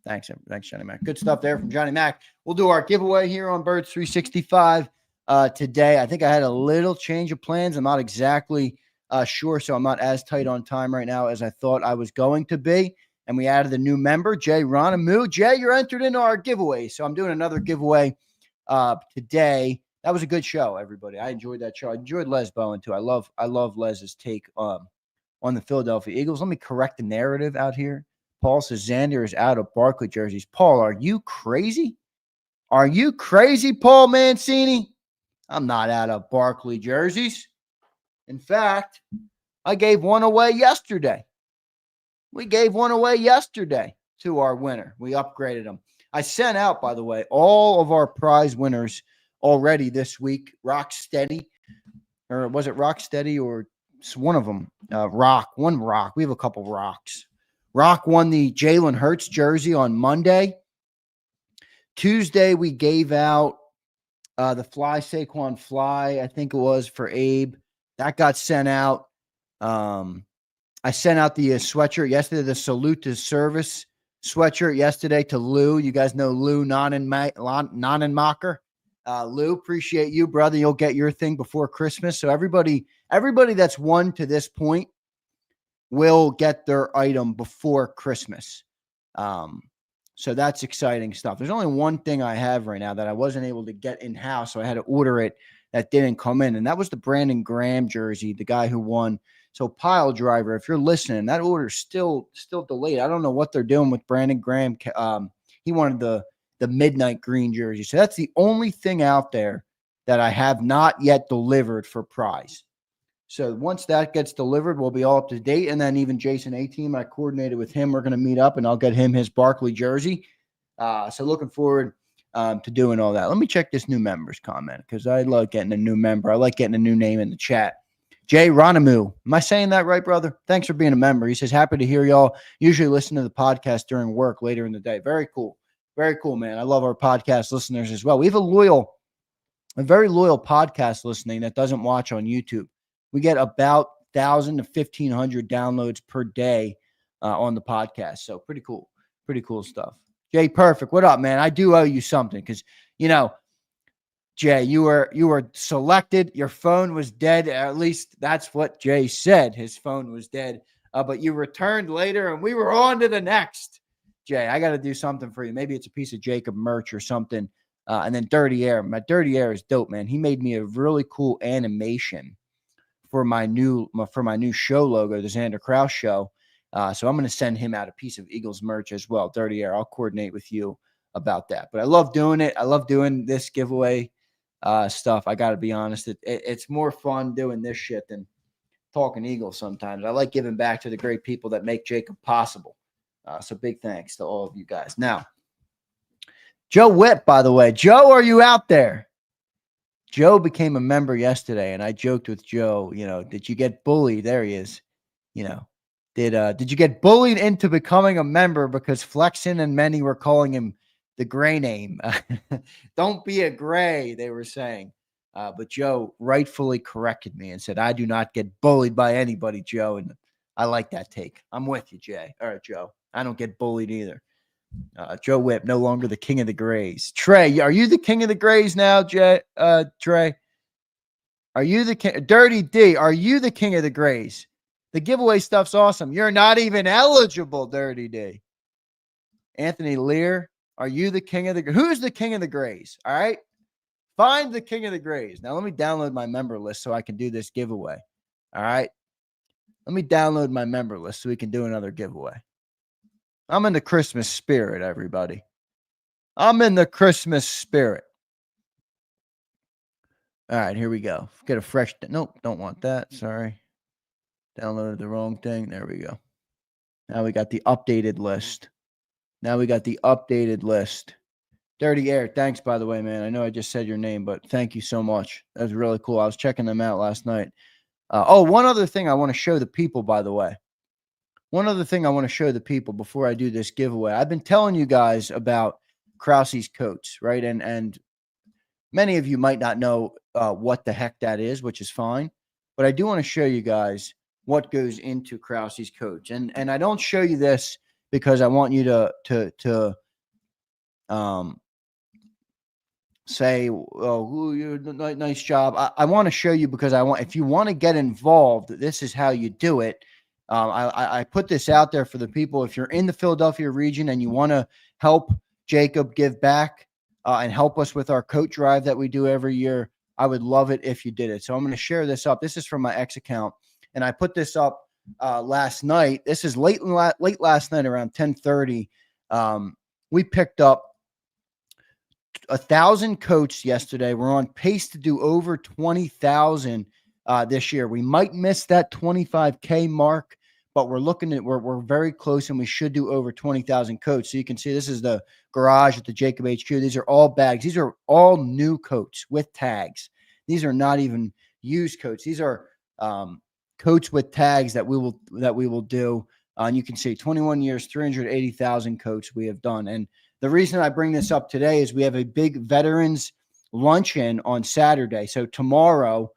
Thanks, Johnny Mac. Good stuff there from Johnny Mac. We'll do our giveaway here on Birds 365 today. I think I had a little change of plans. I'm not exactly sure, so I'm not as tight on time right now as I thought I was going to be. And we added a new member, Jay Ronamu. Jay, you're entered into our giveaway. So I'm doing another giveaway today. That was a good show, everybody. I enjoyed that show. I enjoyed Les Bowen, too. I love Les's take on the Philadelphia Eagles. Let me correct the narrative out here. Paul says Zander is out of Barkley jerseys. Paul, are you crazy? Are you crazy, Paul Mancini? I'm not out of Barkley jerseys. In fact, I gave one away yesterday. We gave one away yesterday to our winner. We upgraded them. I sent out, by the way, all of our prize winners already this week. Rocksteady, or was it Rocksteady or one of them? Rock. We have a couple Rocks. Rock won the Jalen Hurts jersey on Monday. Tuesday, we gave out the Saquon Fly, I think it was, for Abe. That got sent out. I sent out the sweatshirt yesterday, the Salute to Service sweatshirt yesterday to Lou. You guys know Lou Nonnenmacher. Lou, appreciate you, brother. You'll get your thing before Christmas. So everybody that's won to this point will get their item before Christmas. So that's exciting stuff. There's only one thing I have right now that I wasn't able to get in-house, so I had to order it that didn't come in, and that was the Brandon Graham jersey, the guy who won. So Pile Driver, if you're listening, that order's still delayed. I don't know what they're doing with Brandon Graham. He wanted the midnight green jersey. So that's the only thing out there that I have not yet delivered for prize. So once that gets delivered, we'll be all up to date. And then even Jason A-Team, I coordinated with him. We're going to meet up and I'll get him his Barkley jersey. So looking forward to doing all that. Let me check this new members comment because I love getting a new member. I like getting a new name in the chat. Jay Ronamu. Am I saying that right, brother? Thanks for being a member. He says, happy to hear y'all. Usually listen to the podcast during work later in the day. Very cool. Very cool, man. I love our podcast listeners as well. We have a very loyal podcast listening that doesn't watch on YouTube. We get about 1,000 to 1,500 downloads per day on the podcast. So pretty cool stuff. Jay Perfect, what up, man? I do owe you something because, Jay, you were selected. Your phone was dead. At least that's what Jay said. His phone was dead. But you returned later, and we were on to the next. Jay, I got to do something for you. Maybe it's a piece of JAKIB merch or something. And then Dirty Air. My Dirty Air is dope, man. He made me a really cool animation for my new show logo, the Zander Krause show. So I'm going to send him out a piece of Eagles merch as well. Dirty Air. I'll coordinate with you about that. But I love doing it. I love doing this giveaway stuff. I got to be honest. It's more fun doing this shit than talking Eagles sometimes. I like giving back to the great people that make JAKIB possible. So big thanks to all of you guys. Now, Joe Whip, by the way. Joe, are you out there? Joe became a member yesterday, and I joked with Joe, did you get bullied? There he is. Did you get bullied into becoming a member because Flexen and many were calling him the gray name? Don't be a gray, they were saying. But Joe rightfully corrected me and said, I do not get bullied by anybody, Joe. And I like that take. I'm with you, Jay. All right, Joe. I don't get bullied either. Joe Whip, no longer the king of the grays. Trey, are you the king of the grays now, Trey? Are you the king? Dirty D, are you the king of the grays? The giveaway stuff's awesome. You're not even eligible, Dirty D. Anthony Lear, are you the king of the grays? Who's the king of the grays? All right. Find the king of the grays. Now let me download my member list so I can do this giveaway. All right. Let me download my member list so we can do another giveaway. I'm in the Christmas spirit, everybody. I'm in the Christmas spirit. All right, here we go. Get a fresh. Nope, don't want that. Sorry. Downloaded the wrong thing. There we go. Now we got the updated list. Dirty Air. Thanks, by the way, man. I know I just said your name, but thank you so much. That was really cool. I was checking them out last night. One other thing I want to show the people, by the way. One other thing I want to show the people before I do this giveaway. I've been telling you guys about Krause's coats, right? And many of you might not know what the heck that is, which is fine. But I do want to show you guys what goes into Krause's coats. And I don't show you this because I want you to say, oh, you're nice job. I want to show you because if you want to get involved, this is how you do it. I put this out there for the people. If you're in the Philadelphia region and you want to help JAKIB give back and help us with our coat drive that we do every year, I would love it if you did it. So I'm going to share this up. This is from my X account, and I put this up last night. This is late last night around 10:30. We picked up 1,000 coats yesterday. We're on pace to do over 20,000 this year. We might miss that 25K mark, but we're very close, and we should do over 20,000 coats. So you can see this is the garage at the JAKIB HQ. These are all bags. These are all new coats with tags. These are not even used coats. These are coats with tags that we will do. And you can see 21 years, 380,000 coats we have done. And the reason I bring this up today is we have a big veterans luncheon on Saturday. So tomorrow,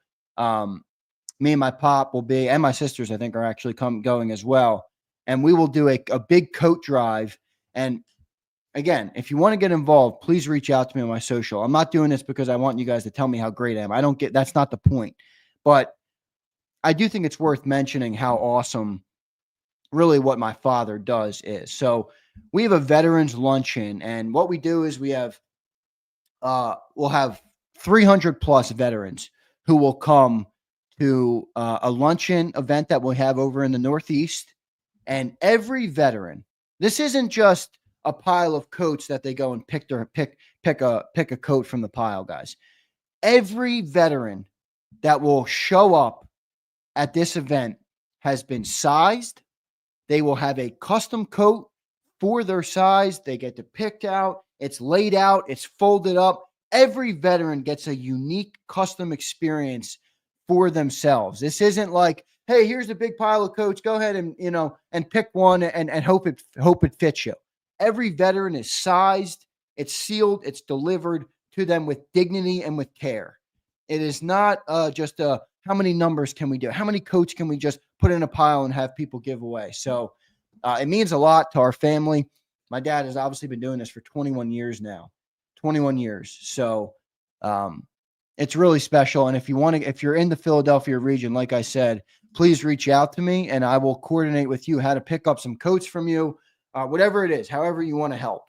me and my pop will be, and my sisters, I think, are actually going as well. And we will do a big coat drive. And again, if you want to get involved, please reach out to me on my social. I'm not doing this because I want you guys to tell me how great I am. That's not the point. But I do think it's worth mentioning how awesome really what my father does is. So we have a veterans luncheon, and what we do is we'll have 300 plus veterans who will come to a luncheon event that we'll have over in the Northeast. And every veteran, this isn't just a pile of coats that they go and pick a coat from the pile, guys. Every veteran that will show up at this event has been sized. They will have a custom coat for their size. They get to pick out. It's laid out. It's folded up. Every veteran gets a unique custom experience for themselves. This isn't like, hey, here's a big pile of coats. Go ahead and pick one and hope it fits you. Every veteran is sized. It's sealed. It's delivered to them with dignity and with care. It is not just how many numbers can we do? How many coats can we just put in a pile and have people give away? So it means a lot to our family. My dad has obviously been doing this for 21 years now. 21 years. So it's really special. And if you're in the Philadelphia region, like I said, please reach out to me and I will coordinate with you how to pick up some coats from you, whatever it is, however you want to help.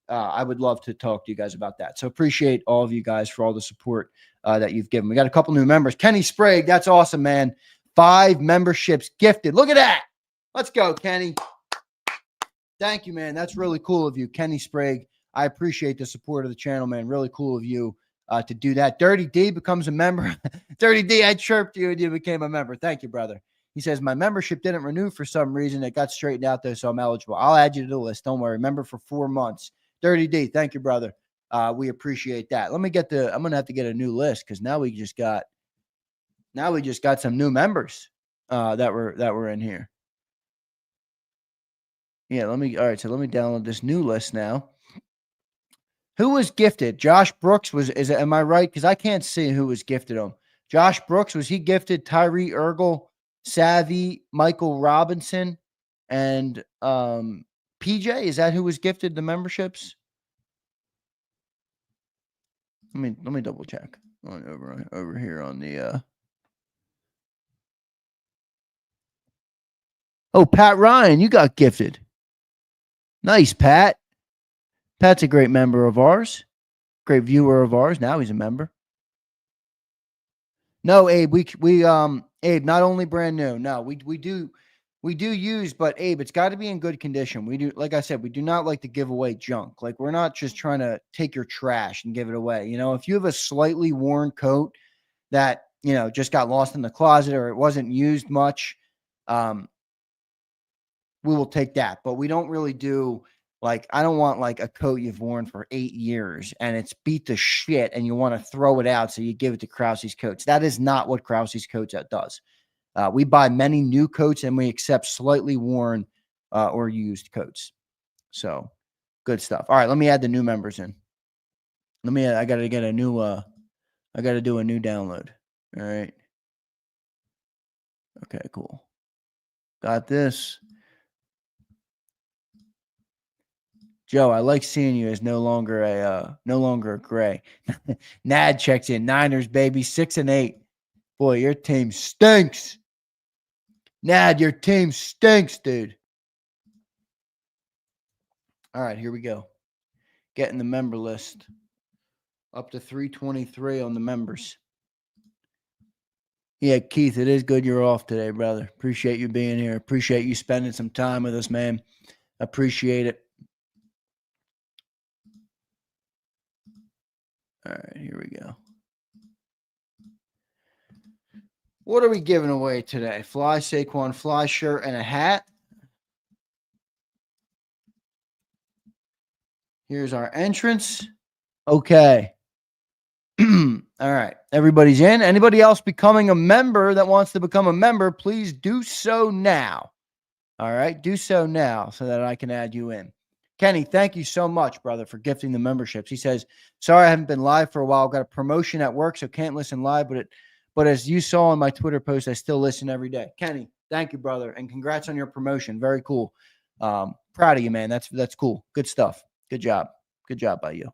I would love to talk to you guys about that. So appreciate all of you guys for all the support that you've given. We got a couple new members. Kenny Sprague, that's awesome, man. 5 memberships gifted. Look at that. Let's go, Kenny. Thank you, man. That's really cool of you, Kenny Sprague. I appreciate the support of the channel, man. Really cool of you to do that. Dirty D becomes a member. Dirty D, I chirped you and you became a member. Thank you, brother. He says, my membership didn't renew for some reason. It got straightened out, though, so I'm eligible. I'll add you to the list. Don't worry. Member for 4 months. Dirty D, thank you, brother. We appreciate that. I'm going to have to get a new list because now we just got some new members that were in here. Yeah, all right, so let me download this new list now. Who was gifted? Josh Brooks am I right? Because I can't see who was gifted him. Josh Brooks, was he gifted? Tyree Ergel, Savvy, Michael Robinson, and PJ? Is that who was gifted the memberships? Let me double check over here on the Oh, Pat Ryan, you got gifted. Nice, Pat. Pat's a great member of ours. Great viewer of ours. Now he's a member. No, Abe, Abe, not only brand new. No, we do use, but Abe, it's got to be in good condition. We do, like I said, we do not like to give away junk. Like we're not just trying to take your trash and give it away. You know, if you have a slightly worn coat that, you know, just got lost in the closet or it wasn't used much, we will take that. But we don't really do, like, I don't want like a coat you've worn for 8 years and it's beat to shit and you want to throw it out. So you give it to Krause's Coats. That is not what Krause's Coats does. We buy many new coats and we accept slightly worn or used coats. So good stuff. All right. Let me add the new members in. I got to get a new, I got to do a new download. All right. Okay, cool. Got this. Joe, I like seeing you as no longer a gray. Nad checks in. Niners, baby, 6-8. Boy, your team stinks. Nad, your team stinks, dude. All right, here we go. Getting the member list. Up to 323 on the members. Yeah, Keith, it is good you're off today, brother. Appreciate you being here. Appreciate you spending some time with us, man. Appreciate it. All right, here we go. What are we giving away today? Fly Saquon Fly shirt and a hat. Here's our entrance. Okay. All right. Everybody's in. Anybody else becoming a member that wants to become a member, please do so now. All right. Do so now so that I can add you in. Kenny, thank you so much, brother, for gifting the memberships. He says, sorry, I haven't been live for a while. Got a promotion at work, so can't listen live. But as you saw on my Twitter post, I still listen every day. Kenny, thank you, brother. And congrats on your promotion. Very cool. Proud of you, man. That's cool. Good stuff. Good job. Good job by you.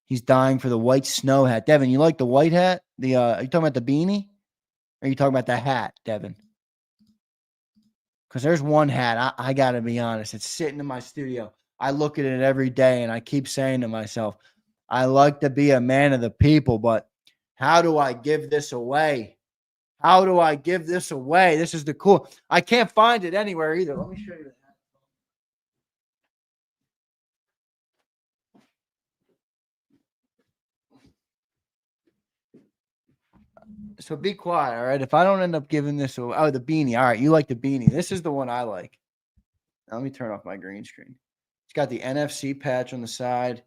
He's dying for the white snow hat. Devin, you like the white hat? Are you talking about the beanie? Or are you talking about the hat, Devin? Because there's one hat, I got to be honest, it's sitting in my studio. I look at it every day, and I keep saying to myself, I like to be a man of the people, but how do I give this away? How do I give this away? This is the cool. I can't find it anywhere either. Let me show you the hat. So be quiet, all right? If I don't end up giving this away, oh, the beanie. All right, you like the beanie. This is the one I like. Now, let me turn off my green screen. It's got the NFC patch on the side.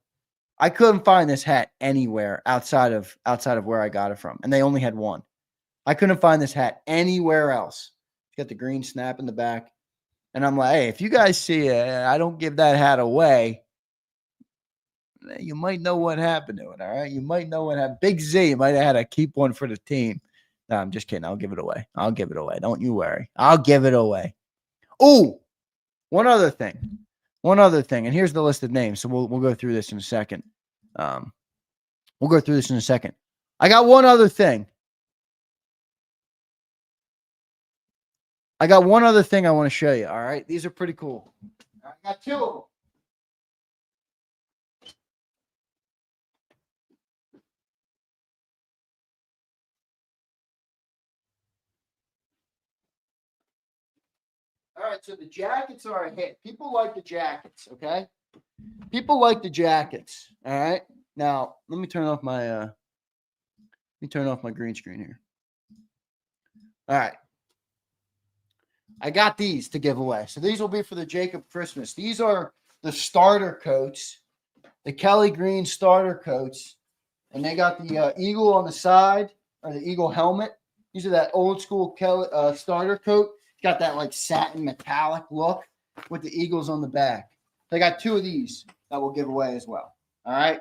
I couldn't find this hat anywhere outside of where I got it from, and they only had one. I couldn't find this hat anywhere else. It's got the green snap in the back, and I'm like, hey, if you guys see it, I don't give that hat away. you might know what happened to it. All right. You might know what happened. Big Z, you might have had to keep one for the team. No, I'm just kidding. I'll give it away. Don't you worry. I'll give it away. Oh, one other thing. And here's the list of names. So we'll go through this in a second. I got one other thing. I want to show you. All right. These are pretty cool. I got two of them. All right, so the jackets are a hit. People like the jackets, okay? People like the jackets. All right. Now, let me turn off my green screen here. All right. I got these to give away. So these will be for the JAKIB Christmas. These are the starter coats, the Kelly Green starter coats, and they got the eagle on the side, or the eagle helmet. These are that old school Kelly starter coat. Got that like satin metallic look with the eagles on the back. So I got two of these that we'll give away as well. All right.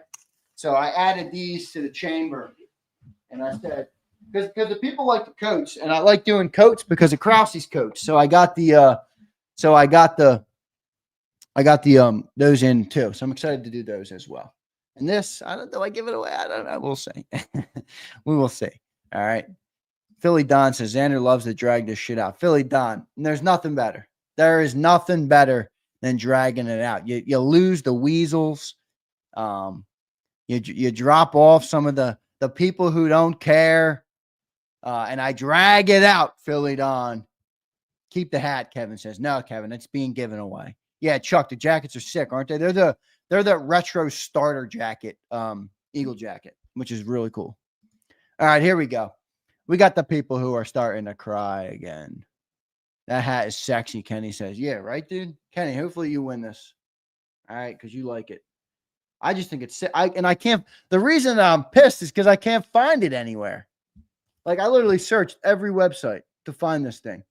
So I added these to the chamber, and I said, because the people like the coats, and I like doing coats because of Krause's coats. So I got those in too. So I'm excited to do those as well. And this, I don't know, I give it away. I don't know. We'll see. We will see. All right. Philly Don says, Zander loves to drag this shit out. Philly Don, and there's nothing better. There is nothing better than dragging it out. You lose the weasels. You drop off some of the people who don't care. And I drag it out, Philly Don. Keep the hat, Kevin says. No, Kevin, it's being given away. Yeah, Chuck, the jackets are sick, aren't they? They're the retro starter jacket, eagle jacket, which is really cool. All right, here we go. We got the people who are starting to cry again. That hat is sexy, Kenny says. Yeah, right, dude? Kenny, hopefully you win this. All right, because you like it. I just think it's sick. I can't. The reason I'm pissed is because I can't find it anywhere. Like, I literally searched every website to find this thing.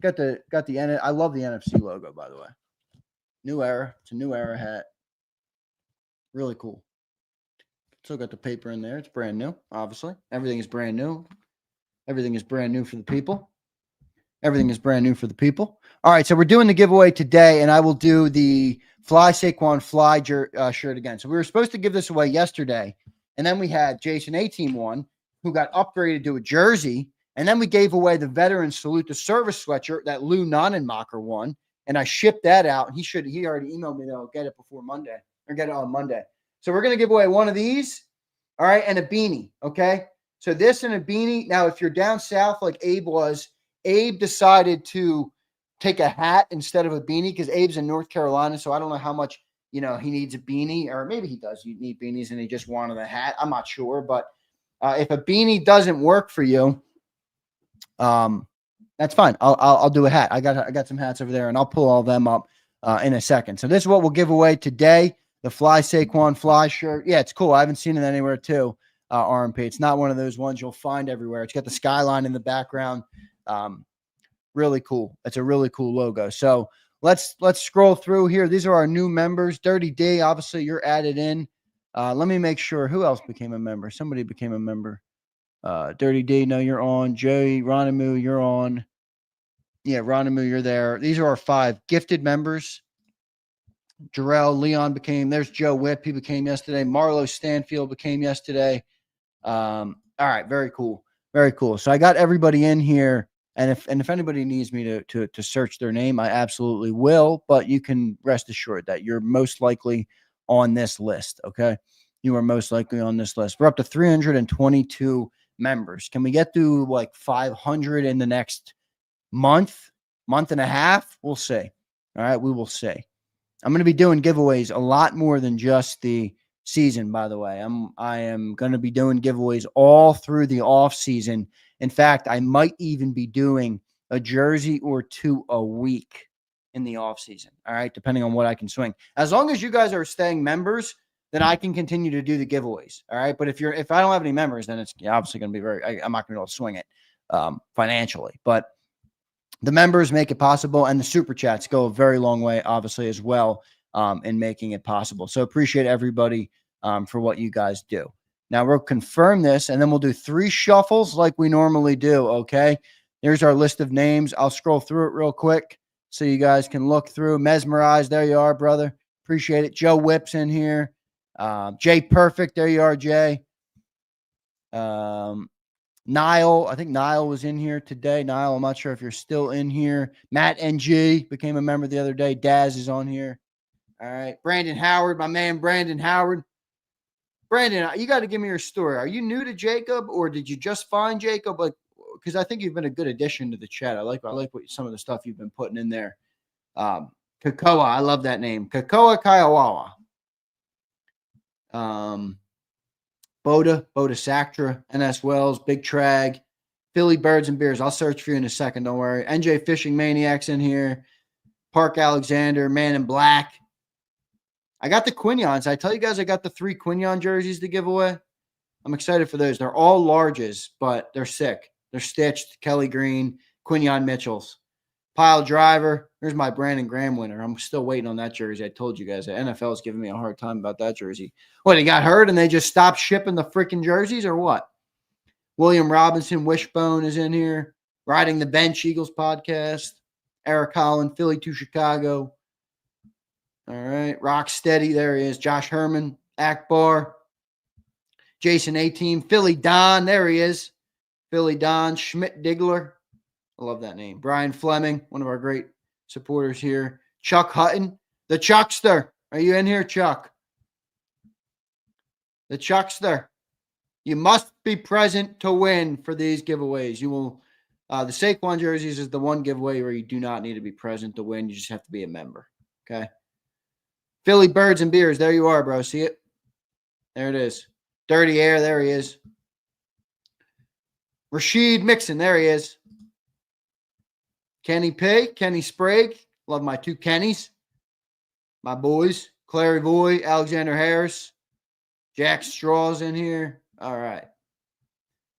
Got the I love the NFC logo, by the way. New era. It's a new era hat. Really cool. Still got the paper in there. It's brand new, obviously. Everything is brand new. Everything is brand new for the people. All right, so we're doing the giveaway today, and I will do the Fly Saquon Fly shirt again. So we were supposed to give this away yesterday, and then we had Jason A-Team one, who got upgraded to a jersey, and then we gave away the Veteran Salute the Service sweatshirt that Lou Nonnenmacher won, and I shipped that out. He already emailed me that I'll get it before Monday, or get it on Monday. So we're going to give away one of these, all right, and a beanie, okay? So this and a beanie. Now, if you're down south like Abe was, Abe decided to take a hat instead of a beanie because Abe's in North Carolina, so I don't know how much, he needs a beanie, or maybe he does need beanies and he just wanted a hat. I'm not sure, but if a beanie doesn't work for you, that's fine. I'll do a hat. I got some hats over there, and I'll pull all them up in a second. So this is what we'll give away today, the Fly Saquon Fly shirt. Yeah, it's cool. I haven't seen it anywhere too. RMP. It's not one of those ones you'll find everywhere. It's got the skyline in the background. Really cool. It's a really cool logo. So let's scroll through here. These are our new members. Dirty D, obviously you're added in. Let me make sure who else became a member. Somebody became a member. Dirty D, no, you're on. Joey, Ronimu, you're on. Yeah, Ronimu, you're there. These are our 5 gifted members. Jarrell, Leon there's Joe Whip. He became yesterday. Marlo Stanfield became yesterday. All right, very cool. Very cool. So I got everybody in here, and if anybody needs me to search their name, I absolutely will, but you can rest assured that you're most likely on this list, okay? You are most likely on this list. We're up to 322 members. Can we get to like 500 in the next month and a half? We'll see. All right, we will see. I'm going to be doing giveaways a lot more than just the season, by the way. I am going to be doing giveaways all through the off season. In fact, I might even be doing a jersey or 2 a week in the off season. All right, depending on what I can swing. As long as you guys are staying members, then I can continue to do the giveaways. All right, but if I don't have any members, then it's obviously going to be I'm not going to be able to swing it financially. But the members make it possible, and the super chats go a very long way, obviously, as well, in making it possible. So appreciate everybody for what you guys do. Now we'll confirm this, and then we'll do 3 shuffles like we normally do, okay? Here's our list of names. I'll scroll through it real quick so you guys can look through. Mesmerized, there you are, brother. Appreciate it. Joe Whip's in here. Jay Perfect, there you are, Jay. Niall, I think Niall was in here today. Niall, I'm not sure if you're still in here. Matt NG became a member the other day. Daz is on here. All right. Brandon Howard, my man Brandon Howard. Brandon, you got to give me your story. Are you new to JAKIB, or did you just find JAKIB? Like, because I think you've been a good addition to the chat. I like what some of the stuff you've been putting in there. Kakoa, I love that name. Kakoa Kaiawawa. Boda Sactra, NS Wells, Big Trag, Philly Birds and Beers. I'll search for you in a second. Don't worry. NJ Fishing Maniacs in here. Park Alexander, Man in Black. I got the Quignons. I tell you guys, I got the 3 Quignon jerseys to give away. I'm excited for those. They're all larges, but they're sick. They're stitched. Kelly Green, Quignon Mitchells. Pile Driver. Here's my Brandon Graham winner. I'm still waiting on that jersey. I told you guys the NFL is giving me a hard time about that jersey. What, he got hurt and they just stopped shipping the freaking jerseys or what? William Robinson, Wishbone is in here. Riding the Bench, Eagles podcast. Eric Holland, Philly to Chicago. All right. Rocksteady, there he is. Josh Herman, Akbar. Jason A-Team, Philly Don, there he is. Philly Don, Schmidt Diggler. I love that name. Brian Fleming, one of our great supporters here. Chuck Hutton, the Chuckster. Are you in here, Chuck? The Chuckster. You must be present to win for these giveaways. You will. The Saquon jerseys is the one giveaway where you do not need to be present to win. You just have to be a member. Okay. Philly Birds and Beers. There you are, bro. See it? There it is. Dirty Air. There he is. Rashid Mixon. There he is. Kenny P. Kenny Sprague. Love my 2 Kennys. My boys. Clary Voy. Alexander Harris. Jack Straw's in here. All right.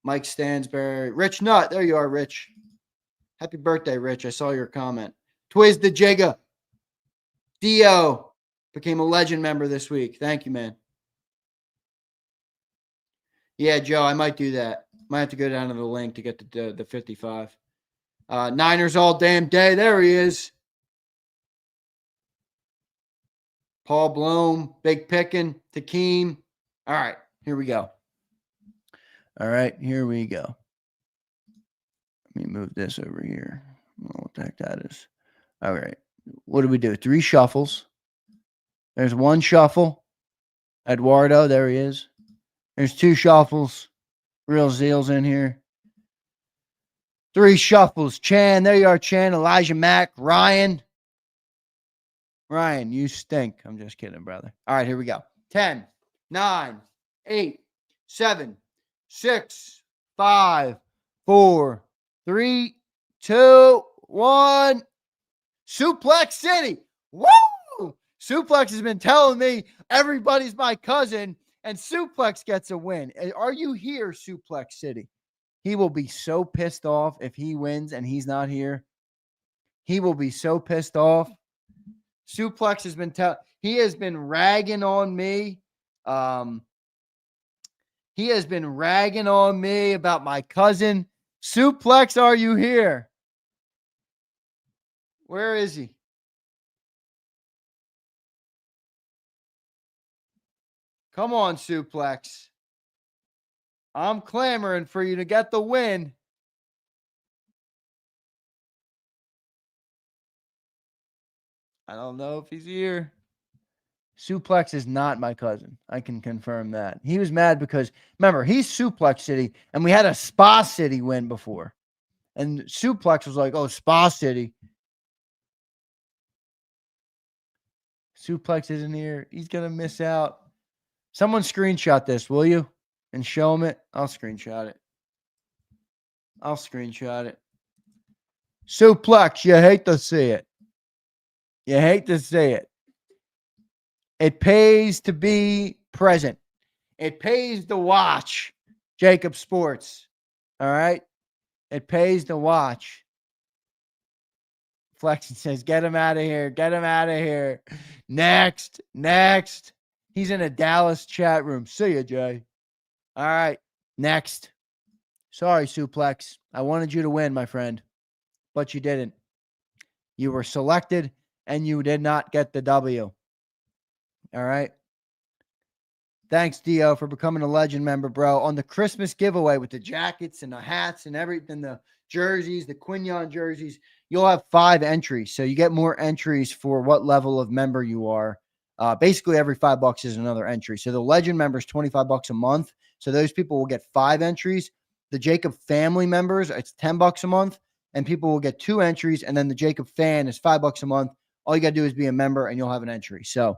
Mike Stansberry. Rich Nutt. There you are, Rich. Happy birthday, Rich. I saw your comment. Twiz the Jigga. Dio became a legend member this week. Thank you, man. Yeah, Joe, I might do that. Might have to go down to the link to get the 55. Niners all damn day. There he is. Paul Bloom, Big Pickin', Takeem. All right, here we go. All right, here we go. Let me move this over here. I don't know what the heck that is. All right. What do we do? 3 shuffles. There's 1 shuffle. Eduardo, there he is. There's 2 shuffles. Real Zeal's in here. 3 shuffles. Chan, there you are, Chan. Elijah Mack. Ryan. Ryan, you stink. I'm just kidding, brother. All right, here we go. 10, 9, 8, 7, 6, 5, 4, 3, 2, 1. Suplex City. Woo! Suplex has been telling me everybody's my cousin, and Suplex gets a win. Are you here, Suplex City? He will be so pissed off if he wins and he's not here. He will be so pissed off. Suplex has been he has been ragging on me. He has been ragging on me about my cousin. Suplex, are you here? Where is he? Come on, Suplex. I'm clamoring for you to get the win. I don't know if he's here. Suplex is not my cousin. I can confirm that. He was mad because, remember, he's Suplex City, and we had a Spa City win before. And Suplex was like, oh, Spa City. Suplex isn't here. He's going to miss out. Someone screenshot this, will you? And show him it. I'll screenshot it. I'll screenshot it. Suplex, you hate to see it. You hate to see it. It pays to be present. It pays to watch JAKIB Sports. All right? It pays to watch. Flexen says, get him out of here. Get him out of here. Next. He's in a Dallas chat room. See ya, Jay. All right. Next. Sorry, Suplex. I wanted you to win, my friend, but you didn't. You were selected and you did not get the W. All right. Thanks, Dio, for becoming a legend member, bro. On the Christmas giveaway with the jackets and the hats and everything, the jerseys, the Quignon jerseys, you'll have 5 entries. So you get more entries for what level of member you are. Basically, every $5 is another entry. So the legend member is $25 a month. So those people will get 5 entries. The JAKIB family members, it's $10 a month, and people will get 2 entries. And then the JAKIB fan is $5 a month. All you got to do is be a member, and you'll have an entry. So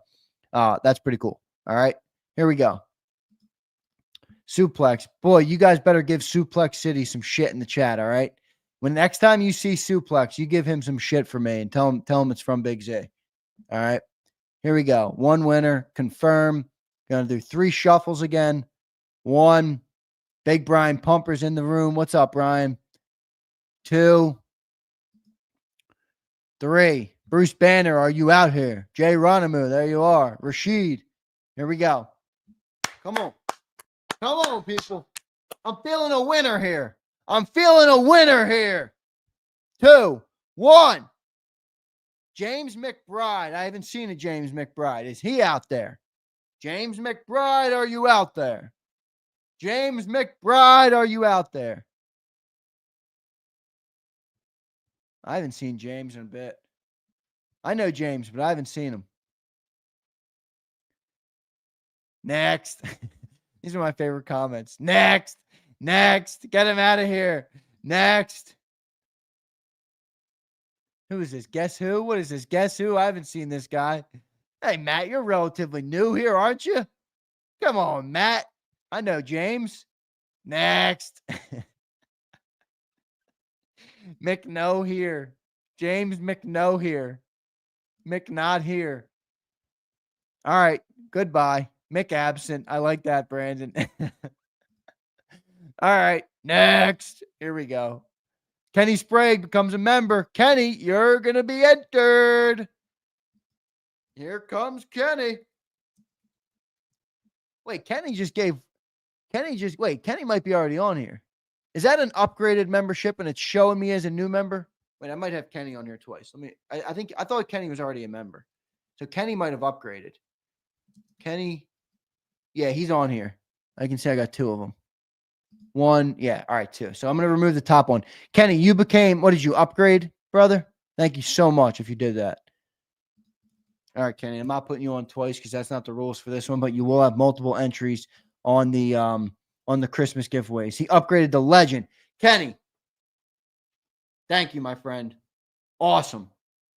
that's pretty cool. All right. Here we go. Suplex. Boy, you guys better give Suplex City some shit in the chat, all right? When next time you see Suplex, you give him some shit for me and tell him it's from Big Z. All right? Here we go. 1 winner. Confirm. Going to do 3 shuffles again. 1. Big Brian Pumper's in the room. What's up, Brian? 2. 3. Bruce Banner, are you out here? Jay Ronimu, there you are. Rashid. Here we go. Come on. Come on, people. I'm feeling a winner here. I'm feeling a winner here. 2, 1. James McBride. I haven't seen a James McBride. Is he out there? James McBride, are you out there? James McBride, are you out there? I haven't seen James in a bit. I know James, but I haven't seen him. Next. These are my favorite comments. Next. Next. Get him out of here. Next. Who is this? Guess who? What is this? Guess who? I haven't seen this guy. Hey, Matt, you're relatively new here, aren't you? Come on, Matt. I know James. Next. McNo here. James McNo here. McNot here. All right. Goodbye. Mick absent. I like that, Brandon. All right. Next. Here we go. Kenny Sprague becomes a member. Kenny, you're going to be entered. Here comes Kenny. Wait, Kenny might be already on here. Is that an upgraded membership and it's showing me as a new member? Wait, I might have Kenny on here twice. I thought Kenny was already a member. So Kenny might have upgraded. Kenny. Yeah, he's on here. I can see I got 2 of them. 1. Yeah. All right. 2. So I'm going to remove the top one. Kenny, you became, what did you upgrade, brother? Thank you so much if you did that. All right, Kenny, I'm not putting you on twice because that's not the rules for this one, but you will have multiple entries on the Christmas giveaways. He upgraded the legend. Kenny, thank you, my friend. Awesome.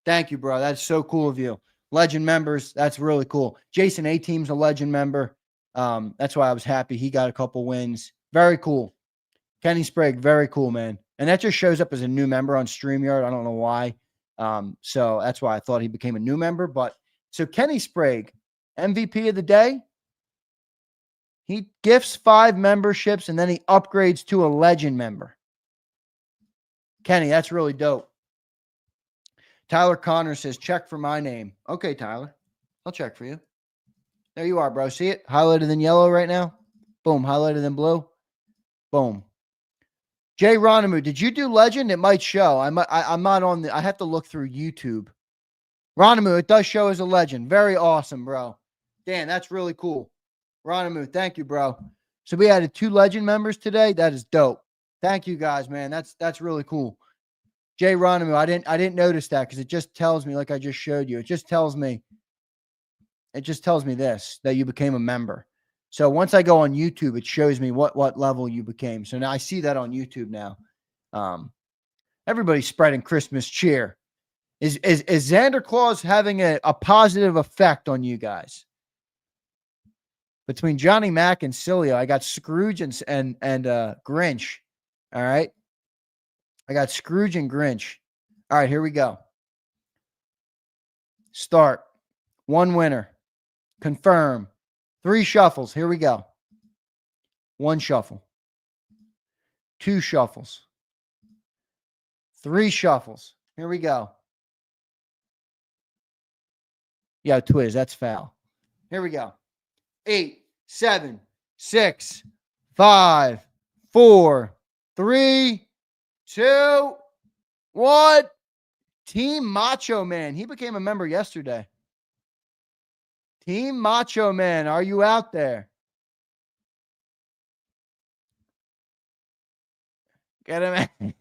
Thank you, bro. That's so cool of you. Legend members, that's really cool. Jason A-Team's a legend member. That's why I was happy. He got a couple wins. Very cool. Kenny Sprague, very cool, man. And that just shows up as a new member on StreamYard. I don't know why. So that's why I thought he became a new member. But so Kenny Sprague, MVP of the day. He gifts 5 memberships and then he upgrades to a legend member. Kenny, that's really dope. Tyler Connor says, check for my name. Okay, Tyler. I'll check for you. There you are, bro. See it? Highlighted in yellow right now. Boom. Highlighted in blue. Boom. Jay Ronimu, did you do legend? It might show. I'm not on the, I have to look through YouTube. Ronimu, it does show as a legend. Very awesome, bro. Dan, that's really cool. Ronimu, thank you, bro. So we added 2 legend members today. That is dope. Thank you guys, man. That's really cool. Jay Ronimu, I didn't notice that because it just tells me, like I just showed you, it just tells me this, that you became a member. So once I go on YouTube, it shows me what level you became. So now I see that on YouTube now. Everybody's spreading Christmas cheer. Is Zander Claus having a positive effect on you guys? Between Johnny Mac and Cilio, I got Scrooge and Grinch. All right. I got Scrooge and Grinch. All right, here we go. Start. 1 winner. Confirm. 3 shuffles. Here we go. 1 shuffle. 2 shuffles. 3 shuffles. Here we go. Yeah, Twiz, that's foul. Here we go. 8, 7, 6, 5, 4, 3, 2, 1. Team Macho Man. He became a member yesterday. Team Macho Man, are you out there? Get him.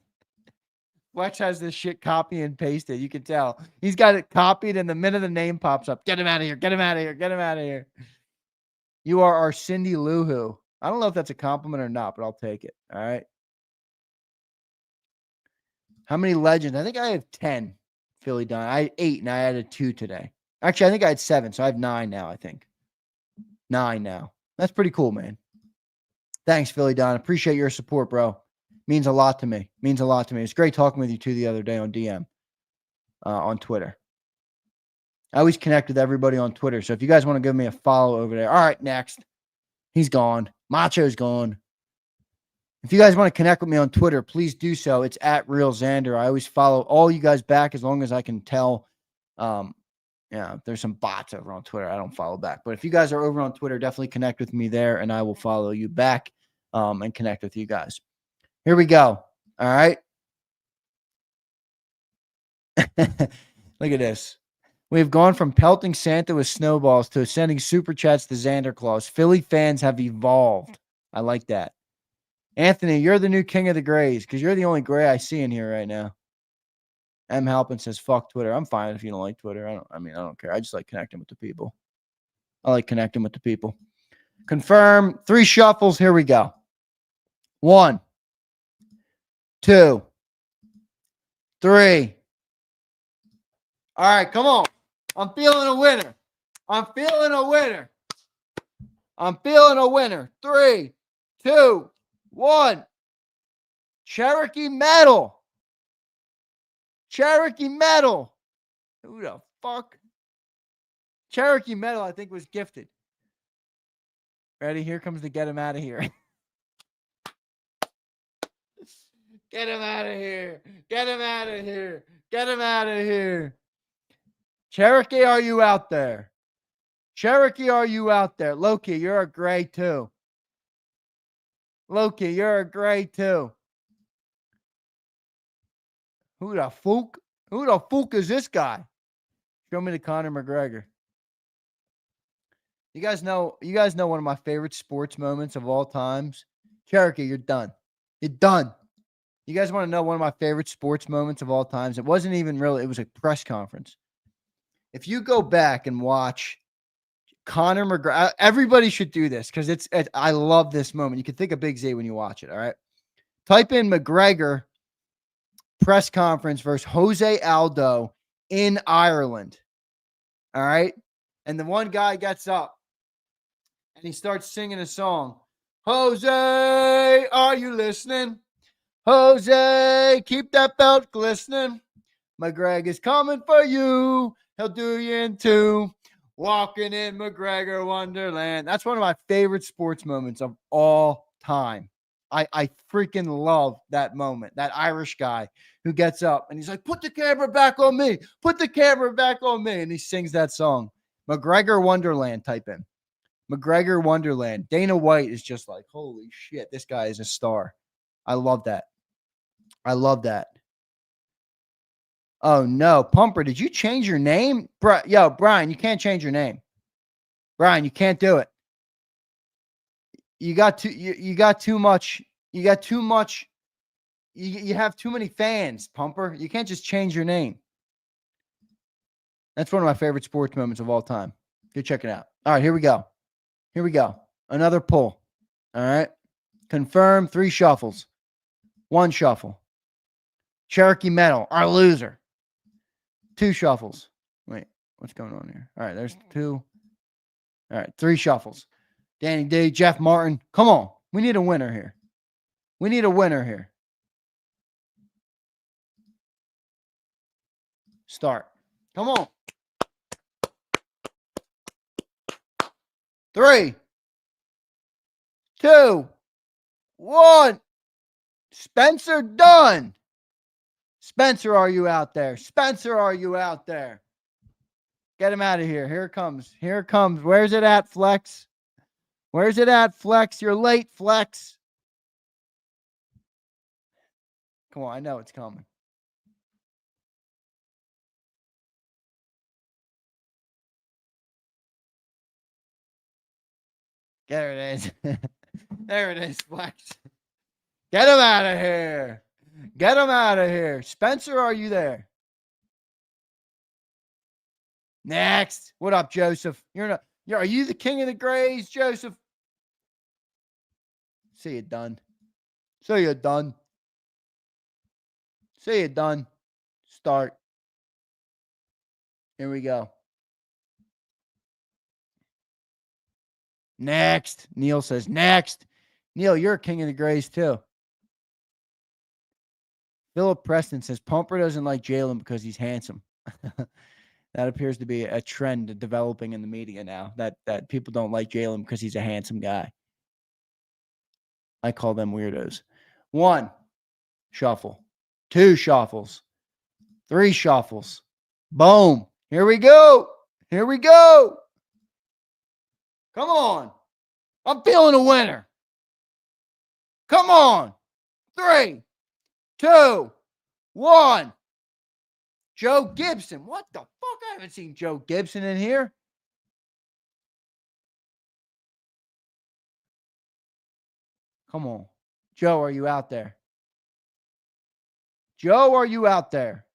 Flex has this shit copy and pasted. You can tell. He's got it copied, and the minute the name pops up, get him out of here. Get him out of here. Get him out of here. You are our Cindy Lou Who. I don't know if that's a compliment or not, but I'll take it. All right. How many legends? I think I have 10. Philly Don. I had 8, and I added 2 today. Actually, I think I had 7, so I have 9 now, I think. 9 now. That's pretty cool, man. Thanks, Philly Don. Appreciate your support, bro. Means a lot to me. Means a lot to me. It's great talking with you, too, the other day on DM, on Twitter. I always connect with everybody on Twitter, so if you guys want to give me a follow over there. All right, next. He's gone. Macho's gone. If you guys want to connect with me on Twitter, please do so. It's at Real Zander. I always follow all you guys back as long as I can tell. There's some bots over on Twitter. I don't follow back. But if you guys are over on Twitter, definitely connect with me there, and I will follow you back and connect with you guys. Here we go. All right. Look at this. We've gone from pelting Santa with snowballs to sending super chats to Xander Claus. Philly fans have evolved. I like that. Anthony, you're the new king of the grays because you're the only gray I see in here right now. M. Halpin says, fuck Twitter. I'm fine if you don't like Twitter. I don't care. I just like connecting with the people. I like connecting with the people. Confirm. 3 shuffles. Here we go. 1, 2, 3. All right, come on. I'm feeling a winner. I'm feeling a winner. I'm feeling a winner. 3, 2, 1. Cherokee Metal. Cherokee Metal. Who the fuck? Cherokee Metal, I think, was gifted. Ready? Here comes the get him out of here. Get him out of here. Get him out of here. Get him out of here. Cherokee, are you out there? Cherokee, are you out there? Loki, you're a gray too. Loki, you're a gray too. Who the fuck? Who the fuck is this guy? Show me the Conor McGregor. You guys know one of my favorite sports moments of all times. Cherokee, you're done. You're done. You guys want to know one of my favorite sports moments of all times? It wasn't even really, it was a press conference. If you go back and watch Conor McGregor, everybody should do this because I love this moment. You can think of Big Z when you watch it, all right? Type in McGregor press conference versus Jose Aldo in Ireland, all right? And the one guy gets up and he starts singing a song. Jose, are you listening? Jose, keep that belt glistening. McGregor's coming for you. He'll do you in 2. Walking in McGregor Wonderland. That's one of my favorite sports moments of all time. I freaking love that moment. That Irish guy who gets up and he's like, put the camera back on me. Put the camera back on me. And he sings that song. McGregor Wonderland, type in. McGregor Wonderland. Dana White is just like, holy shit, this guy is a star. I love that. I love that. Oh, no. Pumper, did you change your name? Yo, Brian, you can't change your name. Brian, you can't do it. You got too much. You have too many fans, Pumper. You can't just change your name. That's one of my favorite sports moments of all time. Go check it out. All right, here we go. Here we go. Another pull. All right. Confirm 3 shuffles. 1 shuffle. Cherokee Metal, our loser. 2 shuffles. Wait, what's going on here? All right, there's 2. All right, 3 shuffles. Danny D, Jeff Martin. Come on. We need a winner here. We need a winner here. Start. Come on. 3, 2, 1. Spencer Dunn. Spencer, are you out there? Spencer, are you out there? Get him out of here. Here it comes. Here it comes. Where's it at, Flex? Where's it at, Flex? You're late, Flex. Come on, I know it's coming. There it is. There it is, Flex. Get him out of here. Get him out of here. Spencer, are you there? Next. What up, Joseph? Are you the king of the grays, Joseph? See you done. See you done. See you done. Start. Here we go. Next. Neil says next. Neil, you're a king of the grays too. Philip Preston says Pumper doesn't like Jalen because he's handsome. That appears to be a trend developing in the media now, that people don't like Jalen because he's a handsome guy. I call them weirdos. 1, shuffle. 2 shuffles. 3 shuffles. Boom. Here we go. Here we go. Come on. I'm feeling a winner. Come on. 3, 2, 1. Joe Gibson. What the fuck? I haven't seen Joe Gibson in here. Come on. Joe, are you out there? Joe, are you out there?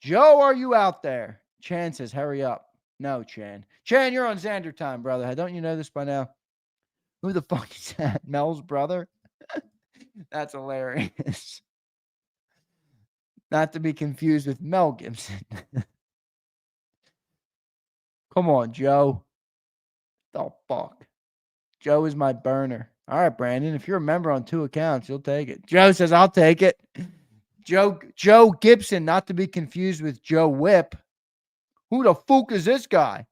Joe, are you out there? Chan says, hurry up. No, Chan. Chan, you're on Zander time, brother. Don't you know this by now? Who the fuck is that? Mel's brother? That's hilarious. Not to be confused with Mel Gibson. Come on, Joe. The fuck? Joe is my burner. All right, Brandon. If you're a member on 2 accounts, you'll take it. Joe says, I'll take it. Joe Gibson, not to be confused with Joe Whip. Who the fuck is this guy?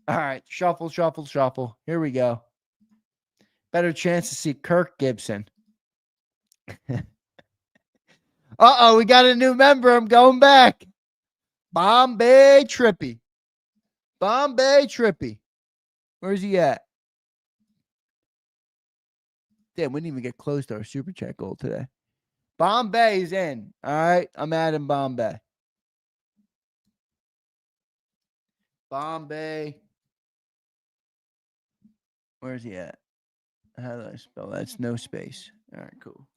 All right. Shuffle, shuffle, shuffle. Here we go. Better chance to see Kirk Gibson. Uh-oh, we got a new member. I'm going back. Bombay Trippy. Bombay Trippy. Where's he at? Damn, we didn't even get close to our super chat goal today. Bombay's in. All right, I'm adding Bombay. Bombay. Where's he at? How do I spell that? It's no space. All right, cool.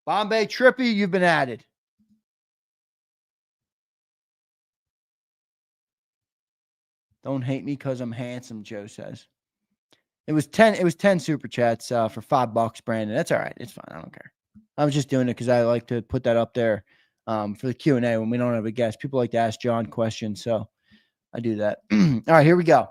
Bombay Trippy, you've been added. Don't hate me because I'm handsome, Joe says. It was 10 super chats for $5, Brandon. That's all right. It's fine. I don't care. I was just doing it because I like to put that up there for the Q&A when we don't have a guest. People like to ask John questions, so I do that. All right, here we go.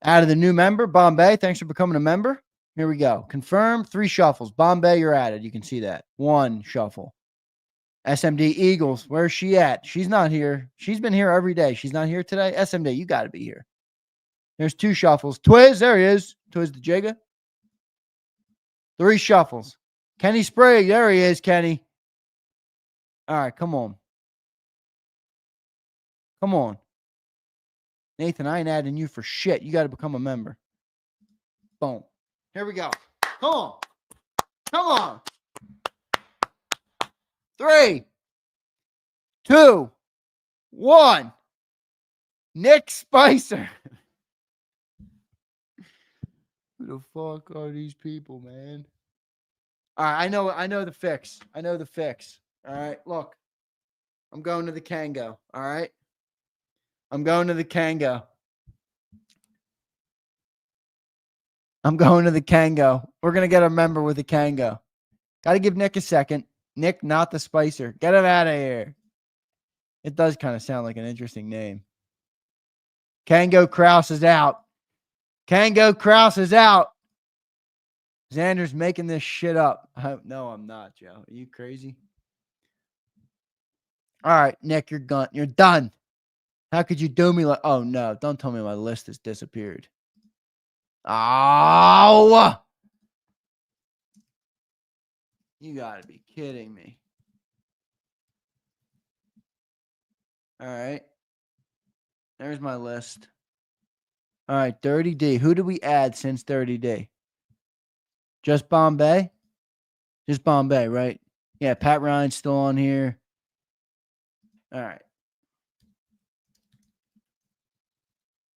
Out of the new member, Bombay, thanks for becoming a member. Here we go. Confirm 3 shuffles. Bombay, you're added. You can see that. 1 shuffle. SMD Eagles, where's she at? She's not here. She's been here every day. She's not here today. SMD, you got to be here. There's 2 shuffles. Twiz, there he is. Twiz the Jigga. 3 shuffles. Kenny Sprague, there he is, Kenny. All right, come on. Come on. Nathan, I ain't adding you for shit. You got to become a member. Boom. Here we go. Come on. Come on. 3, 2, 1. Nick Spicer. Who the fuck are these people, man? All right, I know the fix. I know the fix. All right, look. I'm going to the Kango. All right? I'm going to the Kango. I'm going to the Kango. We're going to get a member with the Kango. Got to give Nick a second. Nick, not the Spicer. Get him out of here. It does kind of sound like an interesting name. Kango Krause is out. Kango Krause is out. Zander's making this shit up. No, I'm not, Joe. Are you crazy? All right, Nick, you're gone. You're done. How could you do me like... Oh, no. Don't tell me my list has disappeared. Oh! You got to be kidding me. All right. There's my list. All right, 30D. Who did we add since 30D? Just Bombay? Just Bombay, right? Yeah, Pat Ryan's still on here. All right.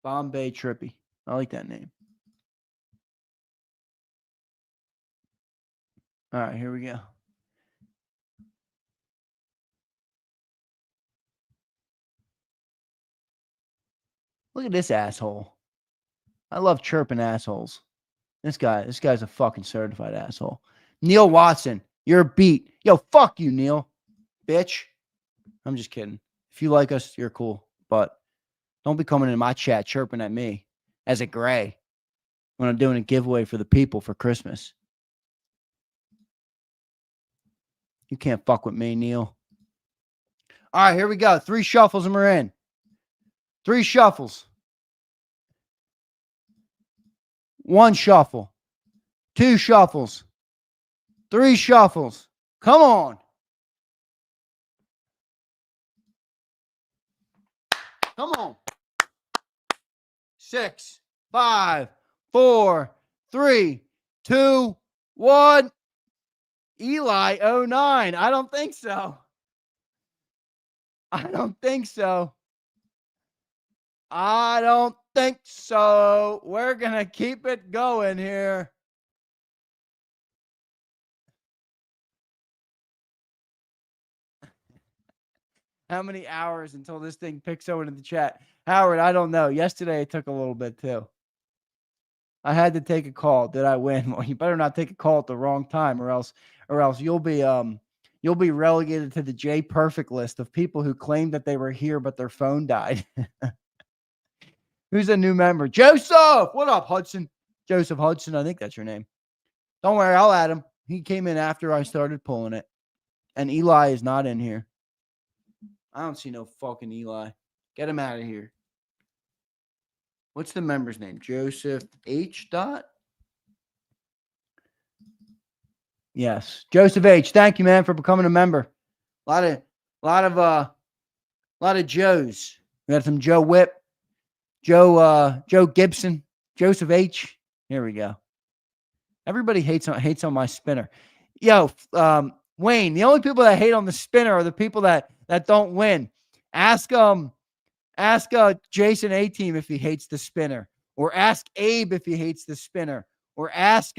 Bombay Trippy. I like that name. All right, here we go. Look at this asshole. I love chirping assholes. This guy's a fucking certified asshole. Neil Watson, you're beat. Yo, fuck you, Neil. Bitch. I'm just kidding. If you like us, you're cool. But don't be coming in my chat chirping at me as a gray when I'm doing a giveaway for the people for Christmas. You can't fuck with me, Neil. All right, here we go. 3 shuffles and we're in. 3 shuffles. 1 shuffle. 2 shuffles. 3 shuffles. Come on. Come on. 6, 5, 4, 3, 2, 1. Eli 09. I don't think so. I don't think so. I don't think so. We're going to keep it going here. How many hours until this thing picks someone in the chat? Howard, I don't know. Yesterday it took a little bit too. I had to take a call. Did I win? Well, you better not take a call at the wrong time, or else you'll be relegated to the J Perfect list of people who claimed that they were here but their phone died. Who's a new member? Joseph! What up, Hudson? Joseph Hudson, I think that's your name. Don't worry, I'll add him. He came in after I started pulling it. And Eli is not in here. I don't see no fucking Eli. Get him out of here. What's the member's name? Joseph H. Dot? Yes. Joseph H. Thank you, man, for becoming a member. A lot of Joes. We got some Joe Whip, Joe Gibson, Joseph H. Here we go. Everybody hates on my spinner. Yo, Wayne, the only people that hate on the spinner are the people that don't win. Ask Jason A-Team if he hates the spinner, or ask Abe if he hates the spinner, or ask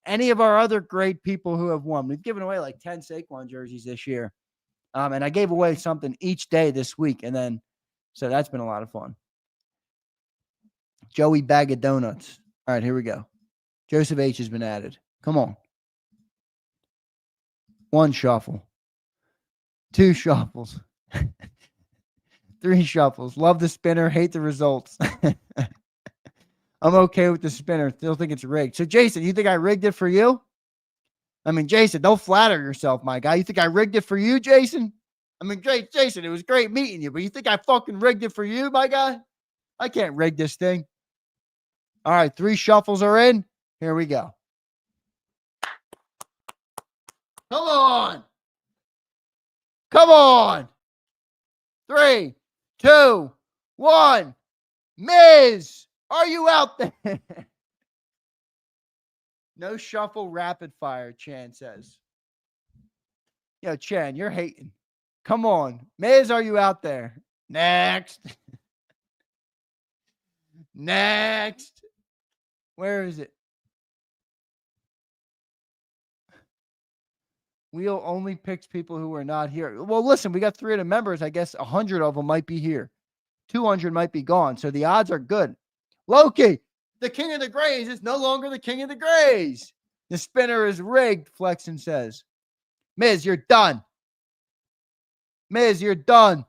any of our other great people who have won. We've given away like 10 Saquon jerseys this year. And I gave away something each day this week. And then, so that's been a lot of fun. Joey Bag of Donuts. All right, here we go. Joseph H has been added. Come on. 1 shuffle. 2 shuffles. 3 shuffles. Love the spinner. Hate the results. I'm okay with the spinner. Still think it's rigged. So, Jason, you think I rigged it for you? I mean, Jason, don't flatter yourself, my guy. You think I rigged it for you, Jason? I mean, Jason, it was great meeting you, but you think I fucking rigged it for you, my guy? I can't rig this thing. All right, 3 shuffles are in. Here we go. Come on. Come on. 3, 2, 1. Miz, are you out there? No shuffle rapid fire, Chan says. Yo, Chan, you're hating. Come on. Miz, are you out there? Next. Next. Where is it? Wheel only picks people who are not here. Well, listen, we got 3 of the members. I guess 100 of them might be here. 200 might be gone. So the odds are good. Loki, the king of the grays, is no longer the king of the grays. The spinner is rigged, Flexen says. Miz, you're done. Miz, you're done.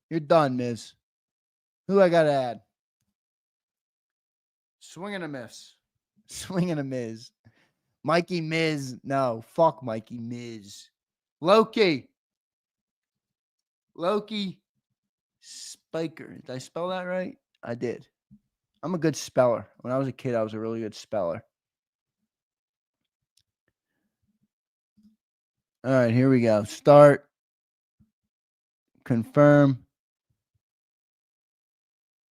You're done, Miz. Who I got to add? Swing and a miss. Swing and a Miz. Mikey Miz. No, fuck Mikey Miz. Loki. Loki Spiker. Did I spell that right? I did. I'm a good speller. When I was a kid, I was a really good speller. All right, here we go. Start. confirm.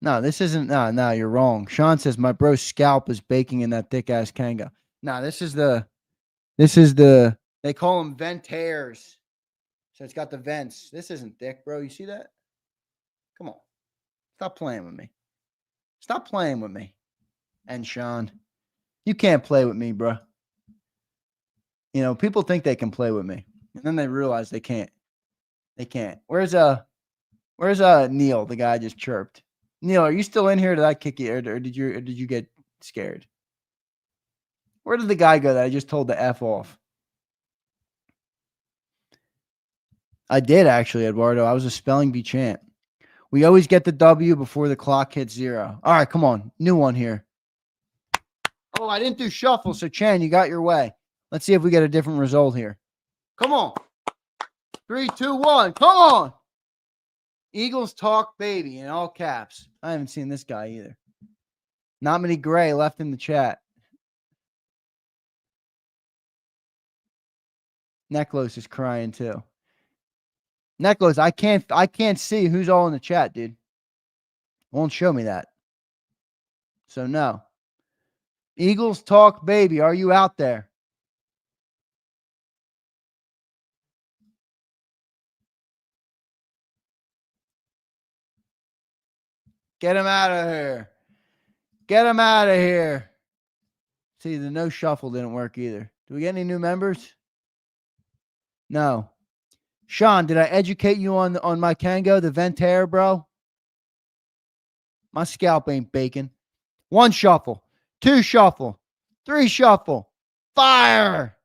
No, this isn't. No, you're wrong. Sean says my bro's scalp is baking in that thick ass Kanga. No, this is the, they call them vent hairs. So it's got the vents. This isn't thick, bro. You see that? Come on. Stop playing with me. Stop playing with me. And Sean, you can't play with me, bro. You know, people think they can play with me, and then they realize they can't. They can't. Where's Neil, the guy I just chirped? Neil, are you still in here? Did I kick you, or did you get scared? Where did the guy go that I just told to F off? I did actually, Eduardo. I was a spelling bee champ. We always get the W before the clock hits 0. All right, come on. New one here. Oh, I didn't do shuffle, so Chan, you got your way. Let's see if we get a different result here. Come on. 3, 2, 1. Come on. Eagles talk baby in all caps. I haven't seen this guy either. Not many gray left in the chat. Necklace is crying too. Necklace, I can't see who's all in the chat, dude. Won't show me that. So no. Eagles talk baby. Are you out there? Get him out of here. Get him out of here. See, the no shuffle didn't work either. Do we get any new members? No. Sean, did I educate you on my Kango, the vent hair, bro? My scalp ain't bacon. 1 shuffle. 2 shuffle. 3 shuffle. Fire.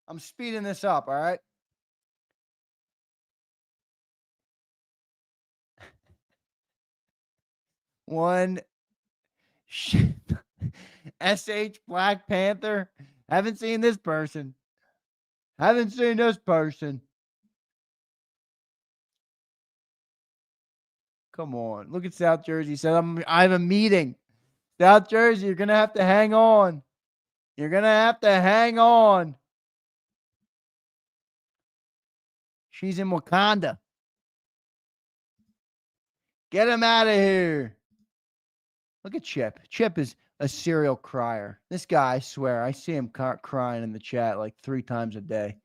I'm speeding this up, all right? One. SH Black Panther. Haven't seen this person. Haven't seen this person. Come on. Look at South Jersey. He said, I have a meeting. South Jersey, you're going to have to hang on. You're going to have to hang on. She's in Wakanda. Get him out of here. Look at Chip. Chip is a serial crier. This guy, I swear, I see him crying in the chat like 3 times a day.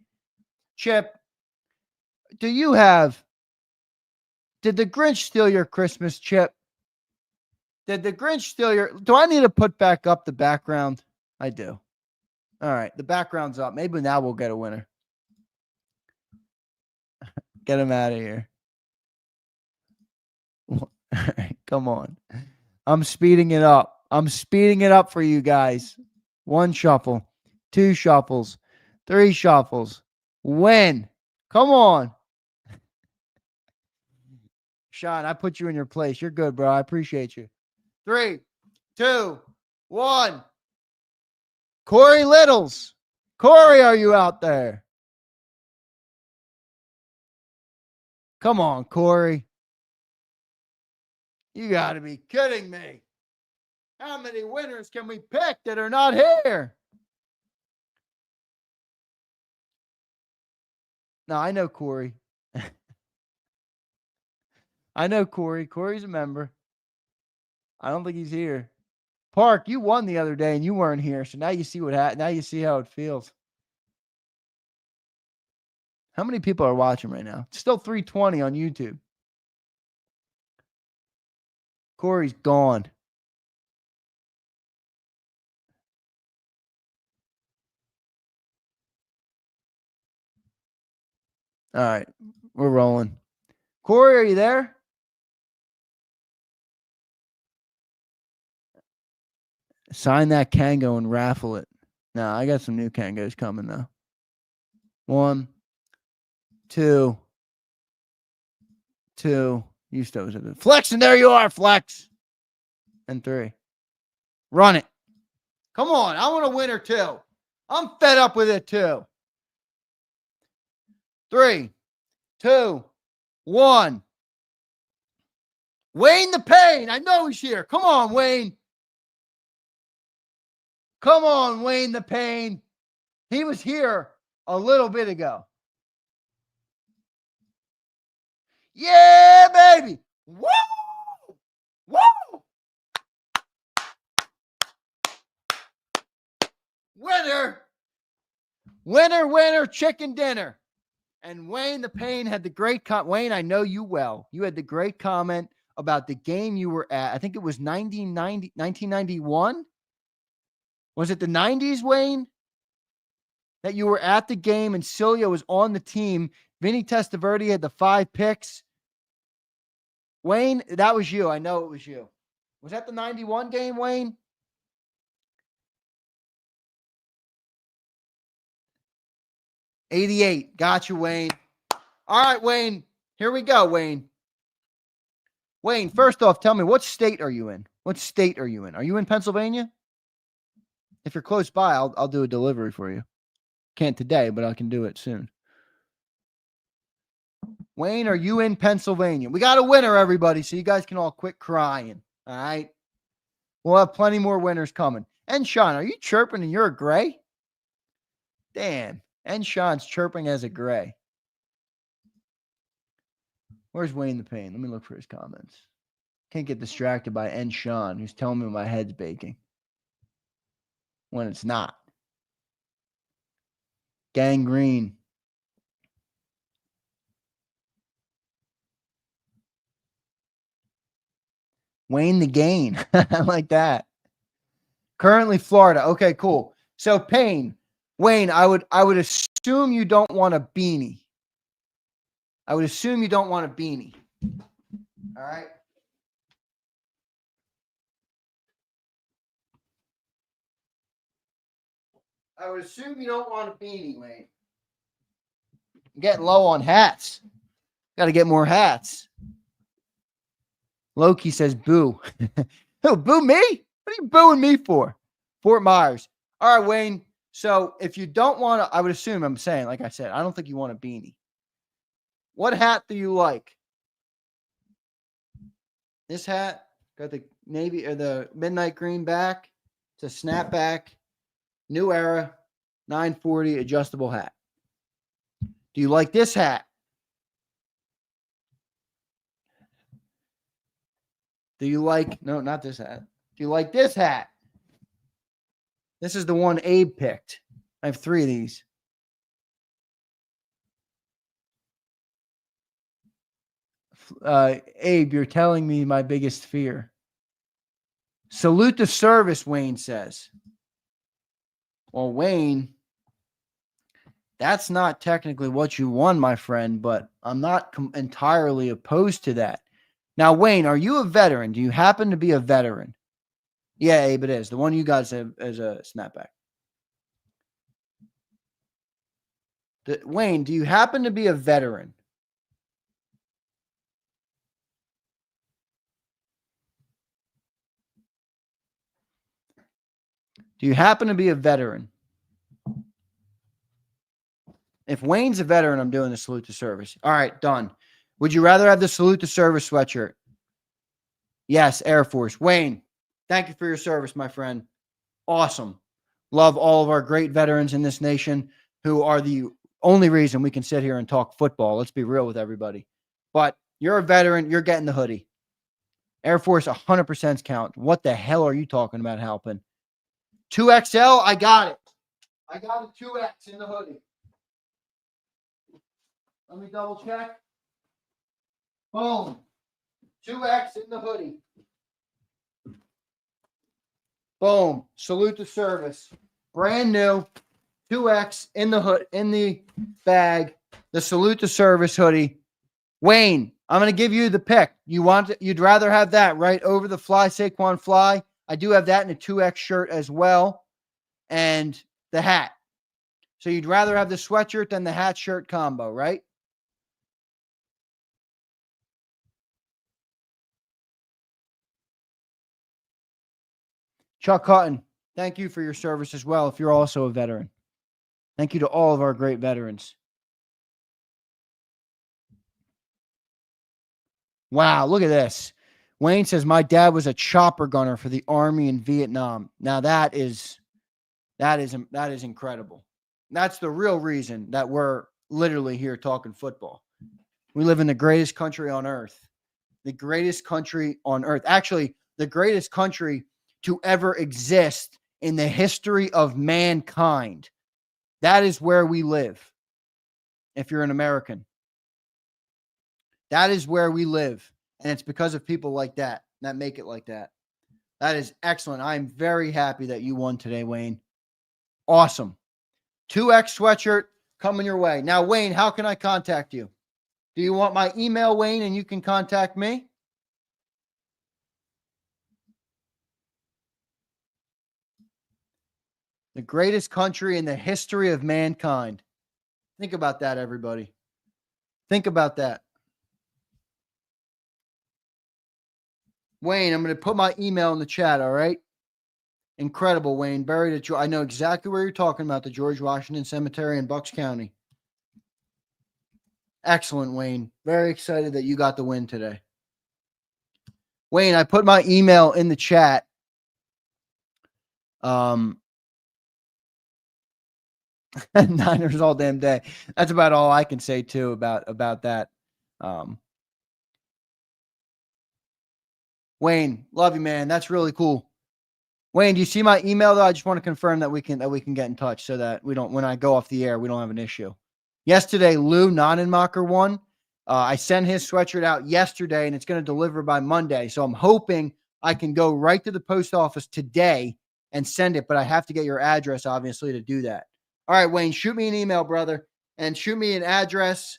Chip, did the Grinch steal your Christmas, Chip? Did the Grinch steal do I need to put back up the background? I do. All right, the background's up. Maybe now we'll get a winner. Get him out of here. All right, come on. I'm speeding it up. I'm speeding it up for you guys. 1 shuffle, 2 shuffles, 3 shuffles. Win. Come on. Sean, I put you in your place. You're good, bro. I appreciate you. 3, 2, 1. Corey Littles. Corey, are you out there? Come on, Corey. You got to be kidding me. How many winners can we pick that are not here? No, I know Corey. I know Corey. Corey's a member. I don't think he's here. Park, you won the other day and you weren't here. So now you see what happened. Now you see how it feels. How many people are watching right now? It's still 320 on YouTube. Corey's gone. All right. We're rolling. Corey, are you there? Sign that Kango and raffle it. No, I got some new Kangos coming though. 1, 2. You still was it. Flex, and there you are, Flex. And 3. Run it. Come on. I want a winner too. I'm fed up with it too. 3, 2, 1. Wayne the Pain. I know he's here. Come on, Wayne. Come on, Wayne the Pain. He was here a little bit ago. Yeah, baby. Woo! Woo! Winner. Winner, winner, chicken dinner. And Wayne the Pain had the great Wayne, I know you well. You had the great comment about the game you were at. I think it was 1991. Was it the 90s, Wayne? That you were at the game and Celia was on the team. Vinny Testaverde had the 5 picks. Wayne, that was you. I know it was you. Was that the 91 game, Wayne? '88. Got you, Wayne. All right, Wayne. Here we go, Wayne. Wayne, first off, tell me, what state are you in? What state are you in? Are you in Pennsylvania? If you're close by, I'll do a delivery for you. Can't today, but I can do it soon. Wayne, are you in Pennsylvania? We got a winner, everybody, so you guys can all quit crying. All right? We'll have plenty more winners coming. And Sean, are you chirping and you're a gray? Damn. And Sean's chirping as a gray. Where's Wayne the Pain? Let me look for his comments. Can't get distracted by N. Sean, who's telling me my head's baking when it's not. Gangrene. Wayne the Gain. I like that. Currently Florida. Okay, cool. So Payne, Wayne, I would assume you don't want a beanie. I would assume you don't want a beanie. All right. I would assume you don't want a beanie, Wayne. I'm getting low on hats. Got to get more hats. Loki says boo. Who, boo me? What are you booing me for? Fort Myers. All right, Wayne. So if you don't want to, I would assume, I'm saying, like I said, I don't think you want a beanie. What hat do you like? This hat got the navy or the midnight green back. It's a snapback, new era, 940 adjustable hat. Do you like this hat? Do you like, no, not this hat. Do you like this hat? This is the one Abe picked. I have 3 of these. Abe, you're telling me my biggest fear. Salute the service, Wayne says. Well, Wayne, that's not technically what you won, my friend, but I'm not entirely opposed to that. Now, Wayne, are you a veteran? Do you happen to be a veteran? Yeah, Abe, it is. The one you got is a snapback. Wayne, do you happen to be a veteran? Do you happen to be a veteran? If Wayne's a veteran, I'm doing the salute to service. All right, done. Would you rather have the salute to service sweatshirt? Yes, Air Force. Wayne, thank you for your service, my friend. Awesome. Love all of our great veterans in this nation who are the only reason we can sit here and talk football. Let's be real with everybody. But you're a veteran. You're getting the hoodie. Air Force 100% count. What the hell are you talking about, Halpin? 2XL? I got it. I got a 2X in the hoodie. Let me double check. Boom. 2X in the hoodie. Boom. Salute to service. Brand new. 2X in the hood, in the bag. The salute to service hoodie. Wayne, I'm going to give you the pick. You'd rather have that right over the fly Saquon fly. I do have that in a 2X shirt as well. And the hat. So you'd rather have the sweatshirt than the hat shirt combo, right? Chuck Hutton, thank you for your service as well if you're also a veteran. Thank you to all of our great veterans. Wow, look at this. Wayne says, my dad was a chopper gunner for the Army in Vietnam. Now that is incredible. That's the real reason that we're literally here talking football. We live in the greatest country on earth. The greatest country on earth. Actually, the greatest country to ever exist in the history of mankind. That is where we live. If you're an American, that is where we live. And it's because of people like that make it like that. That is excellent. I'm very happy that you won today, Wayne. Awesome. 2X sweatshirt coming your way. Now, Wayne, how can I contact you? Do you want my email, Wayne, and you can contact me? The greatest country in the history of mankind. Think about that, everybody. Think about that. Wayne, I'm going to put my email in the chat, all right? Incredible, Wayne. Buried at I know exactly where you're talking about, the George Washington Cemetery in Bucks County. Excellent, Wayne. Very excited that you got the win today. Wayne, I put my email in the chat. Niners all damn day. That's about all I can say too about that. Wayne, love you, man. That's really cool. Wayne, do you see my email though? I just want to confirm that we can get in touch so that we don't, when I go off the air, we don't have an issue. Yesterday, Lou Nonnenmacher won. I sent his sweatshirt out yesterday, and it's going to deliver by Monday. So I'm hoping I can go right to the post office today and send it, but I have to get your address, obviously, to do that. All right, Wayne, shoot me an email, brother, and shoot me an address,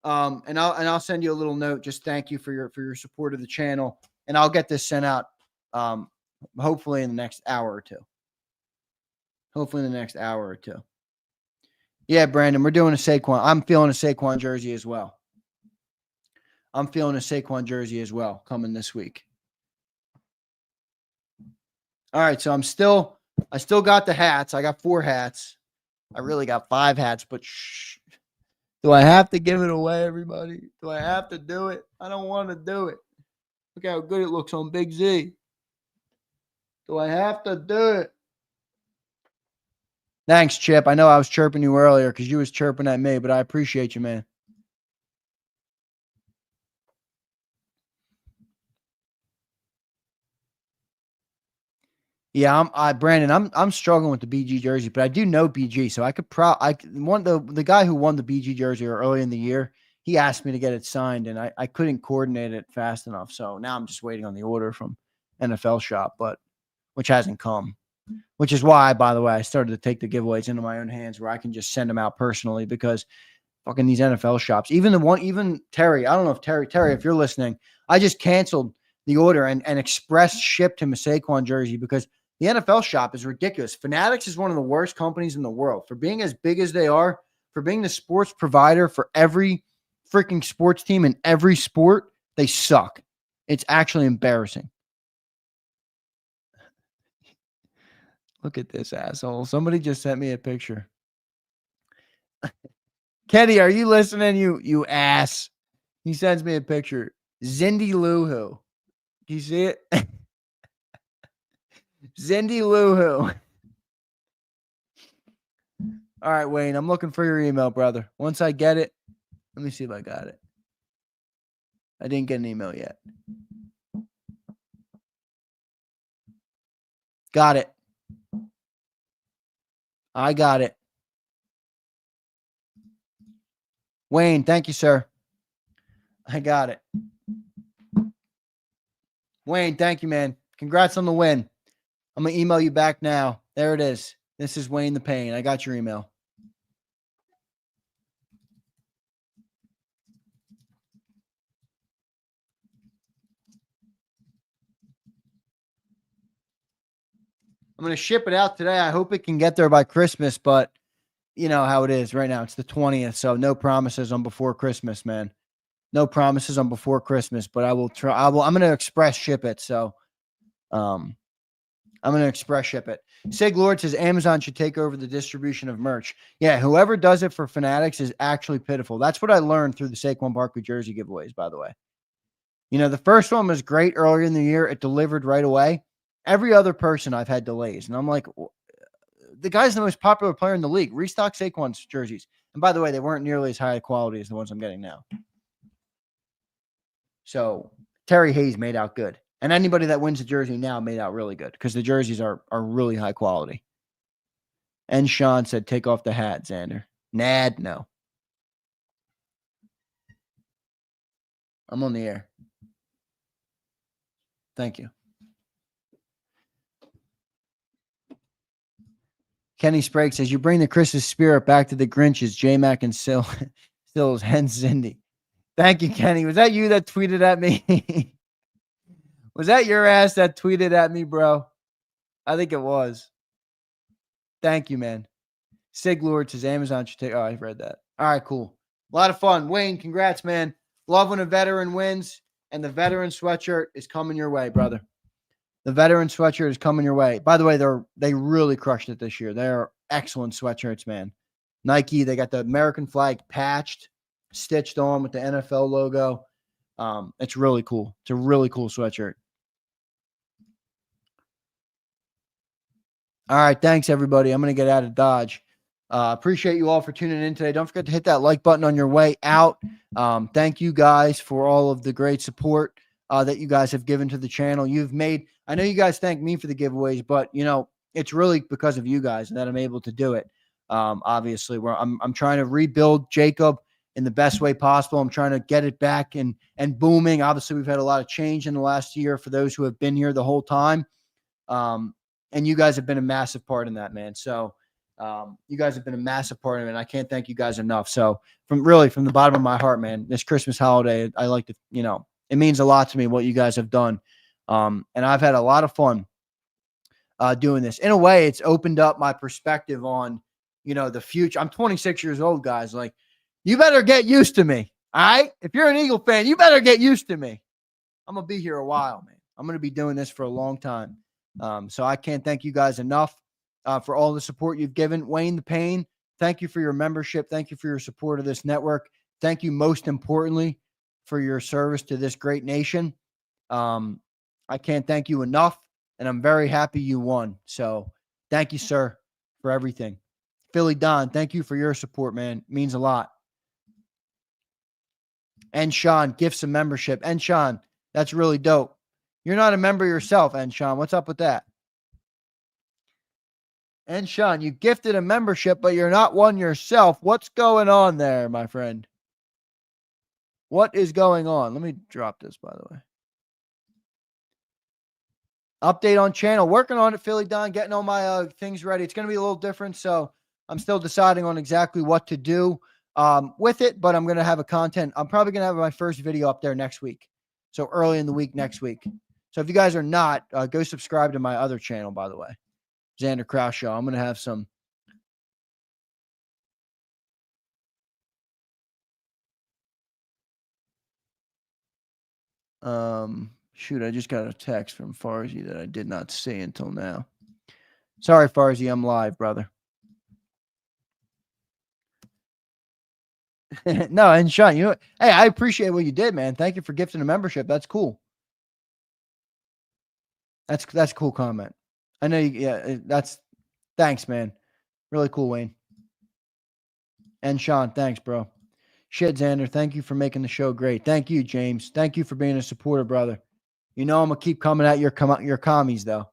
and I'll send you a little note. Just thank you for your support of the channel, and I'll get this sent out hopefully in the next hour or two. Yeah, Brandon, we're doing a Saquon. I'm feeling a Saquon jersey as well. Coming this week. All right, so I still got the hats. I got 4 hats. I really got 5 hats, but shh. Do I have to give it away, everybody? Do I have to do it? I don't want to do it. Look how good it looks on Big Z. Do I have to do it? Thanks, Chip. I know I was chirping you earlier because you was chirping at me, but I appreciate you, man. Yeah, Brandon, I'm struggling with the BG jersey, but I do know BG, so I could the guy who won the BG jersey early in the year, he asked me to get it signed, and I couldn't coordinate it fast enough. So now I'm just waiting on the order from NFL Shop, which hasn't come. Which is why, by the way, I started to take the giveaways into my own hands where I can just send them out personally, because fucking these NFL shops, even Terry, I don't know if Terry, if you're listening, I just canceled the order and express shipped him a Saquon jersey because the NFL Shop is ridiculous. Fanatics is one of the worst companies in the world for being as big as they are, for being the sports provider for every freaking sports team in every sport. They suck. It's actually embarrassing. Look at this asshole. Somebody just sent me a picture. Kenny, are you listening? You ass. He sends me a picture. Zindy Luhu. Do you see it? Zindy Luhu. All right, Wayne, I'm looking for your email, brother. Once I get it, let me see if I got it. I didn't get an email yet. Got it. I got it. Wayne, thank you, sir. I got it. Wayne, thank you, man. Congrats on the win. I'm going to email you back now. There it is. This is Wayne the Pain. I got your email. I'm going to ship it out today. I hope it can get there by Christmas, but you know how it is right now. It's the 20th, so no promises on before Christmas, man. No promises on before Christmas, but I will try. I'm going to express ship it. So, I'm going to express ship it. Sig Lord says Amazon should take over the distribution of merch. Yeah, whoever does it for Fanatics is actually pitiful. That's what I learned through the Saquon Barkley jersey giveaways, by the way. You know, the first one was great earlier in the year. It delivered right away. Every other person I've had delays. And I'm like, the guy's the most popular player in the league. Restock Saquon's jerseys. And by the way, they weren't nearly as high quality as the ones I'm getting now. So Terry Hayes made out good. And anybody that wins the jersey now made out really good because the jerseys are really high quality. And Sean said, take off the hat, Zander. Nad, no. I'm on the air. Thank you. Kenny Sprague says, you bring the Christmas spirit back to the Grinches, J-Mac and Sills, hence Cindy. Thank you, Kenny. Was that you that tweeted at me? Was that your ass that tweeted at me, bro? I think it was. Thank you, man. Sig Lord says Amazon should take. Oh, I read that. All right, cool. A lot of fun. Wayne, congrats, man. Love when a veteran wins, and the veteran sweatshirt is coming your way, brother. The veteran sweatshirt is coming your way. By the way, they really crushed it this year. They're excellent sweatshirts, man. Nike, they got the American flag patched, stitched on with the NFL logo. It's really cool. It's a really cool sweatshirt. All right, thanks, everybody. I'm going to get out of Dodge. Appreciate you all for tuning in today. Don't forget to hit that like button on your way out. Thank you guys for all of the great support that you guys have given to the channel. I know you guys thank me for the giveaways, but it's really because of you guys that I'm able to do it. Obviously, I'm trying to rebuild JAKIB in the best way possible. I'm trying to get it back and booming. Obviously, we've had a lot of change in the last year for those who have been here the whole time. And you guys have been a massive part in that, man. So you guys have been a massive part of it, and I can't thank you guys enough. So from the bottom of my heart, man, this Christmas holiday, I like to, it means a lot to me what you guys have done. And I've had a lot of fun doing this. In a way, it's opened up my perspective on, the future. I'm 26 years old, guys. Like, you better get used to me. All right. If you're an Eagle fan, you better get used to me. I'm going to be here a while, man. I'm going to be doing this for a long time. So I can't thank you guys enough for all the support you've given. Wayne the Pain, thank you for your membership. Thank you for your support of this network. Thank you most importantly for your service to this great nation. I can't thank you enough, and I'm very happy you won. So thank you, sir, for everything. Philly Don, thank you for your support, man. It means a lot. And Sean, gifts a membership. And Sean, that's really dope. You're not a member yourself, and Sean. What's up with that? And Sean, you gifted a membership, but you're not one yourself. What's going on there, my friend? What is going on? Let me drop this, by the way. Update on channel. Working on it, Philly Don. Getting all my things ready. It's going to be a little different, so I'm still deciding on exactly what to do with it, but I'm going to have a content. I'm probably going to have my first video up there next week. So early in the week, next week. So if you guys are not, go subscribe to my other channel, by the way. Zander Krause Show. I'm going to have some. Shoot, I just got a text from Farzy that I did not see until now. Sorry, Farzy, I'm live, brother. No, and Sean, hey, I appreciate what you did, man. Thank you for gifting a membership. That's cool. That's a cool comment. I know you, thanks, man. Really cool, Wayne. And Sean, thanks, bro. Shit, Zander, thank you for making the show great. Thank you, James. Thank you for being a supporter, brother. I'm going to keep coming at your commies, though.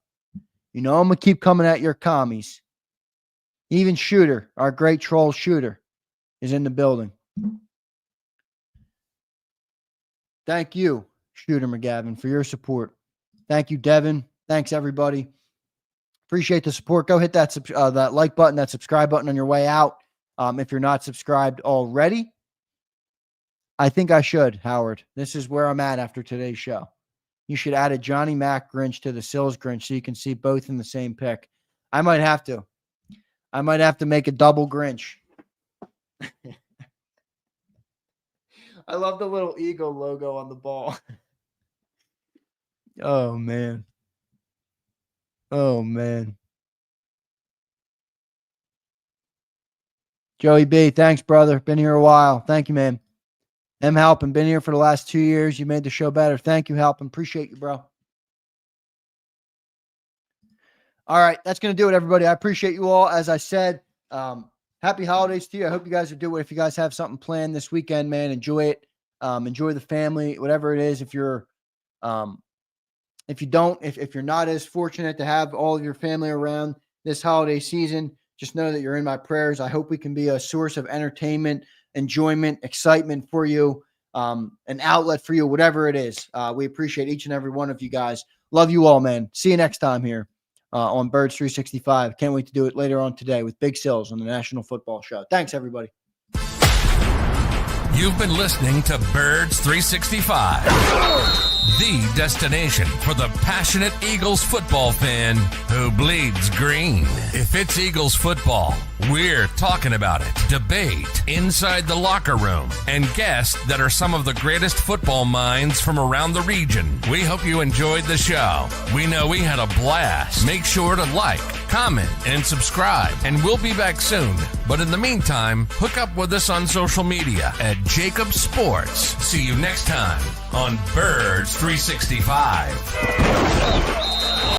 I'm going to keep coming at your commies. Even Shooter, our great troll Shooter, is in the building. Thank you, Shooter McGavin, for your support. Thank you, Devin. Thanks, everybody. Appreciate the support. Go hit that like button, that subscribe button on your way out. If you're not subscribed already, I think I should, Howard. This is where I'm at after today's show. You should add a Johnny Mac Grinch to the Sills Grinch so you can see both in the same pic. I might have to. I might have to make a double Grinch. I love the little eagle logo on the ball. Oh, man. Oh, man. Joey B, thanks, brother. Been here a while. Thank you, man. M. Halpin, been here for the last 2 years. You made the show better. Thank you, Halpin. Appreciate you, bro. All right, that's going to do it, everybody. I appreciate you all. As I said, happy holidays to you. I hope you guys are doing it. If you guys have something planned this weekend, man, enjoy it. Enjoy the family, whatever it is. If you're if you're not as fortunate to have all of your family around this holiday season, just know that you're in my prayers. I hope we can be a source of entertainment, enjoyment, excitement for you, an outlet for you, whatever it is. We appreciate each and every one of you guys. Love you all, man. See you next time here on Birds 365. Can't wait to do it later on today with Big Sills on the National Football Show. Thanks, everybody. You've been listening to Birds 365, the destination for the passionate Eagles football fan who bleeds green. If it's Eagles football, we're talking about it. Debate inside the locker room and guests that are some of the greatest football minds from around the region. We hope you enjoyed the show. We know we had a blast. Make sure to like, comment, and subscribe, and we'll be back soon. But in the meantime, hook up with us on social media at JAKIB Sports. See you next time on Birds 365.